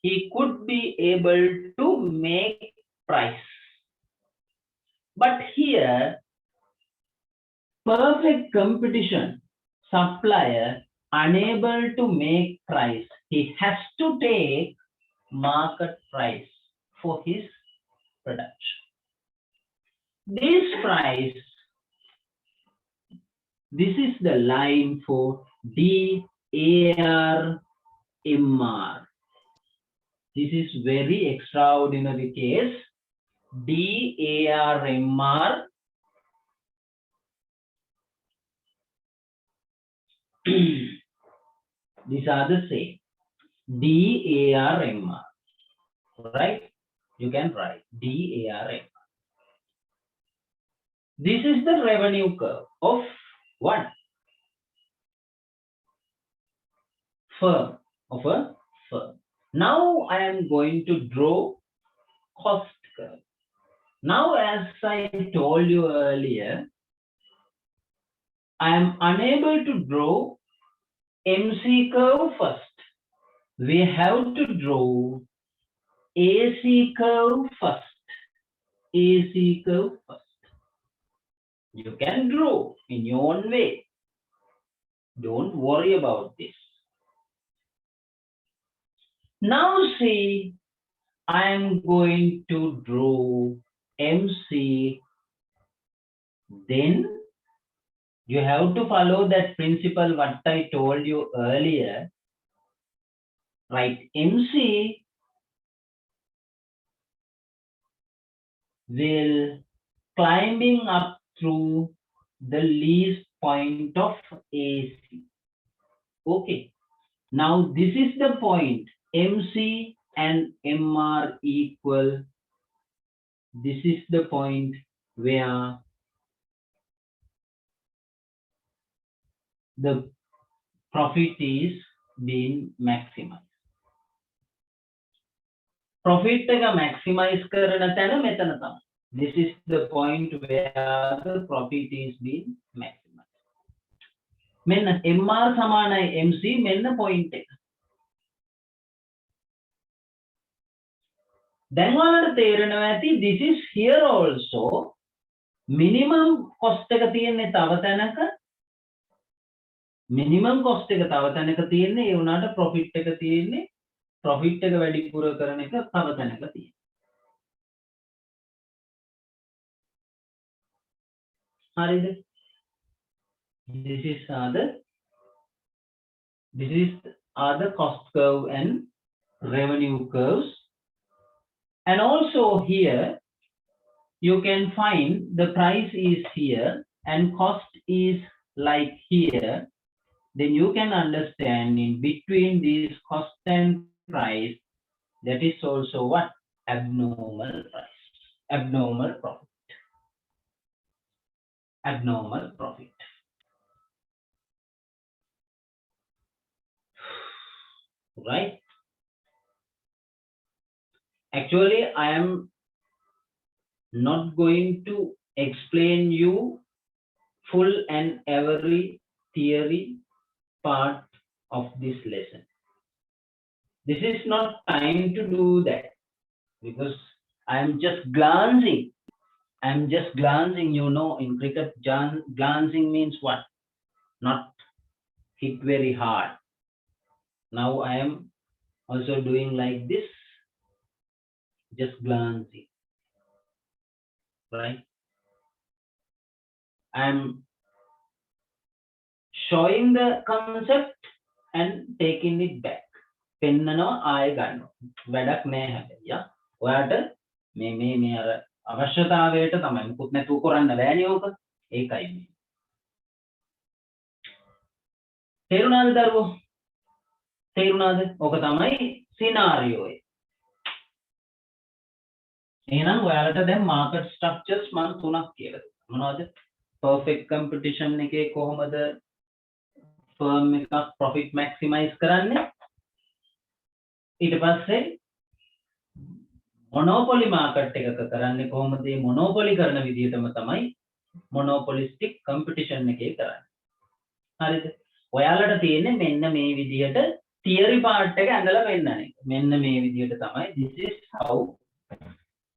A: he could be able to make price. But here perfect competition supplier unable to make price. He has to take market price for his production. This price, this is the line for DARMR. This is very extraordinary case. DARMR. These are the same. DARMR. Right? You can write DARMR. This is the revenue curve of one firm, of a firm. Now I am going to draw cost curve. Now, as I told you earlier, I am unable to draw MC curve first. We have to draw AC curve first. AC curve first. You can draw in your own way. Don't worry about this. Now see, I am going to draw MC. Then you have to follow that principle what I told you earlier. Right, MC will climbing up through the least point of AC. Okay. Now this is the point. MC and MR equal. This is the point where the profit is being maximized. Profit එක maximize කරන තැන මෙතන තමයි. This is the point where the profit is being maximized. මෙන්න MR සමානයි MC මෙන්න point එක. දැන් ඔයාලට තේරෙනවා ඇති this is here also minimum cost එක තියෙන්නේ තව තැනක minimum cost එක තව තැනක තියෙන්නේ ඒ වුණාට profit එක තියෙන්නේ profit එක වැඩිපුර කරන එක තව තැනක තියෙන්නේ. This are the cost curve and revenue curves. And also here, you can find the price is here and cost is like here. Then you can understand in between these cost and price, that is also what? Abnormal price, abnormal profit, abnormal profit. Right? Actually, I am not going to explain you full and every theory part of this lesson. This is not time to do that because I am just glancing. I'm just glancing, you know, in cricket, glancing means what? Not hit very hard. Now I am also doing like this, just glancing, right? I'm showing the concept and taking it back. පෙන්නනවා ආයෙ ගන්නවා. වැඩක් නෑ හැබැයි. ඔයාට මේ අර අවශ්‍යතාවයට තමයි මුකුත් නැතුව කරන්න බෑනේ ඕක. ඒකයි මේ. තේරුණාද දරුවෝ? තේරුණාද? ඕක තමයි සිනාරියෝ එක. එහෙනම් ඔයාලට දැන් මාකට් ස්ට්‍රක්චර්ස් මම තුනක් කියලා දුන්නා. මොනවද? perfect competition එකේ කොහොමද firm එකක් profit maximize කරන්නේ? ඊට පස්සේ monopoly market එකක කරන්නේ කොහොමද? මේ monopoly කරන විදිහටම තමයි monopolistic competition එකේ කරන්නේ. හරිද? ඔයාලට තියෙන්නේ මෙන්න මේ විදිහට theory part එක ඇඳලා පෙන්නන එක. මෙන්න මේ විදිහට තමයි this is how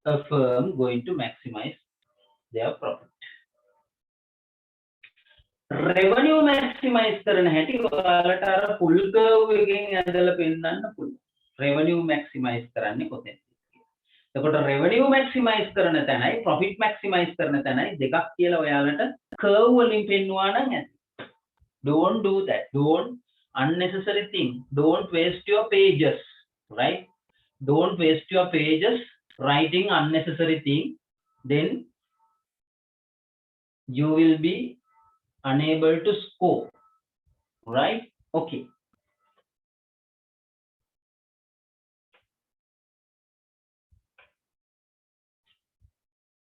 A: a firm going to maximize their profit. Revenue maximize කරන හැටි ඔයාලට අර full curve එකෙන් ඇඳලා පෙන්නන්න පුළුවන්. Revenue maximize කරන්නේ කොතෙන්ද? එතකොට revenue maximize කරන තැනයි profit maximize කරන තැනයි දෙකක් කියලා ඔයාලට curve වලින් පෙන්වුවා නම් ඇති. Don't do that. Don't unnecessary thing. Don't waste your pages, right? Don't waste your pages writing unnecessary thing. Then you will be unable to score, right? Okay.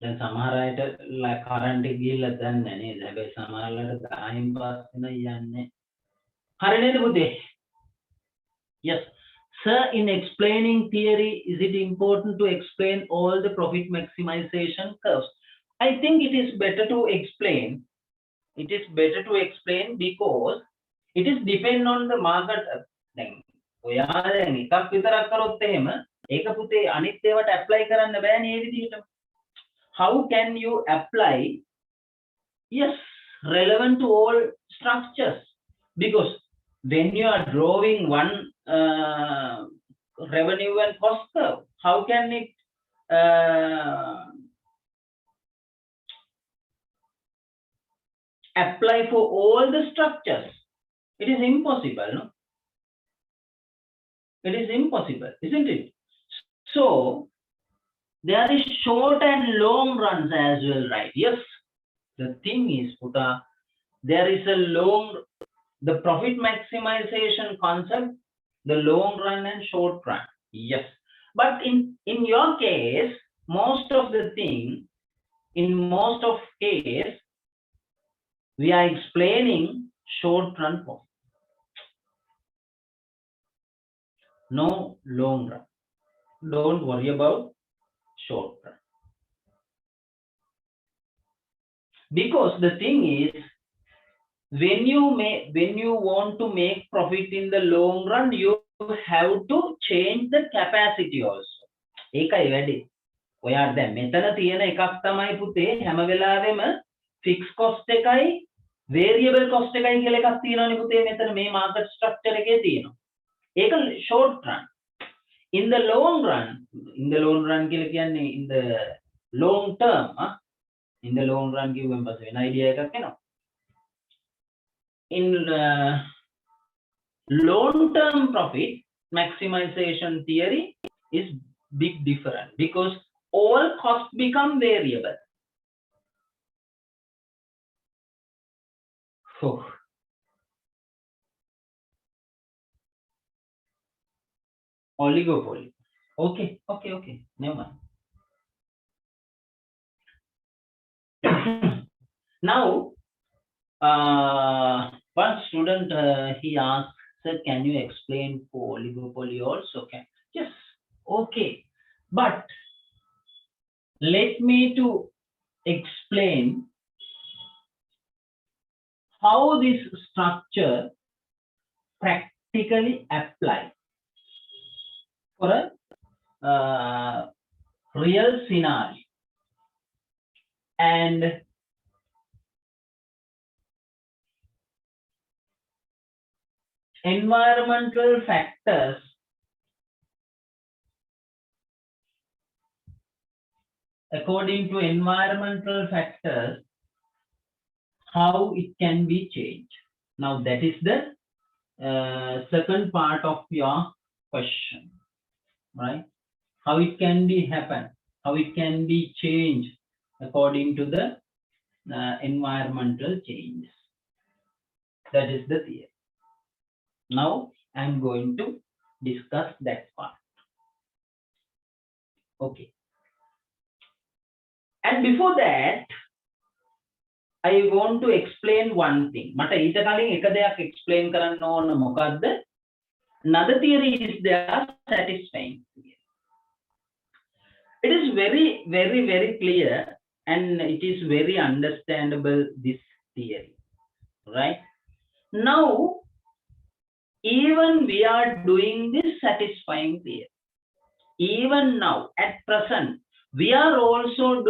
A: දැන් සමහර අයට කරන්ට් එක ගිහිල්ලා දන්නේ නේද? හැබැයි සමහරවල්ලාට 10න් පස්සේ යන්නේ. හරි නේද පුතේ? Yes. Sir, in explaining theory, is it important to explain all the profit maximization curves? I think it is better to explain. It is better to explain because it is depend on the market. දැන් ඔයා දැන් එකක් විතරක් කරොත් එහෙම ඒක පුතේ අනිත් ඒවාට apply කරන්න බෑනේ මේ විදිහට. How can you apply? Yes, relevant to all structures, because when you are drawing one revenue and cost curve, how can it apply for all the structures? It is impossible, no? It is impossible, isn't it? So there is short and long runs as well, right? Yes. The thing is, Puta, there is a the profit maximization concept, the long run and short run. Yes. But in your case, most of the thing, in most of case, we are explaining short run profit. No long run. Don't worry about short run. Because the thing is, when you want to make profit in the long run, you have to change the capacity also. ඒකයි වැඩි. ඔයාට දැන් මෙතන තියෙන එකක් තමයි පුතේ හැම වෙලාවෙම fixed cost එකයි variable cost එකයි කියලා එකක් තියෙනවනේ පුතේ මෙතන මේ market structure එකේ තියෙනවා. ඒක short run. In the long run කියලා කියන්නේ in the long term, In the long run කිව්වෙන් පස්සේ වෙන idea එකක් එනවා. In long term profit maximization theory is big different because all costs become variable. Oh. Oligopoly. Okay. Never mind. Now, one student he asked, "Sir, can you explain for oligopoly also?" Okay. Yes. Okay. But let me to explain how this structure practically applies for a real scenario. And environmental factors according to environmental factors, how it can be changed. Now that is the second part of your question, right? How it can be happen, how it can be changed according to the environmental changes. That is the theory. Now I'm going to discuss that part. Okay. And before that, I want to explain one thing. මට ඊට කලින් එක දෙයක් explain කරන්න ඕන. මොකද්ද? Another theory is there, satisfying theory. It is very clear and it is very understandable, this theory, right? Now, even we are doing this satisfying theory. Even now, at present, we are also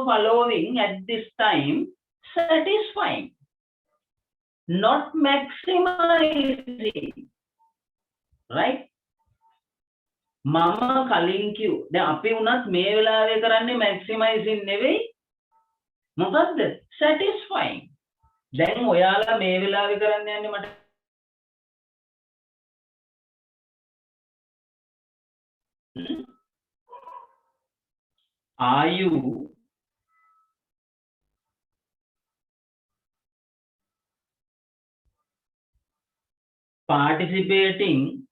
A: following at this time satisfying, not maximizing, right? මම කලින් කිව් දැන් අපි උනත් මේ වෙලාවේ කරන්නේ maximizing නෙවෙයි, මොකද්ද? satisfying. දැන් ඔයාලා මේ වෙලාවේ කරන්න යන්නේ මට Are you participating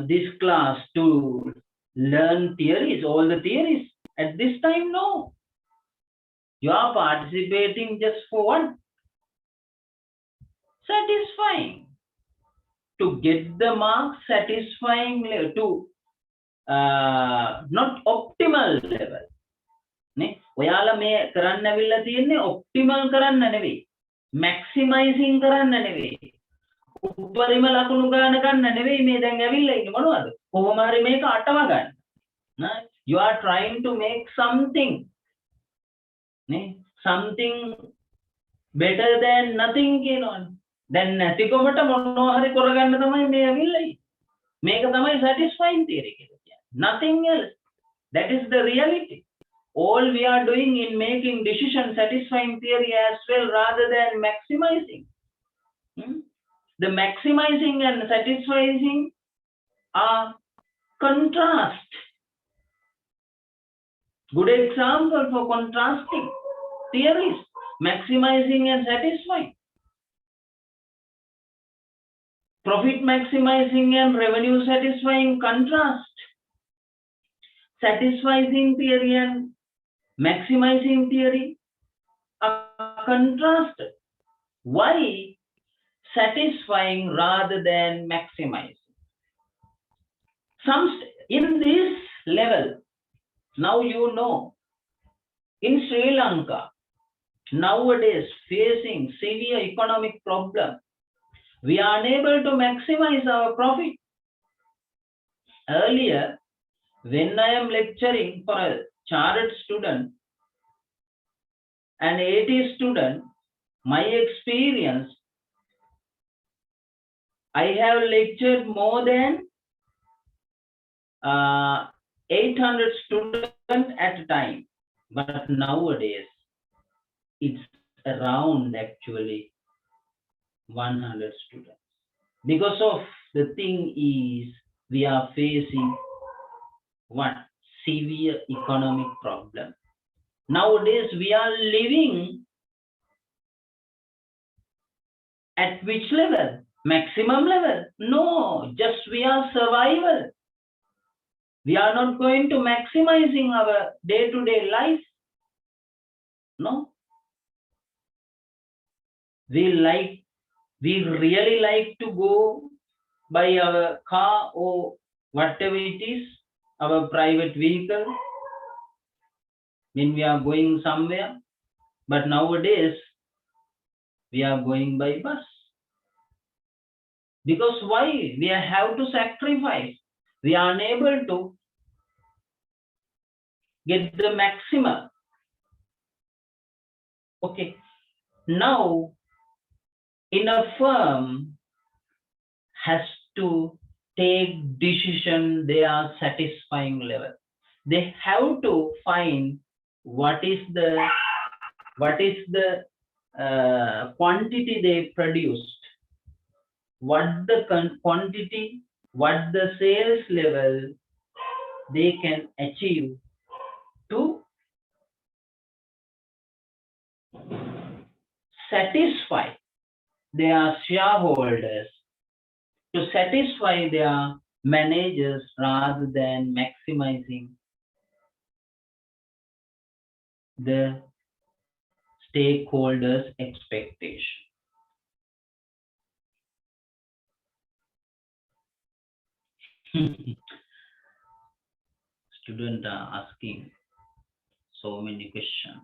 A: this class to learn theories, all the theories? At this time, no. You are participating just for one. Satisfying. To get the mark, satisfying to not optimal level. නේ ඔයාලා මේ කරන්න ඇවිල්ලා තියෙන්නේ optimal කරන්න නෙවෙයි, maximizing කරන්න නෙවෙයි, උපරිම ලකුණු ගන්න ගන්න නෙවෙයි මේ දැන් ඇවිල්ලා ඉන්නේ. මොනවද? කොහොම හරි මේක අටව ගන්න. නේ you are trying to make something, නේ something better than nothing කියනවනේ. දැන් නැතිකමට මොනවා හරි කරගන්න තමයි මේ ඇවිල්ලා ඉන්නේ. මේක තමයි satisfying theory කියලා කියන්නේ. Nothing else. That is the reality. All we are doing in making decision satisfying theory as well, rather than maximizing. The maximizing and satisfying are contrast. Good example for contrasting theories, maximizing and satisfying. Profit maximizing and revenue satisfying, contrast. Satisfying theory and maximizing theory are contrasted. Why satisfying rather than maximizing? In this level, now you know, in Sri Lanka, nowadays facing severe economic problem, we are unable to maximize our profit. Earlier, when I am lecturing for a chartered student and AT student, my experience, I have lectured more than 800 students at a time, but nowadays it's around actually 100 students. Because of the thing is we are facing what? Severe economic problem. Nowadays we are living at which level? Maximum level? No, just we are survival. We are not going to maximizing our day-to-day life. No. We really like to go by our car or whatever it is, our private vehicle, when we are going somewhere. But nowadays, we are going by bus. Because why? We have to sacrifice. We are unable to get the maximum. Okay. Now, in a firm has to take decision they are satisfying level. They have to find what is the quantity they produced, what the quantity, what the sales level they can achieve to satisfy their shareholders, to satisfy their managers, rather than maximizing the stakeholders' expectation. Students are asking so many questions.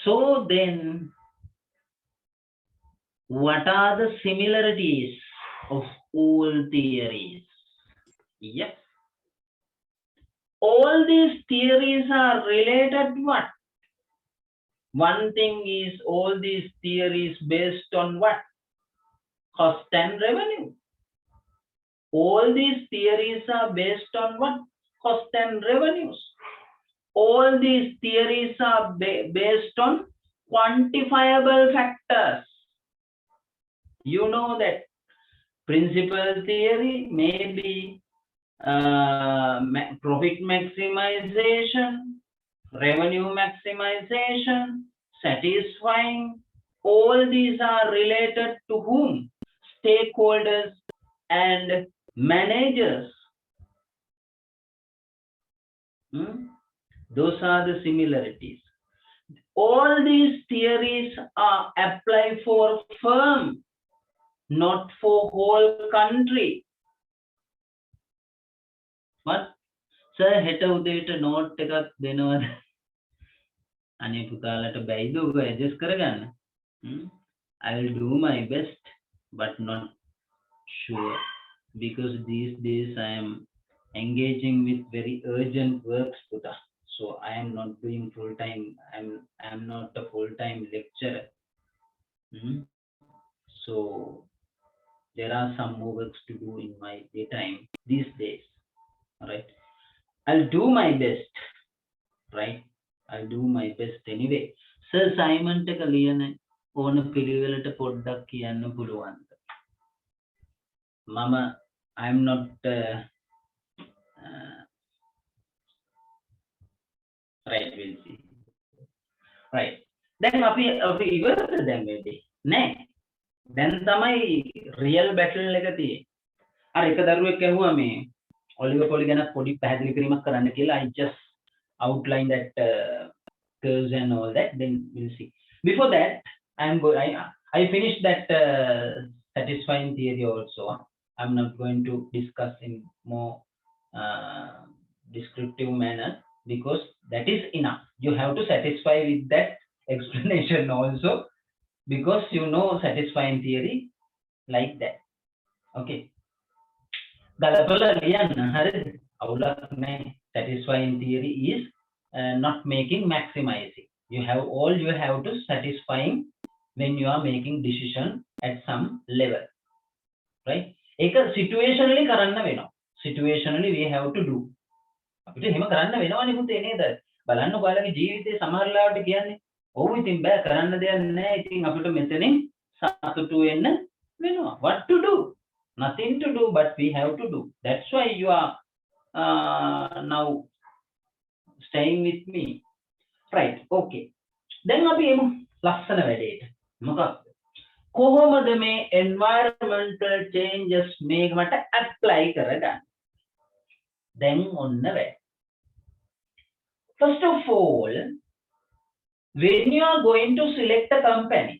A: So then, what are the similarities of all theories? Yes. All these theories are related to what? One thing is, all these theories based on what? Cost and revenue. All these theories are based on what? Cost and revenues. All these theories are based on quantifiable factors. You know that principal theory may be profit maximization, revenue maximization, satisfying. All these are related to whom? Stakeholders and managers. Those are the similarities. All these theories are applied for firm, not for whole country. What? Sir, හෙට උදේට note එකක් දෙනවද? අනේ පුතාලට බැයිද ඔබ adjust කරගන්න? I will do my best, but not sure, because these days I am engaging with very urgent works, puta. So I am not doing full time. I am not a full time lecturer. So there are some more works to do in my daytime these days. All right. I'll do my best. Right. I'll do my best anyway. Sir Simon එක ලියන ඕන පිළිවෙලට පොඩ්ඩක් කියන්න පුළුවන්ද? මම I am not right, we'll see. Right. Then අපි ඉවරද දැන් වෙන්නේ? නෑ. දැන් තමයි real battle එක තියෙන්නේ. අර එක දරුවෙක් ඇහුවා මේ ඔලිවර් පොලි ගැන පොඩි පැහැදිලි කිරීමක් කරන්න කියලා. I just outline that curves and all that, then we'll see. Before that, I finished that satisfying theory also. I'm not going to discuss in more descriptive manner, because that is enough. You have to satisfy with that explanation also, because you know satisfying theory like that. Okay. ගලපලා ලියන්න හරිද? අවුලක් නැහැ. Satisfying theory is not making maximizing. You have to satisfying when you are making decision at some level, right? ඒක situationally කරන්න වෙනවා. situationally we have to do. අපිට එහෙම කරන්න වෙනවනේ පුතේ නේද? බලන්න ඔයාලගේ ජීවිතේ සමහර ලාවට කියන්නේ ඔව් ඉතින් බෑ කරන්න දෙයක් නැහැ. ඉතින් අපිට මෙතනින් සතුටු වෙන්න වෙනවා. What to do? Nothing to do, but we have to do. That's why you are now staying with me. Right, okay. Then අපි එමු ලස්සන වැඩේට. මොකක්ද? කොහොමද මේ environmental changes මේක මට apply කරගන්න? දැන් ඔන්න වැඩ. First of all, when you are going to select a company,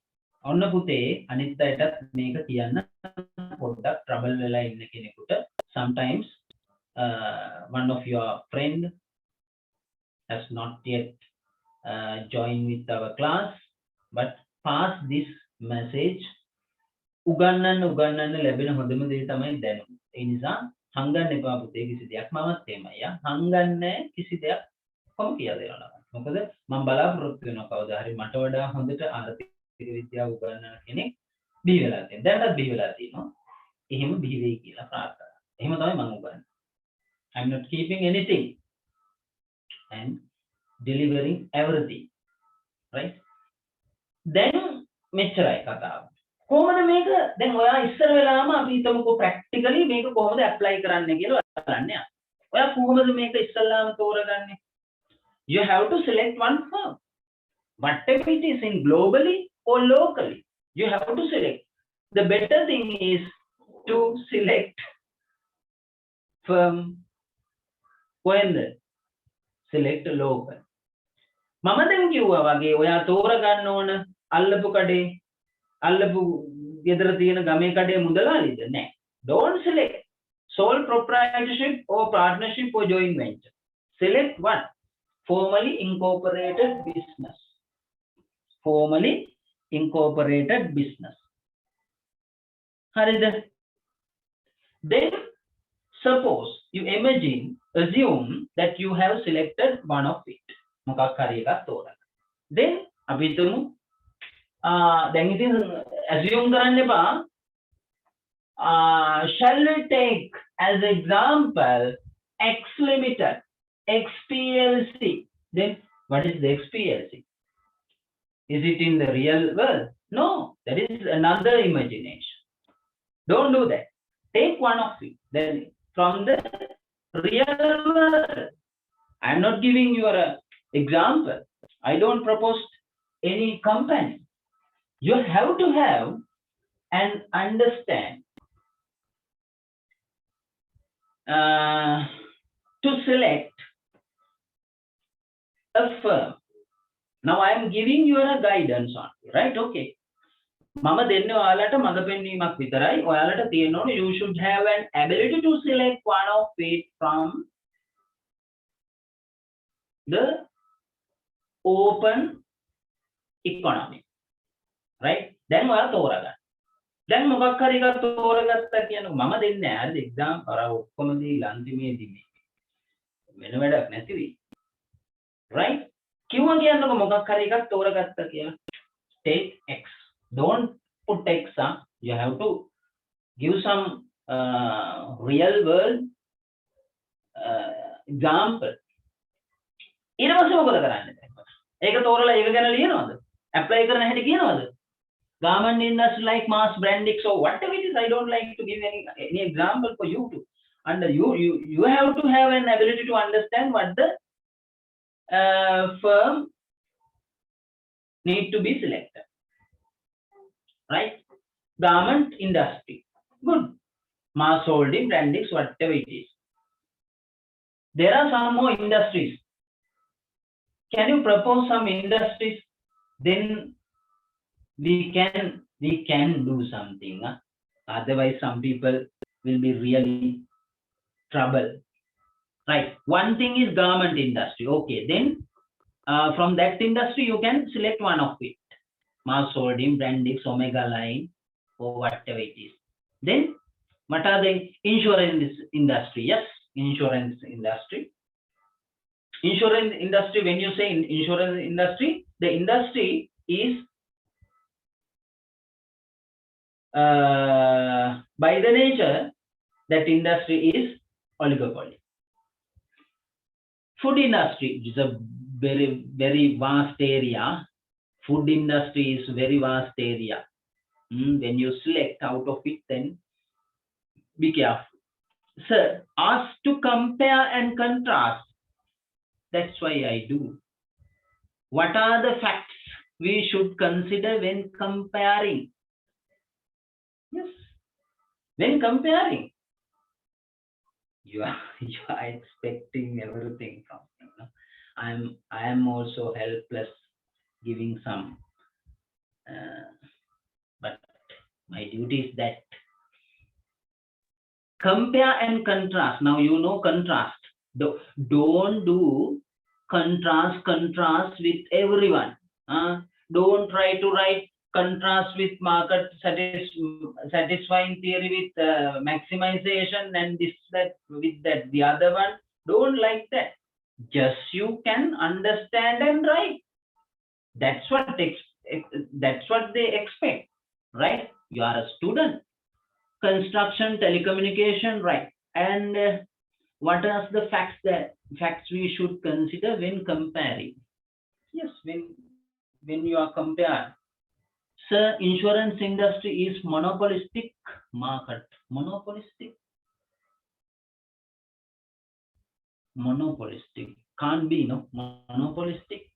A: ඔන්න පුතේ අනිත් අයටත් මේක කියන්න පොඩ්ඩක් trouble වෙලා ඉන්න කෙනෙකුට sometimes one of your friend has not yet joined with our class, but pass this message. උගන්නන්න ලැබෙන හොඳම දේ තමයි දැනුම. ඒ නිසා හංගන්න එපා පුතේ කිසි දෙයක්. මමත් එහෙමයි යා. හංගන්නේ කිසි දෙයක් කොහොම කියලා දෙනවා. මොකද මම බලාපොරොත්තු වෙනවා කවදා හරි මට වඩා හොඳට ආර්ථික විද්‍යාව උගන්නන කෙනෙක් බිහි වෙලා තියෙනවා. දැනටත් බිහි වෙලා තියෙනවා. එහෙම බිහි වෙයි කියලා ප්‍රාර්ථනා. එහෙම තමයි මම උගන්වන්නේ. I'm not keeping anything and delivering everything. Right? Then මෙච්චරයි කතාව. කොහොමද මේක දැන් ඔයා ඉස්සර වෙලාම අපි හිතමුකෝ ප්‍රැක්ටිකලි මේක කොහොමද ඇප්ලයි කරන්න කියලා බලන්න යන්න. ඔයා කොහොමද මේක ඉස්සල්ලාම තෝරගන්නේ? You have to select one firm. Whatever it is in globally or locally, you have to select. The better thing is to select firm when select local. මම දැන් කිව්වා වගේ ඔයා තෝරගන්න ඕන අල්ලපු කඩේ අල්ලපු ගෙදර තියෙන ගමේ කඩේ මුදලාලිද නෑ. Don't select sole proprietorship or partnership or joint venture. Select one formally incorporated business. Formally incorporated business. හරිද? Then suppose you assume that you have selected one of it. මොකක් හරි එකක් තෝරගන්න. Then අපි හිතමු දැන් ඉතින් assume කරන්න එපා. Shall we take as example X Limited, XPLC? Then what is the XPLC? Is it in the real world? No, that is another imagination. Don't do that. Take one of it. Then from the real world. I'm not giving you an example. I don't propose any company. You have to have and understand to select a firm. Now I am giving you a guidance on it, right? Okay. මම දෙන්නේ ඔයාලට මඟ පෙන්වීමක් විතරයි. ඔයාලට තියෙන්න ඕනේ you should have an ability to select one of it from the open economy. Right? දැන් ඔයා තෝරගන්න. දැන් මොකක් හරි එකක් තෝරගත්තා කියනකො මම දෙන්නේ නැහැ. හරිද? එක්සාම් අර ඔක්කොම දීලා අන්තිමේදී මේ වෙන වැඩක් නැති වෙයි. Right? කිව්වා කියනකො මොකක් හරි එකක් තෝරගත්තා කියලා. Take X. Don't put X. You have to give some real world example. ඊට පස්සේ මොකද කරන්නේ? ඒක තෝරලා ඒක ගැන ලියනවද? apply කරන හැටි කියනවද? Garment industry like mass branding, so whatever it is, I don't like to give any example for you to. And you have to have an ability to understand what the firm need to be selected. Right? Garment industry, good. Mass holding, branding, whatever it is. There are some more industries. Can you propose some industries? Then we can do something. Otherwise, some people will be really trouble. Right? One thing is garment industry. Okay, then from that industry you can select one of it. Mass holding, branding, Omega line, or whatever it is. Then what are the insurance industry? Yes, insurance industry. Insurance industry, when you say insurance industry, the industry is by the nature that industry is oligopoly. Food industry is a very, very vast area. Food industry is very vast area. When you select out of it, then be careful. Sir, asked to compare and contrast. That's why I do. What are the facts we should consider when comparing? Yes, when comparing. You are expecting everything from me. No? I am also helpless giving some, but my duty is that compare and contrast. Now you know contrast. Don't do contrast with everyone. Don't try to write contrast with market satisfying theory with maximization and this that with that the other one. Don't like that. Just you can understand and write. That's what they expect, right? You are a student. Construction, telecommunication, right? And what are the facts we should consider when comparing? Yes, when you are compared. Sir, insurance industry is monopolistic market. Monopolistic can't be, no, monopolistic,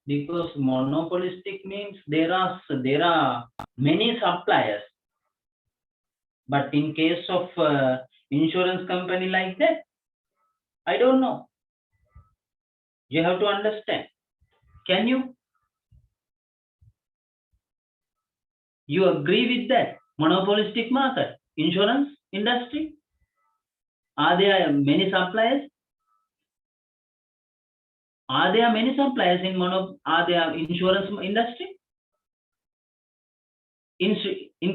A: because monopolistic means there are many suppliers. But in case of insurance company like that, I don't know. You have to understand. Can you? You agree with that? Monopolistic market, insurance industry? Are there many suppliers? Are there many suppliers in insurance industry? In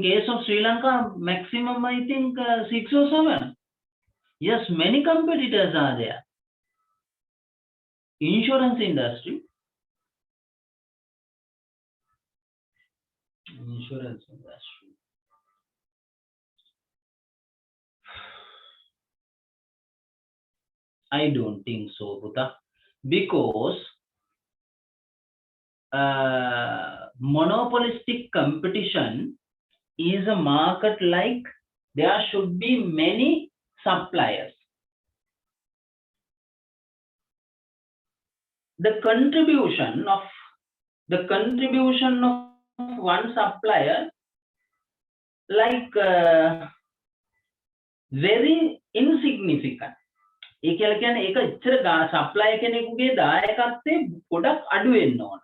A: case of Sri Lanka, maximum I think 6 or 7. Yes, many competitors are there. Insurance industry. Insurance industry. I don't think so, Buddha, because monopolistic competition is a market like there should be many suppliers. The contribution of one supplier like very insignificant. ඒ කියන්නේ ඒක ඉතර supply කෙනෙකුගේ දායකත්වයේ ගොඩක් අඩු වෙන්න ඕන.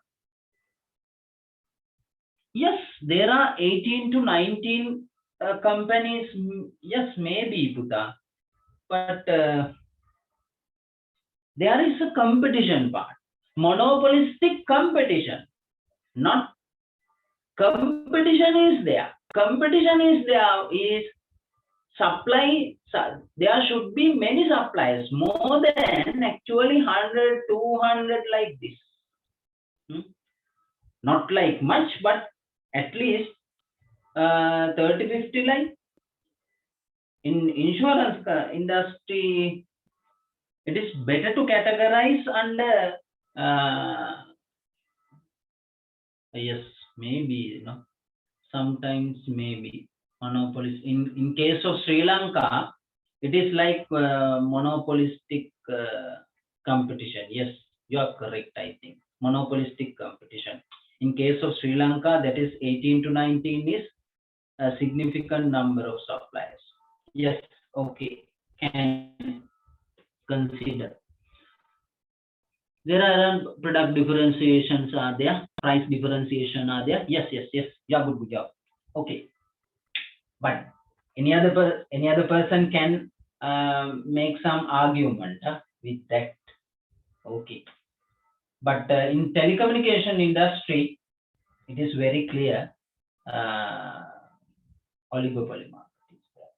A: Yes, there are 18 to 19 companies. Yes, maybe, Buddha, but there is a competition part. Monopolistic competition, not competition is there. Competition is there is supply. There should be many suppliers, more than actually 100, 200 like this. Not like much, but at least 30, 50 like. In insurance industry, it is better to categorize under yes, maybe, sometimes maybe monopolies. In case of Sri Lanka, it is like monopolistic competition. Yes, you are correct, I think. Monopolistic competition. In case of Sri Lanka, that is 18 to 19 is a significant number of suppliers. Yes, okay, can consider. There are product differentiations are there, price differentiation are there. Yes, yeah, good job. Okay, but any other person can make some argument with that. Okay, but in telecommunication industry, it is very clear. Oligopoly market is there,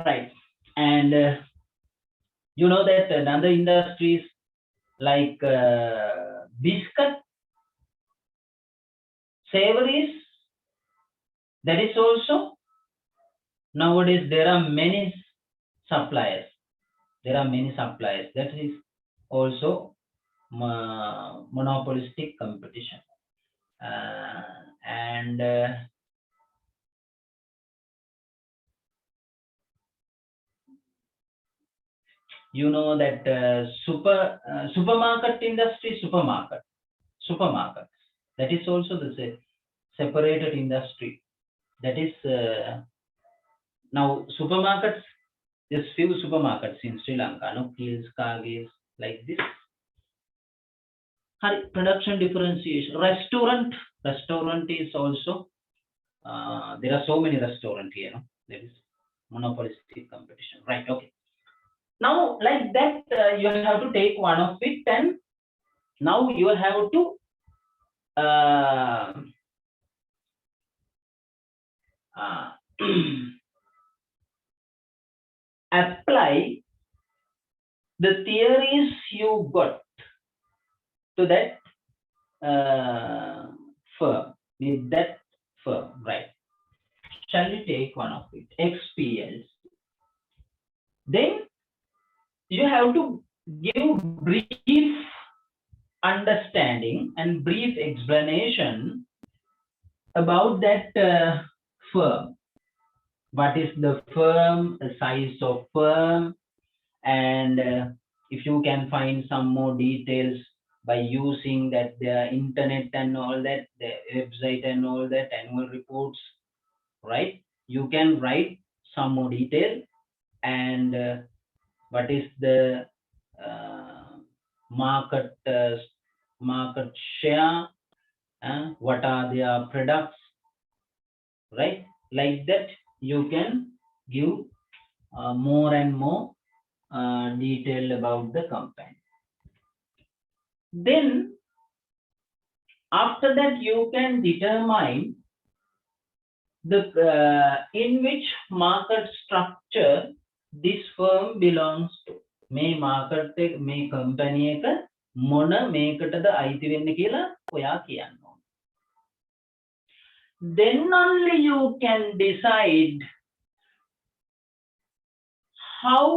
A: right? And you know that another industries like biscuit, savories, that is also nowadays there are many suppliers. There are many suppliers. That is also monopolistic competition. And you know that supermarket industry, supermarket, that is also the separated industry. That is now supermarkets, there's few supermarkets in Sri Lanka, no, Kills, Kargis, like this. Production differentiation. Restaurant is also there are so many restaurants here, no? There is monopolistic competition, right? Okay, now like that you have to take one of it, and now you have to apply the theories you got to that firm, with that firm, right? Shall we take one of it, XPLs? Then you have to give brief understanding and brief explanation about that firm. What is the firm, the size of firm, and if you can find some more details by using that their internet and all that, the website and all that, annual reports, right? You can write some more detail, and what is the market share, what are their products, right? Like that you can give more and more detail about the company. Then after that you can determine the in which market structure this firm belongs to. මේ market එක, මේ company එක මොන මේකටද අයිති වෙන්නේ කියලා ඔයා කියන්න ඕන. Then only you can decide how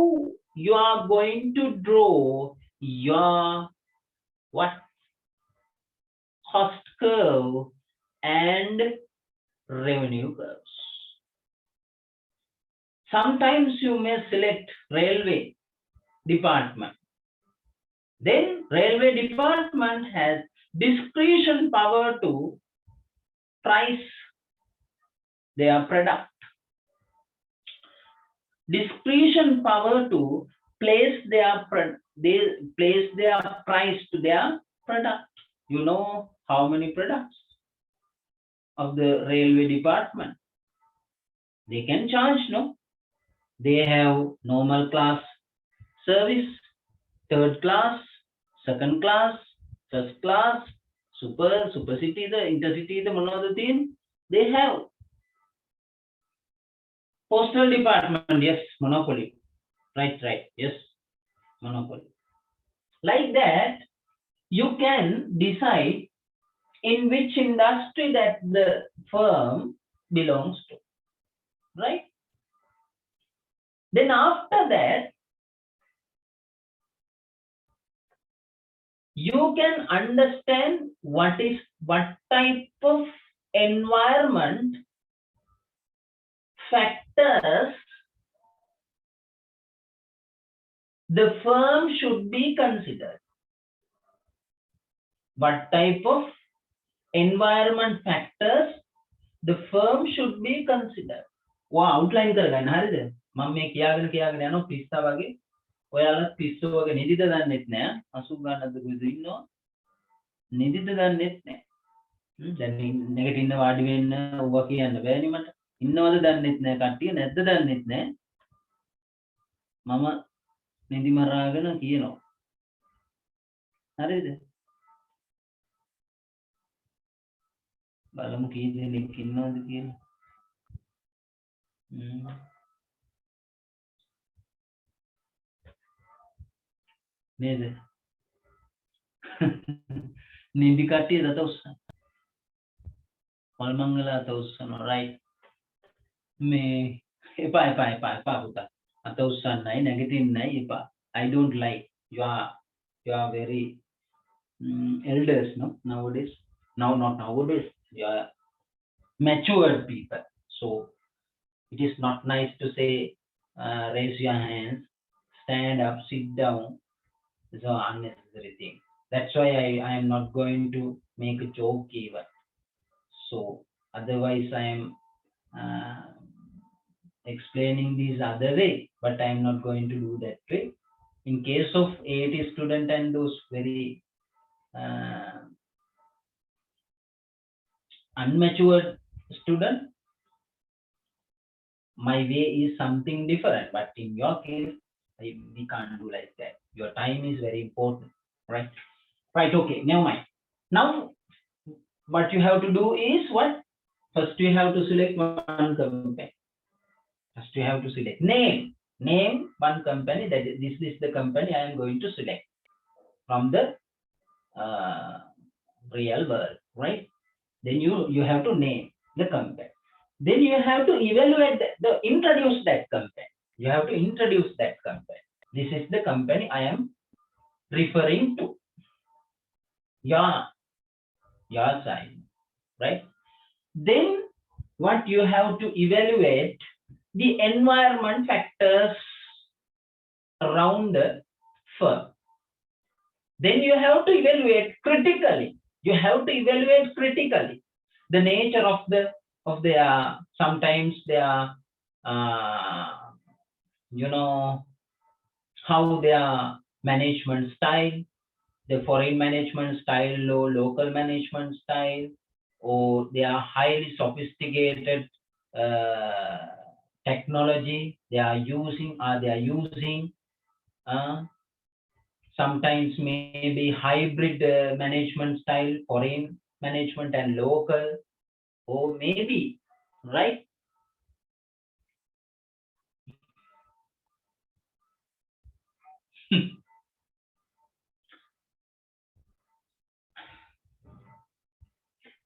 A: you are going to draw your what cost curve and revenue curves. Sometimes you may select railway department. Then railway department has discretion power to price their product, discretion power to place their price to their product. You know how many products of the railway department they can charge, no? They have normal class service, third class, second class, first class, super city, the intercity, the monother thing. They have postal department, yes, monopoly, right, yes, monopoly. Like that you can decide in which industry that the firm belongs to, right? Then after that you can understand what type of environment factors the firm should be considered. What type of environment factors the firm should be considered. වා outline කරගන්න හරිද? මම මේ කියාගෙන යනවා පිස්සා වගේ. ඔයාලා පිස්සු වගේ නිදිද දන්නෙත් නෑ. 80 ගන්නද කොහෙද ඉන්නව? නිදිද දන්නෙත් නෑ. දැන් නැගිට ඉන්න වාඩි වෙන්න ඔවා කියන්න බෑනේ මට. ඉන්නවද දන්නෙත් නෑ කට්ටිය, නැද්ද දන්නෙත් නෑ. මම නිදි මරාගෙන කියනවා. හරිද? බලමු කී දෙනෙක් ඉන්නවද කියලා. නේද? නිදි කට්ටිය දත උස්සන. මල්මංගල අත උස්සනවා, right? මේ එපා පුතා. අත උස්සන්නයි නැගිටින්නයි එපා. I don't like. You are very elders, no? Nowadays. Now, not nowadays. You are matured people. So it is not nice to say, raise your hands, stand up, sit down. It's an unnecessary thing. That's why I am not going to make a joke even. So otherwise I am explaining this other way, but I am not going to do that way. In case of AAT student and those very unmatured student, my way is something different, but in your case, we can't do like that. Your time is very important, right? Right, okay, never mind. Now, what you have to do is what? First, you have to select one company. First, you have to select name one company. That is, this is the company I am going to select from the real world, right? Then you have to name the company. Then you have to evaluate introduce that company. You have to introduce that company. This is the company I am referring to. Your side, right? Then what you have to evaluate the environment factors around the firm. Then you have to evaluate critically. You have to evaluate critically the nature of the sometimes they are how their management style, the foreign management style or local management style, or they are highly sophisticated technology they are using, sometimes maybe hybrid management style, foreign management and local, or maybe, right?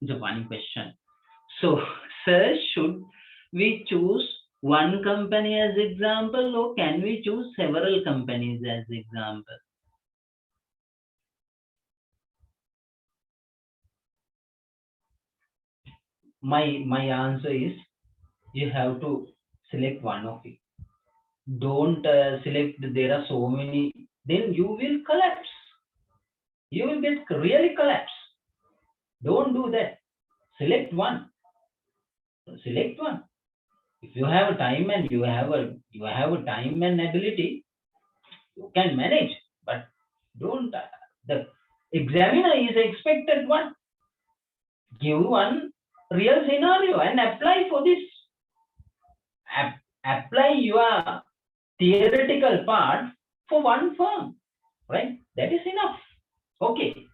A: It's a funny question. So, sir, should we choose one company as example, or can we choose several companies as example? My answer is you have to select one of it. Don't select there are so many, then you will collapse. You will get really collapse. Don't do that. Select one. If you have time and you have a time and ability, you can manage, but don't the examiner is expected one. Give one real scenario and apply for this. Apply your theoretical part for one firm, right? That is enough. Okay.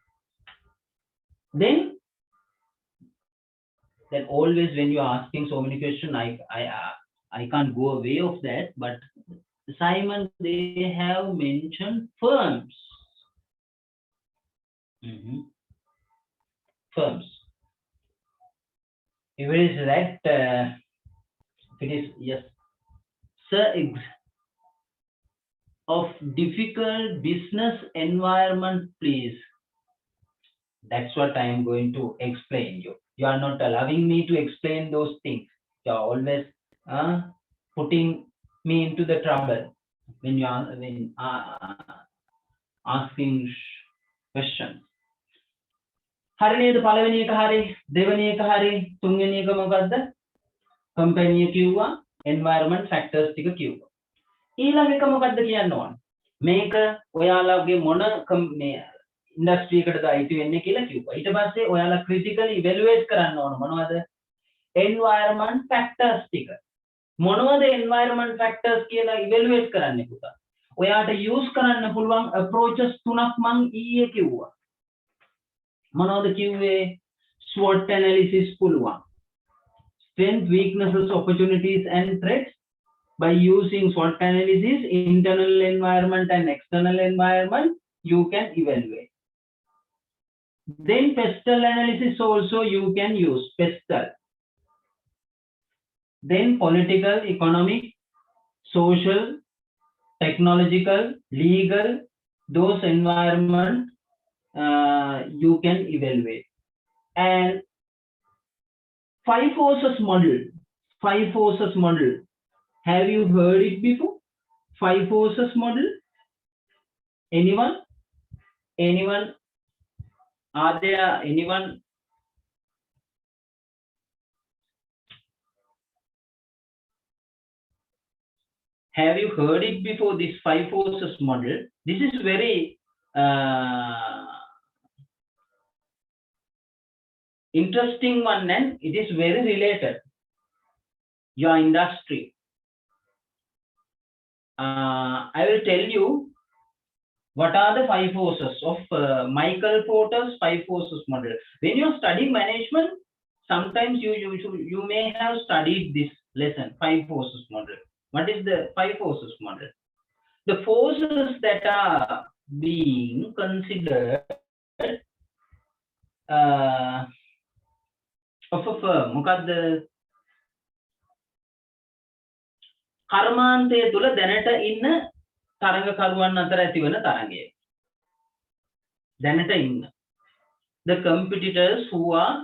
A: Then always when you are asking so many questions, I can't go away of that, but Simon, they have mentioned firms. Firms. If it is that, if it is, yes, sir, of difficult business environment, please. That's what I am going to explain you. You are not allowing me to explain those things. You are always putting me into the trouble when you are asking questions. හරි නේද? පළවෙනි එක හරි, දෙවෙනි එක හරි, තුන්වෙනි එක මොකද්ද? කම්පැනි එක කිව්වා, environment factors ටික කිව්වා. ඊළඟ එක මොකද්ද කියන්න ඕන? මේක ඔයාලගේ මොන මේ ඉන්ඩස්ට්‍රි එකටද අයිති වෙන්නේ කියලා කිව්වා. ඊට පස්සේ ඔයාලා ක්‍රිටිකලි ඉවැලුවේට් කරන්න ඕන මොනවද? environment factors ටික. මොනවද environment factors කියලා ඉවැලුවේට් කරන්නේ පුතා? ඔයාට use කරන්න පුළුවන් approaches තුනක් මම ඊයේ කිව්වා. මොනවද කිව්වේ? SWOT analysis පුළුවන්. Strengths, weaknesses, opportunities and threats. By using SWOT analysis, internal environment and external environment, you can evaluate. Then pestle analysis also you can use, pestle. Then political, economic, social, technological, legal, those environment you can evaluate. And five forces model. Five forces model. Have you heard it before? Five forces model. Anyone? Anyone? Are there anyone? Have you heard it before, this five forces model? This is very interesting one, and it is very related your industry. I will tell you what are the five forces of Michael Porter's five forces model. When you're studying management, sometimes you may have studied this lesson, five forces model. What is the five forces model? The forces that are being considered of a firm. මොකද්ද? කර්මාන්තය තුල දැනට ඉන්න තරඟකරුවන් අතර ඇතිවන තරඟය. දැනට ඉන්න. The competitors who are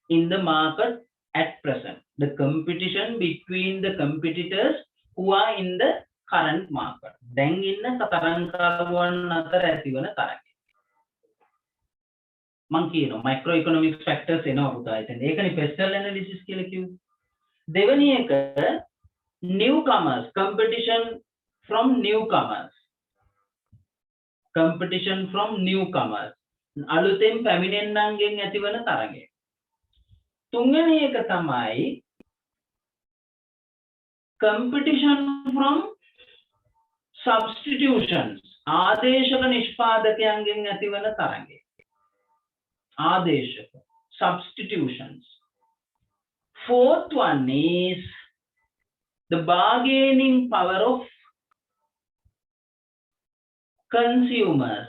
A: in the market at present. The competition between the competitors who are in the current market. දැන් ඉන්න තරඟකරුවන් අතර ඇතිවන තරඟය. මං කියනවා microeconomics factors එනවා පුතා. එතන ඒකනේ pestle analysis කියලා කිව්වේ. දෙවෙනි එක newcomers, competition from newcomers. Competition from newcomers. අලුතෙන් පැමිණෙන්නන්ගෙන් ඇතිවන තරඟය. තුන්වෙනි එක තමයි competition from substitutions. ආදේශක නිෂ්පාදකයන්ගෙන් ඇතිවන තරඟය. ආදේශක, substitutions. Fourth one is the bargaining power of consumers,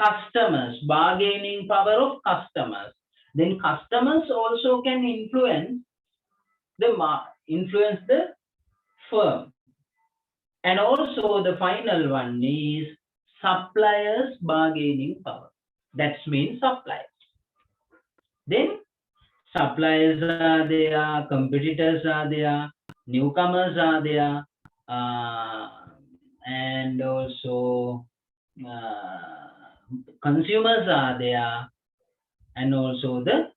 A: customers, bargaining power of customers. Then customers also can influence the firm. And also the final one is suppliers bargaining power. That means suppliers. Then suppliers are there, competitors are there, newcomers are there, and also consumers are there, and also the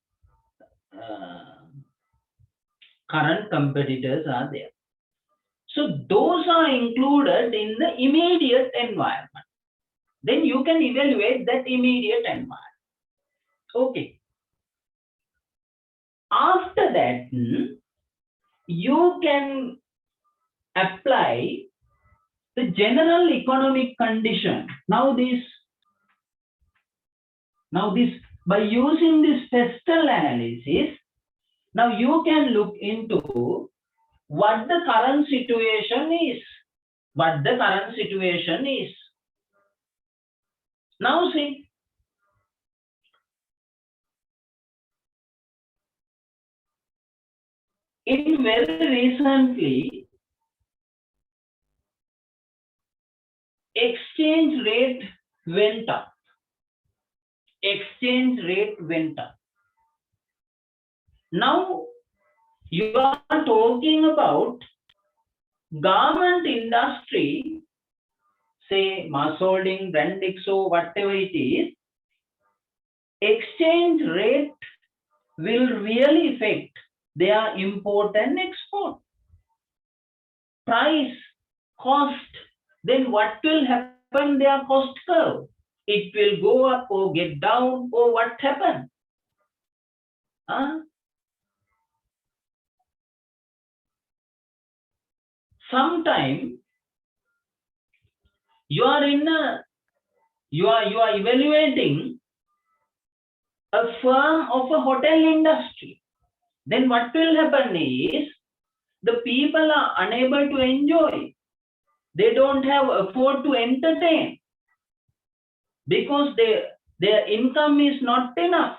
A: current competitors are there. So those are included in the immediate environment. Then you can evaluate that immediate environment. Okay. After that, you can apply the general economic condition. Now this, by using this pestle analysis, now you can look into what the current situation is. What the current situation is. Now see, in very recently, exchange rate went up. Exchange rate went up. Now you are talking about garment industry, say mass holding, Brandixo, whatever it is. Exchange rate will really affect their import and export. Price, cost, then what will happen their cost curve? It will go up or get down, or what happen? Sometime you are evaluating a firm of a hotel industry. Then what will happen is the people are unable to enjoy. They don't have afford to entertain because their income is not enough.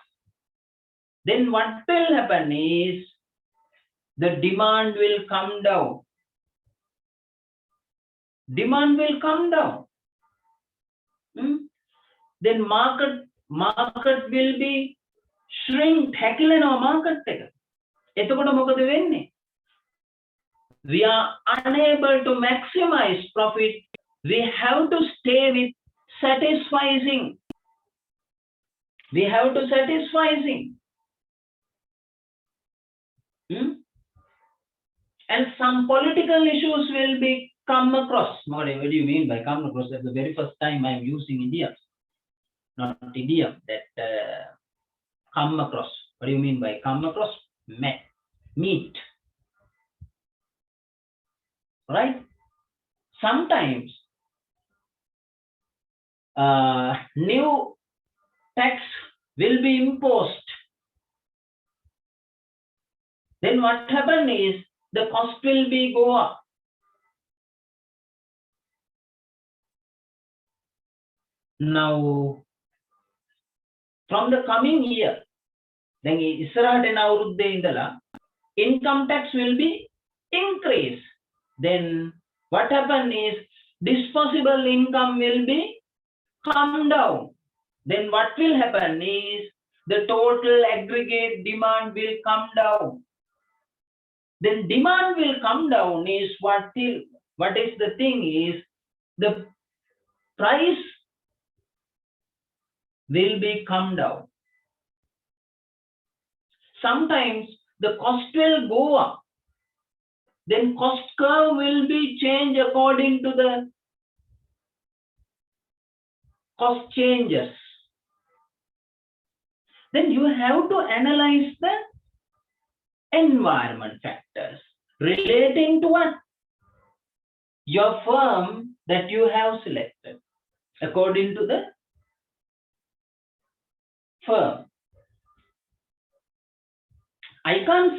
A: Then what will happen is the demand will come down. demand will come down. Then market will be shrink, හැකිලෙනවා market එක. එතකොට මොකද වෙන්නේ? We are unable to maximize profit. We have to stay with satisfying. We have to satisfying. And some political issues will be come across. What do you mean by come across? That's the very first time I am using idiom, not idiom. That come across. What do you mean by come across? Meet. Right? Sometimes new tax will be imposed. Then what happens is the cost will be go up. Now, from the coming year, then income tax will be increased. Then what happens is disposable income will be come down. Then what will happen is the total aggregate demand will come down. Then demand will come down is what is the thing is the price will be come down. Sometimes the cost will go up. Then cost curve will be changed according to the cost changes. Then you have to analyze the environment factors relating to what? Your firm that you have selected according to the firm. I can't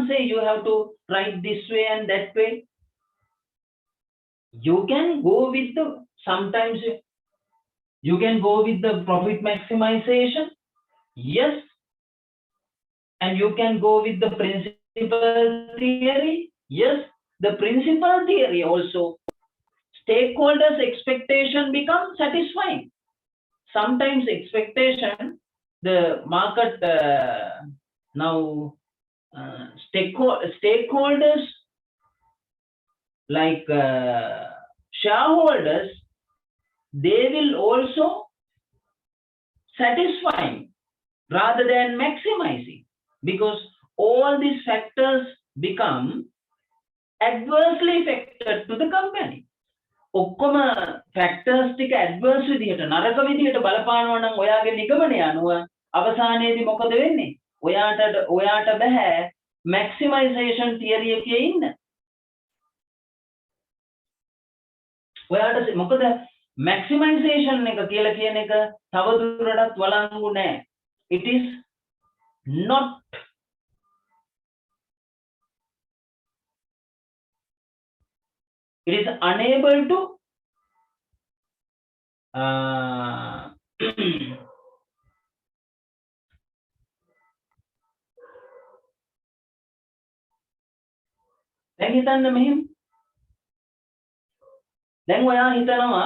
A: say you have to write this way and that way. You can go with the, sometimes you can go with the profit maximization. Yes. And you can go with the principal theory. Yes. The principal theory also, stakeholders' expectation becomes satisfying. Sometimes expectation, the market now stakeholders like shareholders, they will also satisfying rather than maximizing, because all these factors become adversely affected to the company. ඔක්කොම factors ටික adverse විදිහට නරක විදිහට බලපානවා නම් ඔයාගේ නිගමනය අනුව අවසානයේදී මොකද වෙන්නේ? ඔයාට බෑ maximization theory එකේ ඉන්න. ඔයාට මොකද maximization එක කියලා කියන එක තවදුරටත් වළංගු නෑ. It is not it is unable to දැන් හිතන්න මෙහෙම. දැන් ඔයා හිතනවා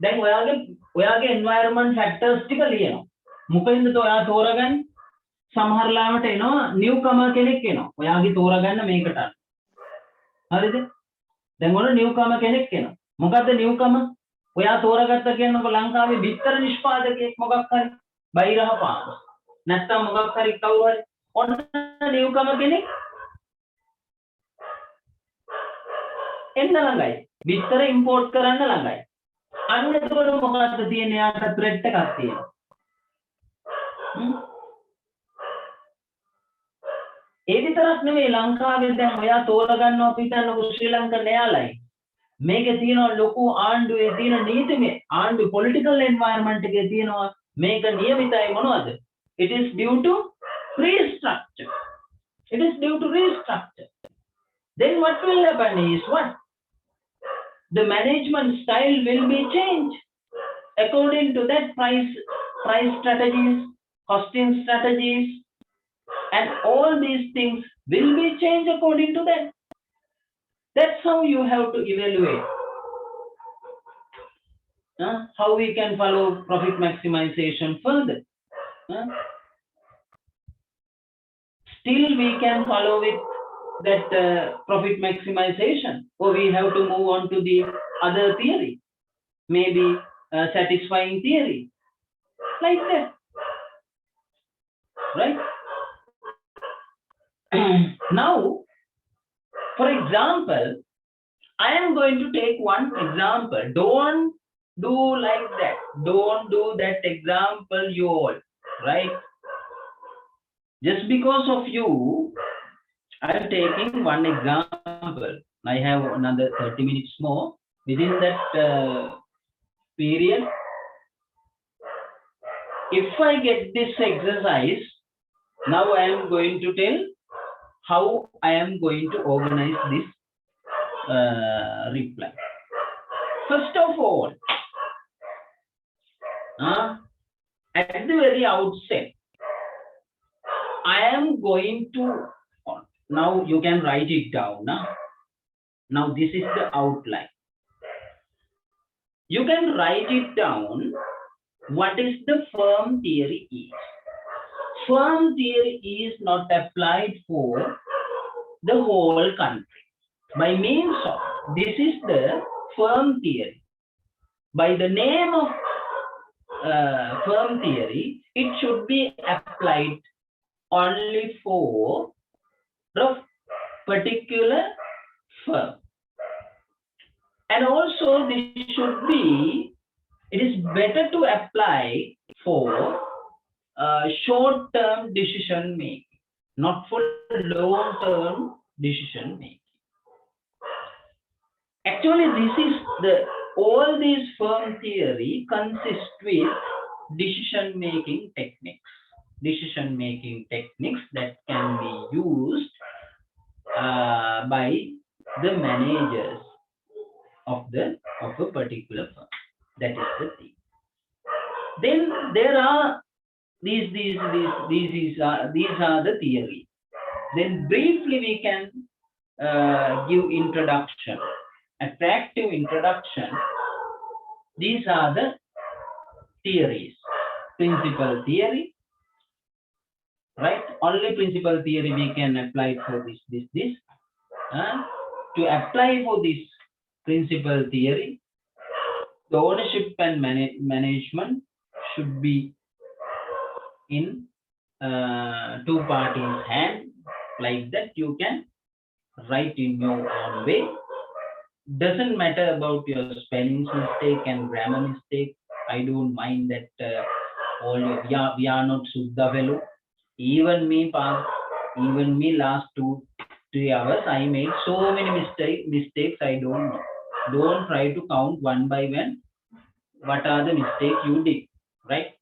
A: දැන් ඔයාගේ environment factors ටික ලියනවා. මොකෙන්ද ඔයා තෝරගන්නේ? සමහර ලාවට එනවා newcomer කෙනෙක් එනවා. ඔයාගේ තෝරගන්න මේකට. හරිද? දැන් ඔන්න newcomer කෙනෙක් එනවා. මොකද්ද newcomer? ඔයා තෝරගත්ත කියනකො ලංකාවේ විතර නිෂ්පාදකයෙක් මොකක් හරි බයිරහ පාන. නැත්තම් මොකක් හරි කවුරු හරි ඔන්න newcomer කෙනෙක් එන්න ළඟයි. විතර import කරන්න ළඟයි. අන්න එතකොට මොකක්ද තියෙන්නේ? යාට threat එකක් තියෙනවා. ඒ විතරක් නෙවෙයි ලංකාවේ දැන් ඔයා තෝරගන්නවා පිටන්නකො ශ්‍රී ලංකන් එයාලයි. මේකේ තියෙනවා ලොකු ආණ්ඩුවේ තියෙන නීතිමය ආණ්ඩු political environment එකේ තියෙනවා මේක නියමිතයි මොනවද? It is due to restructure. It is due to restructure. Then what will happen is what? The management style will be changed according to that price strategies, costing strategies, and all these things will be changed according to that. That's how you have to evaluate. How we can follow profit maximization further. Still we can follow with that profit maximization, or we have to move on to the other theory, maybe satisfying theory, like that, right? Now, for example, I am going to take one example. Don't do like that. Don't do that example you all, right? Just because of you, I am taking one example. I have another 30 minutes more. Within that period, if I get this exercise, now I am going to tell how I am going to organize this reply. First of all, at the very outset, I am going to, now you can write it down. Now this is the outline. You can write it down. What is the firm theory is? Firm theory is not applied for the whole country. By means of, this is the firm theory. By the name of firm theory, it should be applied only for the particular firm. And also this should be, it is better to apply for short-term decision making, not for long-term decision making. Actually, this is the, all these firm theory consist with decision making techniques. Decision making techniques that can be used by the managers of a particular firm. That is the thing. Then there are these are the theory. Then briefly we can give introduction, attractive introduction. These are the theories. Principal theory, right? Only principal theory we can apply for this. To apply for this principal theory, the ownership and management should be in two parties' hand. Like that, you can write in your own way. Doesn't matter about your spelling mistake and grammar mistake. I don't mind that. All we are not Suddha fellow. Even me last 2-3 hours, I made so many mistakes. I don't know. Don't try to count one by one. What are the mistakes you did, right?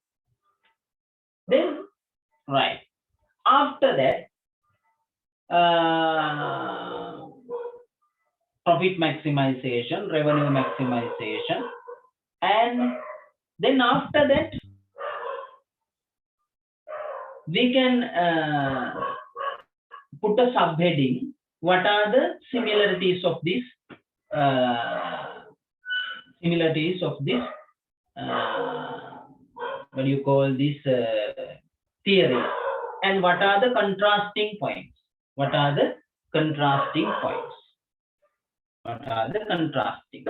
A: Then, right. After that, profit maximization, revenue maximization, and then after that, we can put a subheading. What are the similarities of this? What do you call this theory? And what are the contrasting points? What are the contrasting points? What are the contrasting?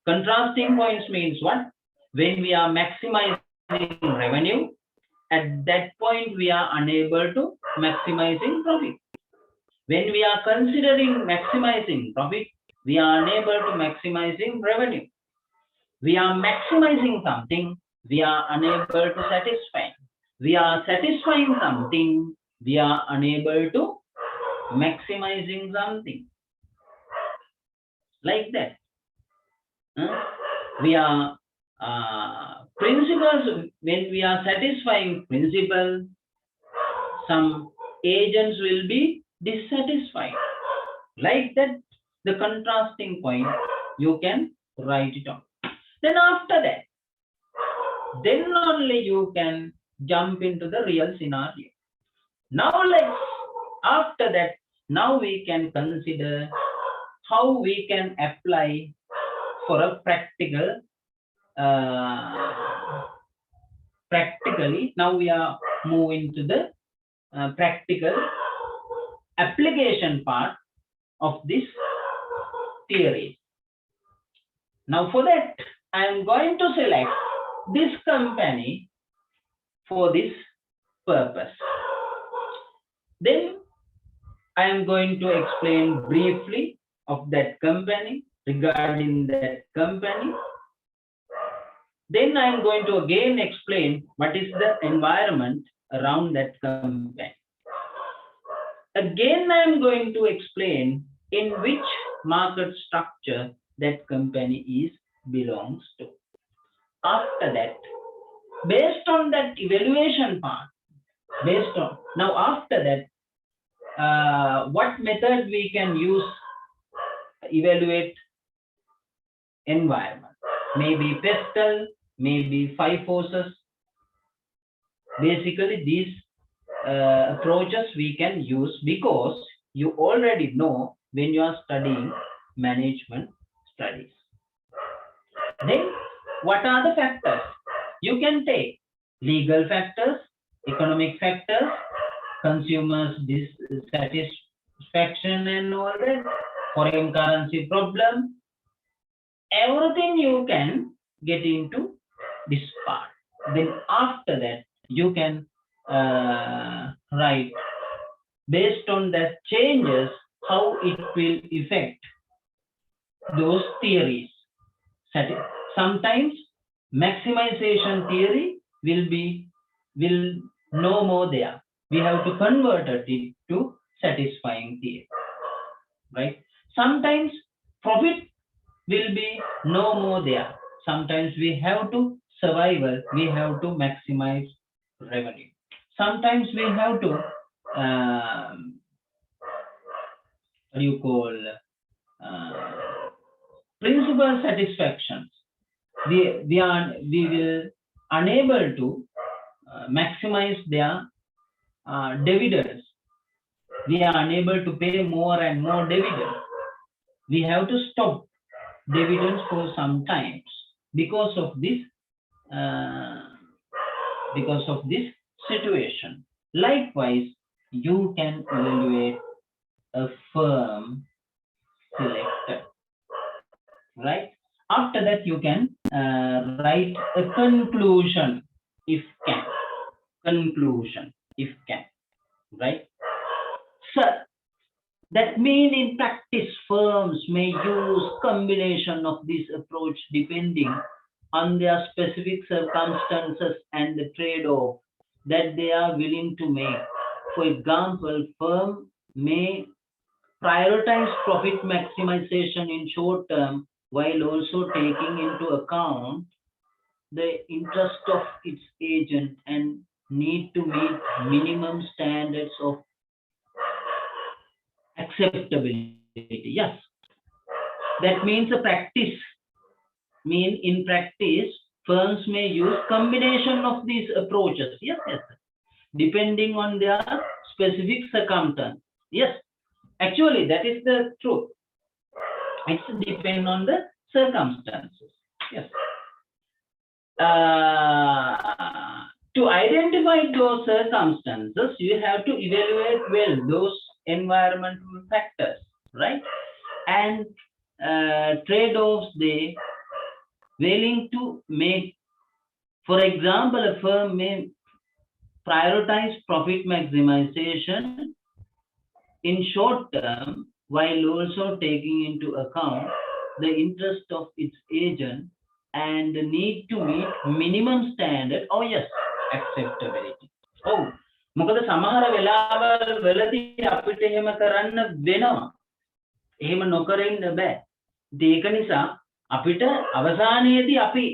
A: Contrasting points means what? When we are maximizing revenue, at that point we are unable to maximizing profit. When we are considering maximizing profit, we are unable to maximizing revenue. We are maximizing something, we are unable to satisfy. We are satisfying something, we are unable to maximizing something. Like that. We are principles, when we are satisfying principle, some agents will be dissatisfied. Like that, the contrasting point, you can write it down. Then after that, then only you can jump into the real scenario. Now after that, Now we can consider how we can apply for a practical, practically. Now we are moving to the practical application part of this theory. Now for that, I am going to select this company for this purpose. Then I am going to explain briefly of that company, regarding that company. Then I am going to again explain what is the environment around that company. Again, I am going to explain in which market structure that company is belongs to. After that, based on that evaluation part, based on now after that, what method we can use evaluate environment? Maybe pestle, maybe 5 forces. Basically, these approaches we can use because you already know when you are studying management studies. Then, what are the factors? You can take legal factors, economic factors, consumers' dissatisfaction and all that, foreign currency problem, everything you can get into this part. Then after that, you can write based on that changes, how it will affect those theories. Sometimes maximization theory will no more there. We have to convert it to satisfying theory, right? Sometimes profit will be no more there. Sometimes we have to survival, we have to maximize revenue. Sometimes we have to what do you call principal satisfactions. We will unable to maximize their dividends. We are unable to pay more and more dividends. We have to stop dividends for some times because of this situation. Likewise, you can evaluate a firm selected, right? After that, you can write a conclusion if can. Conclusion if can, right? So that means in practice, firms may use combination of this approach depending on their specific circumstances and the trade-off that they are willing to make. For example, firm may prioritize profit maximization in short term while also taking into account the interest of its agent and need to meet minimum standards of acceptability. Yes, that means a practice. In practice, firms may use combination of these approaches. Yes, depending on their specific circumstance. Yes, actually, that is the truth. It's depend on the circumstances. Yes. To identify those circumstances, you have to evaluate well those environmental factors, right? And trade-offs they willing to make. For example, a firm may prioritize profit maximization in short term while also taking into account the interest of its agent and the need to meet minimum standard. Oh yes, acceptability. Oh, මොකද සමහර වෙලාවල් වලදී අපිට එහෙම කරන්න වෙනවා. එහෙම නොකර ඉන්න බෑ. ඒක නිසා අපිට අවසානයේදී අපි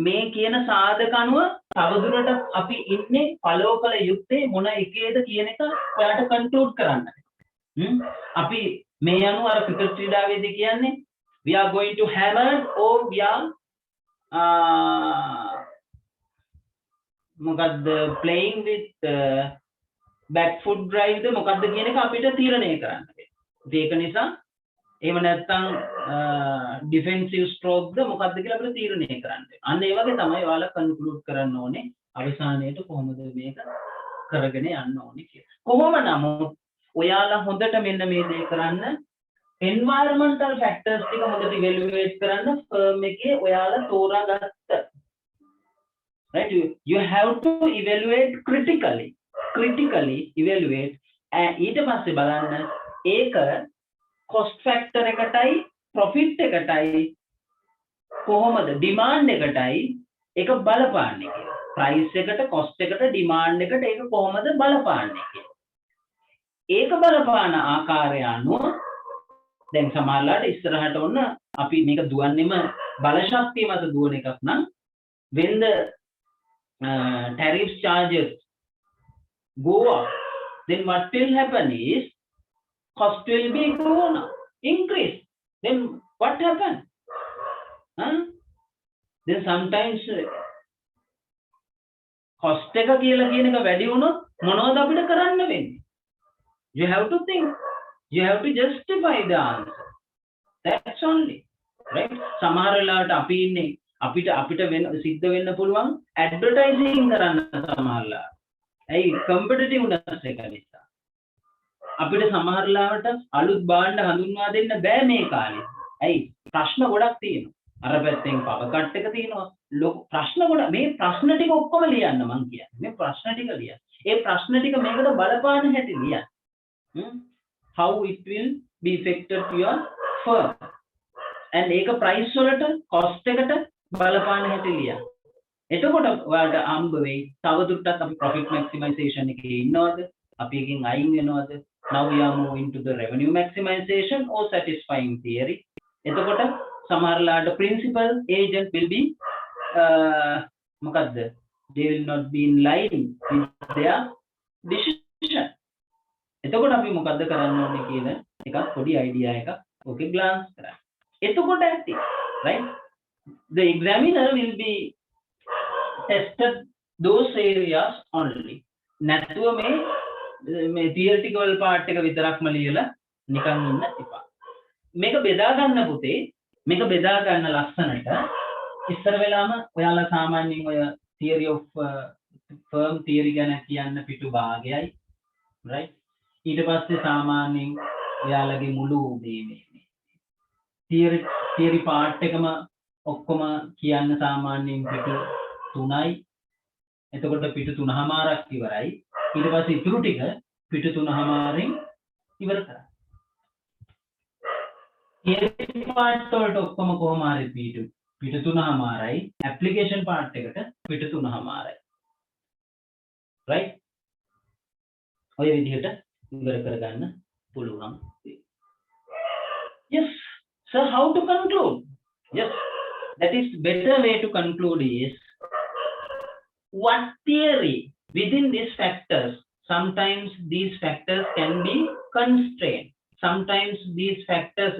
A: මේ කියන සාධක අනුව තවදුරටත් අපි ඉන්නේ follow කළ යුත්තේ මොන එකේද කියන එක ඔයාලට කන්ක්ලූඩ් කරන්න. අපි මේ අනුව අර ක්‍රිකට් ක්‍රීඩාවේදී කියන්නේ we are going to hammer or we are මොකද්ද playing with back foot drive ද මොකද්ද කියන එක අපිට තීරණය කරන්න වෙනවා. ඒක නිසා එහෙම නැත්නම් defensive stroke ද මොකද්ද කියලා අපිට තීරණය කරන්න වෙනවා. අන්න ඒ වගේ තමයි ඔයාලා conclude කරන්න ඕනේ අවසානයේට කොහොමද මේක කරගෙන යන්න ඕනේ කියලා. කොහොම නමුත් ඔයාලා හොඳට මෙන්න මේ දේ කරන්න environmental factors ටික හොඳට evaluate කරන්න firm එකේ ඔයාලා තෝරාගත්ත. Right, you have to evaluate critically evaluate ඊට පස්සේ බලන්න ඒක cost factor එකටයි profit එකටයි කොහොමද demand එකටයි ඒක බලපාන්නේ කියලා. price එකට cost එකට demand එකට ඒක කොහොමද බලපාන්නේ කියලා. ඒක බලපාන ආකාරය අනුව දැන් සමහරලාට ඉස්සරහට ඔන්න අපි මේක දුවන්නේම බල ශක්තිය මත දුවන එකක් නම් when the tariff charges go up, then what will happen is cost will be grown up, increase. Then what happen? Then sometimes cost එක කියලා කියන එක වැඩි වුණොත් මොනවද අපිට කරන්න වෙන්නේ? You have to think. You have to justify the answer. That's only. Right? සමහර වෙලාවට අපි ඉන්නේ අපිට වෙන සිද්ධ වෙන්න පුළුවන් ඇඩ්වර්ටයිසිං කරන්න සමහරලා. ඇයි කම්පිටිටිව්නස් එක නිසා. අපිට සමහරලාවට අලුත් භාණ්ඩ හඳුන්වා දෙන්න බෑ මේ කාලේ. ඇයි ප්‍රශ්න ගොඩක් තියෙනවා. අර පැත්තෙන් පව කට් එක තියෙනවා. ලොකු ප්‍රශ්න ගොඩක් මේ ප්‍රශ්න ටික ඔක්කොම ලියන්න මං කියන්නේ. මේ ප්‍රශ්න ටික ලියන්න. ඒ ප්‍රශ්න ටික මේකට බලපාන හැටි ලියන්න. How it will be affected to your firm. And ඒක price වලට cost එකට බලපාන හැටි ලියන්න. එතකොට ඔයාලට හම්බ වෙයි තවදුරටත් අපි profit maximization එකේ ඉන්නවද? අපි එකෙන් අයින් වෙනවද? Now we are moving to the revenue maximization or satisfying theory. එතකොට සමහරලාට principal agent will be මොකද්ද? They will not be in line with their decision. එතකොට අපි මොකද්ද කරන්න ඕනේ කියන එකක් පොඩි idea එකක් ඔකේ glance කරන්න. එතකොට ඇති right, the examiner will be tested those areas only. නැතුව මේ theoretical part එක විතරක්ම ලියලා නිකන් ඉන්න එපා. මේක බෙදා ගන්න පුතේ, මේක බෙදා ගන්න ලස්සනට ඉස්සර වෙලාම ඔයාලා සාමාන්‍යයෙන් ඔය theory of firm theory ගැන කියන්න පිටු භාගයයි right. ඊට පස්සේ සාමාන්‍යයෙන් ඔයාලගේ මුළු මේ theory part එකම ඔක්කොම කියන්න සාමාන්‍යයෙන් පිටු 3යි. එතකොට පිටු 3මාරක් ඉවරයි. ඊට පස්සේ ඉතුරු ටික පිටු 3මාරෙන් ඉවර කරා. theory part වලට ඔක්කොම කොහොම හරි පිටු 3මාරයි. application part එකට පිටු 3මාරයි. right. ඔය විදිහට ඉවර කරගන්න පුළුවන්. Yes. So how to conclude? Yes, that is better way to conclude is what theory within these factors. Sometimes these factors can be constrained. Sometimes these factors,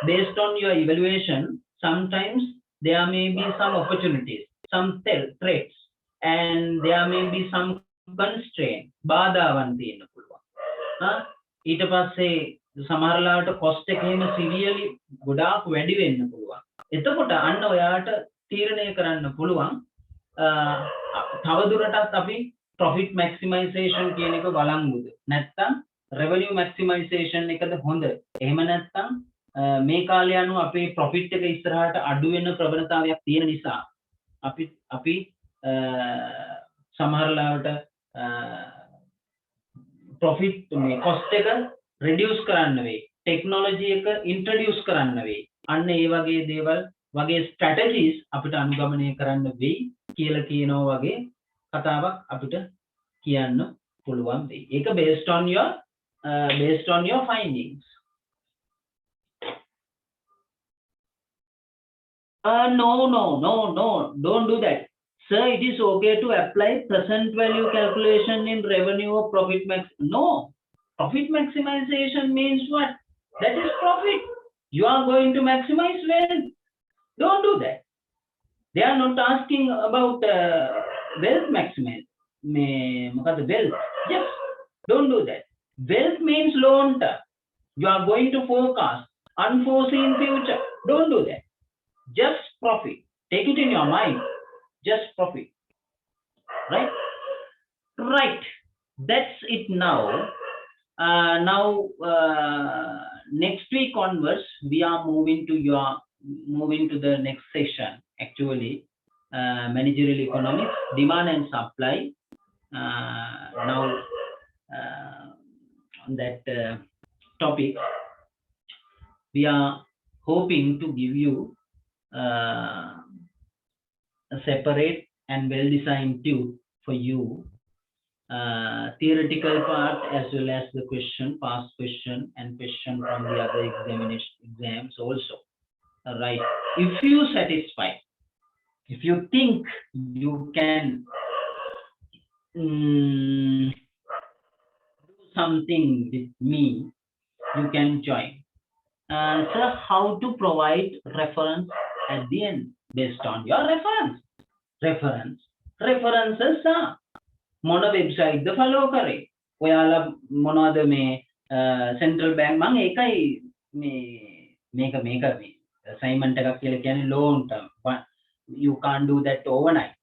A: based on your evaluation, sometimes there may be some opportunities, some threats, and there may be some constraint. බාධාවන් තියෙන්න පුළුවන්. ඊට පස්සේ සමහරලාට cost එක එහෙම severely ගොඩාක් වැඩි වෙන්න පුළුවන්. එතකොට අන්න ඔයාට තීරණය කරන්න පුළුවන් තවදුරටත් අපි profit maximization කියන එක වළංගුද නැත්නම් revenue maximization එකද හොඳ. එහෙම නැත්නම් මේ කාලේ අනුව අපේ profit එක ඉස්සරහට අඩු වෙන ප්‍රවණතාවයක් තියෙන නිසා අපි සමහරලාට profit මේ cost එක reduce කරන්න වෙයි, technology එක introduce කරන්න වෙයි. අන්න ඒ වගේ දේවල් වගේ strategies අපිට අනුගමනය කරන්න වෙයි කියලා කියනවා වගේ කතාවක් අපිට කියන්න පුළුවන් වෙයි. ඒක based on your findings. No, don't do that. Sir, it is okay to apply present value calculation in revenue or profit max. No, profit maximization means what? That is profit. You are going to maximize wealth. Don't do that. They are not asking about wealth maximize. Wealth. Yes, Don't do that. Wealth means long term. You are going to forecast unforeseen future. Don't do that. Just profit. Take it in your mind. Just profit. Right? Right. That's it now. Next week onwards, we are moving to the next session. Actually, managerial economics, demand and supply. Now, on that topic, we are hoping to give you a separate and well-designed tube for you. Theoretical part as well as the past question and question from the other exams also. Right. If you satisfy, if you think you can do something with me, you can join. So how to provide reference at the end based on your references are මොන වෙබ්සයිට්ද follow කරේ ඔයාලා මොනවද මේ central bank මම ඒකයි මේක assignment එකක් කියලා කියන්නේ long term you can't do that overnight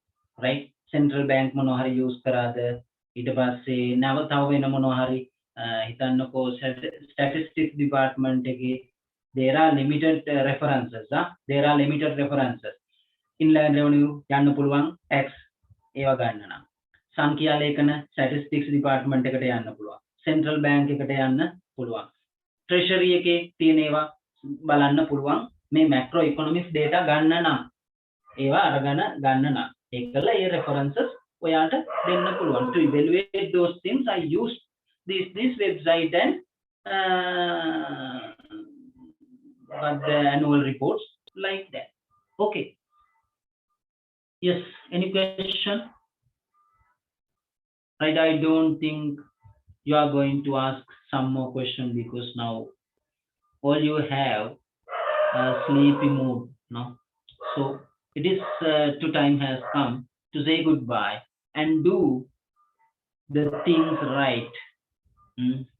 A: right central bank මොනවා හරි use කරාද ඊට පස්සේ නැව තව වෙන මොනවා හරි හිතන්නකෝ statistics department එකේ there are limited references inland revenue යන්න පුළුවන් tax ඒවා ගන්න නම් සංඛ්‍යා ලේඛන statistics department එකට යන්න පුළුවන් central bank එකට යන්න පුළුවන් treasury එකේ තියෙන ඒවා බලන්න පුළුවන් මේ macro economics data ගන්න නම් ඒවා අරගෙන ගන්න නම් ඒකල ඒ references ඔයාට දෙන්න පුළුවන් to evaluate those things I used this website and the annual reports like that. Okay. Yes, any question? Right, I don't think you are going to ask some more question because now all you have sleepy mood, no? So it is to time has come to say goodbye and do the things right.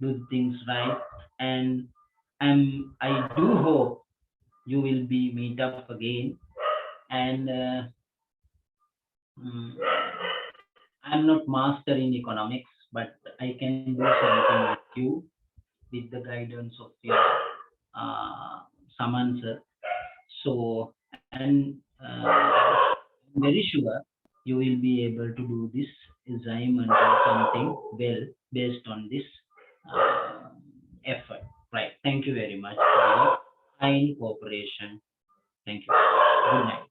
A: Do the things right, and I do hope you will be meet up again and. I'm not master in economics, but I can do something with you with the guidance of your Saman sir. So, and I'm very sure you will be able to do this assignment or something well based on this effort. Right. Thank you very much for your kind cooperation. Thank you. Good night.